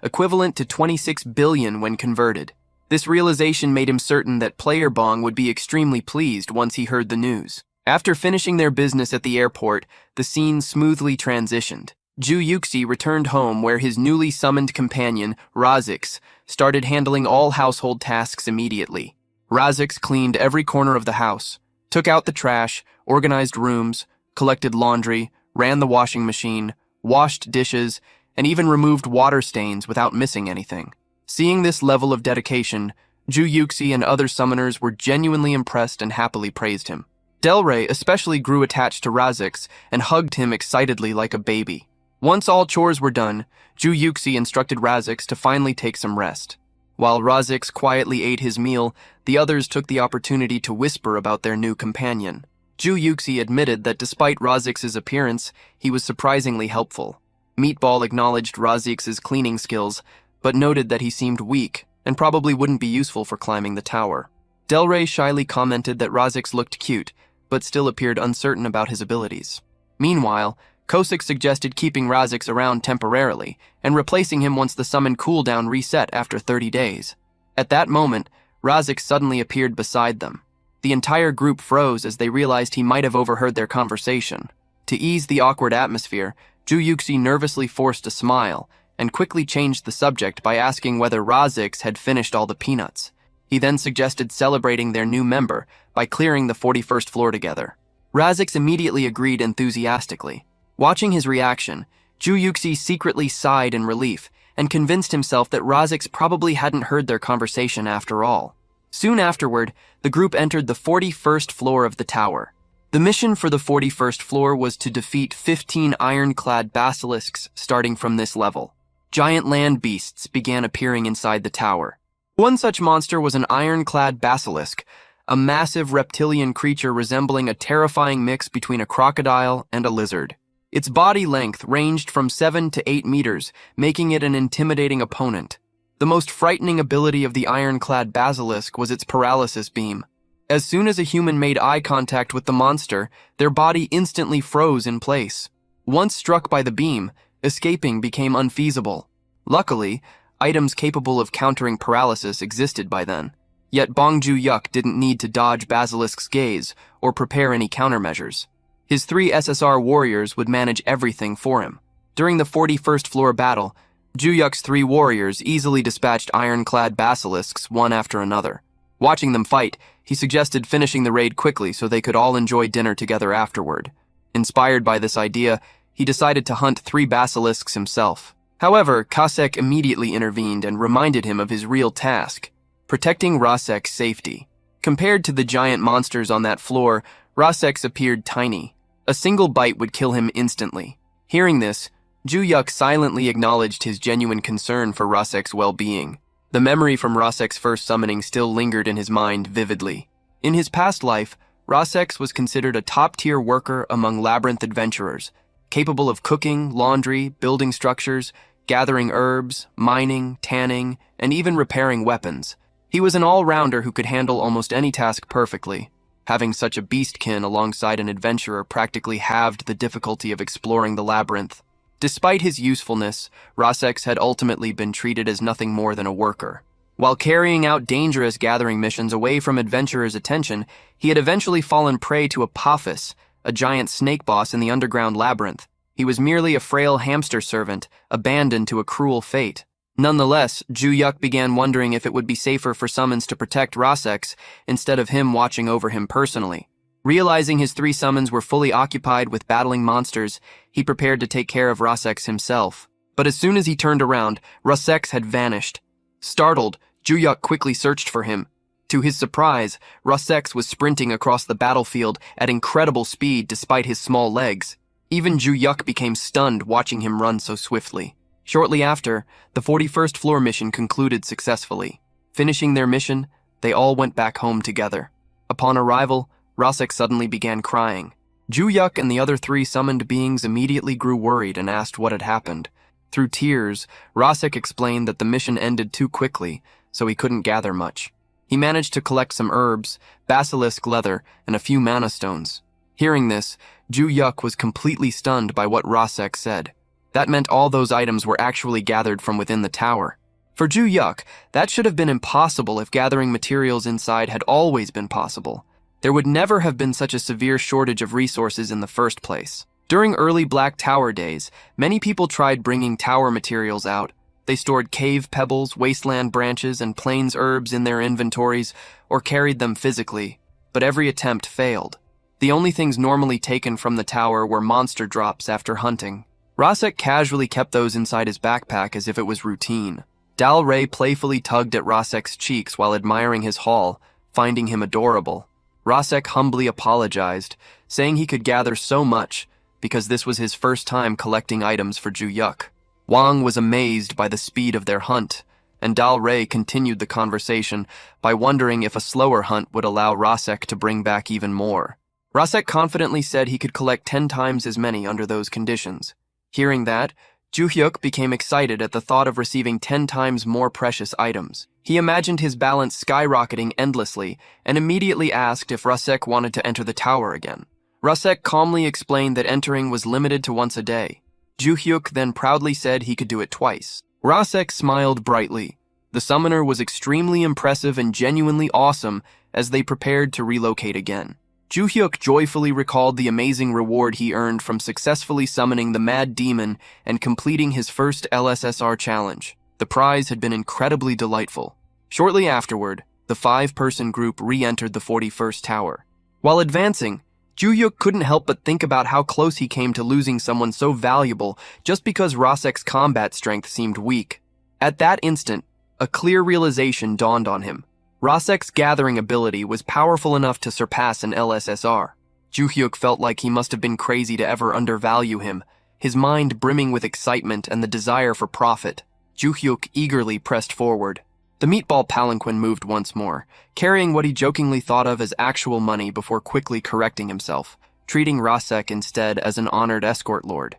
equivalent to $26 billion when converted. This realization made him certain that Player Bong would be extremely pleased once he heard the news. After finishing their business at the airport, the scene smoothly transitioned. Ju Yuxi returned home where his newly summoned companion, Razix, started handling all household tasks immediately. Razix cleaned every corner of the house, took out the trash, organized rooms, collected laundry, ran the washing machine, washed dishes, and even removed water stains without missing anything. Seeing this level of dedication, Ju Yuxi and other summoners were genuinely impressed and happily praised him. Delray especially grew attached to Razix and hugged him excitedly like a baby. Once all chores were done, Ju Yuxi instructed Razix to finally take some rest. While Razix quietly ate his meal, the others took the opportunity to whisper about their new companion. Ju Yuxi admitted that despite Razix's appearance, he was surprisingly helpful. Meatball acknowledged Razix's cleaning skills, but noted that he seemed weak and probably wouldn't be useful for climbing the tower. Delray shyly commented that Razix looked cute, but still appeared uncertain about his abilities. Meanwhile, Kosik suggested keeping Razix around temporarily and replacing him once the summon cooldown reset after 30 days. At that moment, Razix suddenly appeared beside them. The entire group froze as they realized he might have overheard their conversation. To ease the awkward atmosphere, Ju Yuxi nervously forced a smile and quickly changed the subject by asking whether Razix had finished all the peanuts. He then suggested celebrating their new member by clearing the 41st floor together. Razix immediately agreed enthusiastically. Watching his reaction, Ju Yuxi secretly sighed in relief and convinced himself that Razix probably hadn't heard their conversation after all. Soon afterward, the group entered the 41st floor of the tower. The mission for the 41st floor was to defeat 15 ironclad basilisks starting from this level. Giant land beasts began appearing inside the tower. One such monster was an ironclad basilisk, a massive reptilian creature resembling a terrifying mix between a crocodile and a lizard. Its body length ranged from 7 to 8 meters, making it an intimidating opponent. The most frightening ability of the ironclad basilisk was its paralysis beam. As soon as a human made eye contact with the monster, their body instantly froze in place. Once struck by the beam, escaping became unfeasible. Luckily, items capable of countering paralysis existed by then. Yet Bong Joo-hyuk didn't need to dodge Basilisk's gaze or prepare any countermeasures. His 3 SSR warriors would manage everything for him. During the 41st floor battle, Joo-hyuk's 3 warriors easily dispatched ironclad basilisks one after another. Watching them fight, he suggested finishing the raid quickly so they could all enjoy dinner together afterward. Inspired by this idea, he decided to hunt 3 basilisks himself. However, Kasek immediately intervened and reminded him of his real task: protecting Rasek's safety. Compared to the giant monsters on that floor, Rasek's appeared tiny. A single bite would kill him instantly. Hearing this, Joo-hyuk silently acknowledged his genuine concern for Rasek's well-being. The memory from Rasek's first summoning still lingered in his mind vividly. In his past life, Rasek was considered a top-tier worker among labyrinth adventurers, capable of cooking, laundry, building structures, gathering herbs, mining, tanning, and even repairing weapons. He was an all-rounder who could handle almost any task perfectly. Having such a beastkin alongside an adventurer practically halved the difficulty of exploring the labyrinth. Despite his usefulness, Rasek had ultimately been treated as nothing more than a worker. While carrying out dangerous gathering missions away from adventurers' attention, he had eventually fallen prey to Apophis, a giant snake boss in the underground labyrinth. He was merely a frail hamster servant, abandoned to a cruel fate. Nonetheless, Joo-hyuk began wondering if it would be safer for summons to protect Rasek instead of him watching over him personally. Realizing his 3 summons were fully occupied with battling monsters, he prepared to take care of Rasek himself. But as soon as he turned around, Rasek had vanished. Startled, Joo-hyuk quickly searched for him. To his surprise, Rasek was sprinting across the battlefield at incredible speed despite his small legs. Even Joo-hyuk became stunned watching him run so swiftly. Shortly after, the 41st floor mission concluded successfully. Finishing their mission, they all went back home together. Upon arrival, Rasek suddenly began crying. Joo-hyuk and the other 3 summoned beings immediately grew worried and asked what had happened. Through tears, Rasek explained that the mission ended too quickly, so he couldn't gather much. He managed to collect some herbs, basilisk leather, and a few mana stones. Hearing this, Joo-hyuk was completely stunned by what Rasek said. That meant all those items were actually gathered from within the tower. For Joo-hyuk, that should have been impossible if gathering materials inside had always been possible. There would never have been such a severe shortage of resources in the first place. During early Black Tower days, many people tried bringing tower materials out. They stored cave pebbles, wasteland branches, and plains herbs in their inventories, or carried them physically, but every attempt failed. The only things normally taken from the tower were monster drops after hunting. Rasek casually kept those inside his backpack as if it was routine. Dal Rey playfully tugged at Rasek's cheeks while admiring his haul, finding him adorable. Rasek humbly apologized, saying he could gather so much because this was his first time collecting items for Joo-hyuk. Wang was amazed by the speed of their hunt, and Dal Rey continued the conversation by wondering if a slower hunt would allow Rasek to bring back even more. Rasek confidently said he could collect 10 times as many under those conditions. Hearing that, Joo-hyuk became excited at the thought of receiving 10 times more precious items. He imagined his balance skyrocketing endlessly and immediately asked if Rasek wanted to enter the tower again. Rasek calmly explained that entering was limited to once a day. Joo-hyuk then proudly said he could do it twice. Rasek smiled brightly. The summoner was extremely impressive and genuinely awesome as they prepared to relocate again. Joo-hyuk joyfully recalled the amazing reward he earned from successfully summoning the Mad Demon and completing his first LSSR challenge. The prize had been incredibly delightful. Shortly afterward, the 5-person group re-entered the 41st tower. While advancing, Joo-hyuk couldn't help but think about how close he came to losing someone so valuable just because Rasek's combat strength seemed weak. At that instant, a clear realization dawned on him. Rasek's gathering ability was powerful enough to surpass an LSSR. Joo-hyuk felt like he must have been crazy to ever undervalue him, his mind brimming with excitement and the desire for profit. Joo-hyuk eagerly pressed forward. The meatball palanquin moved once more, carrying what he jokingly thought of as actual money before quickly correcting himself, treating Rasek instead as an honored escort lord.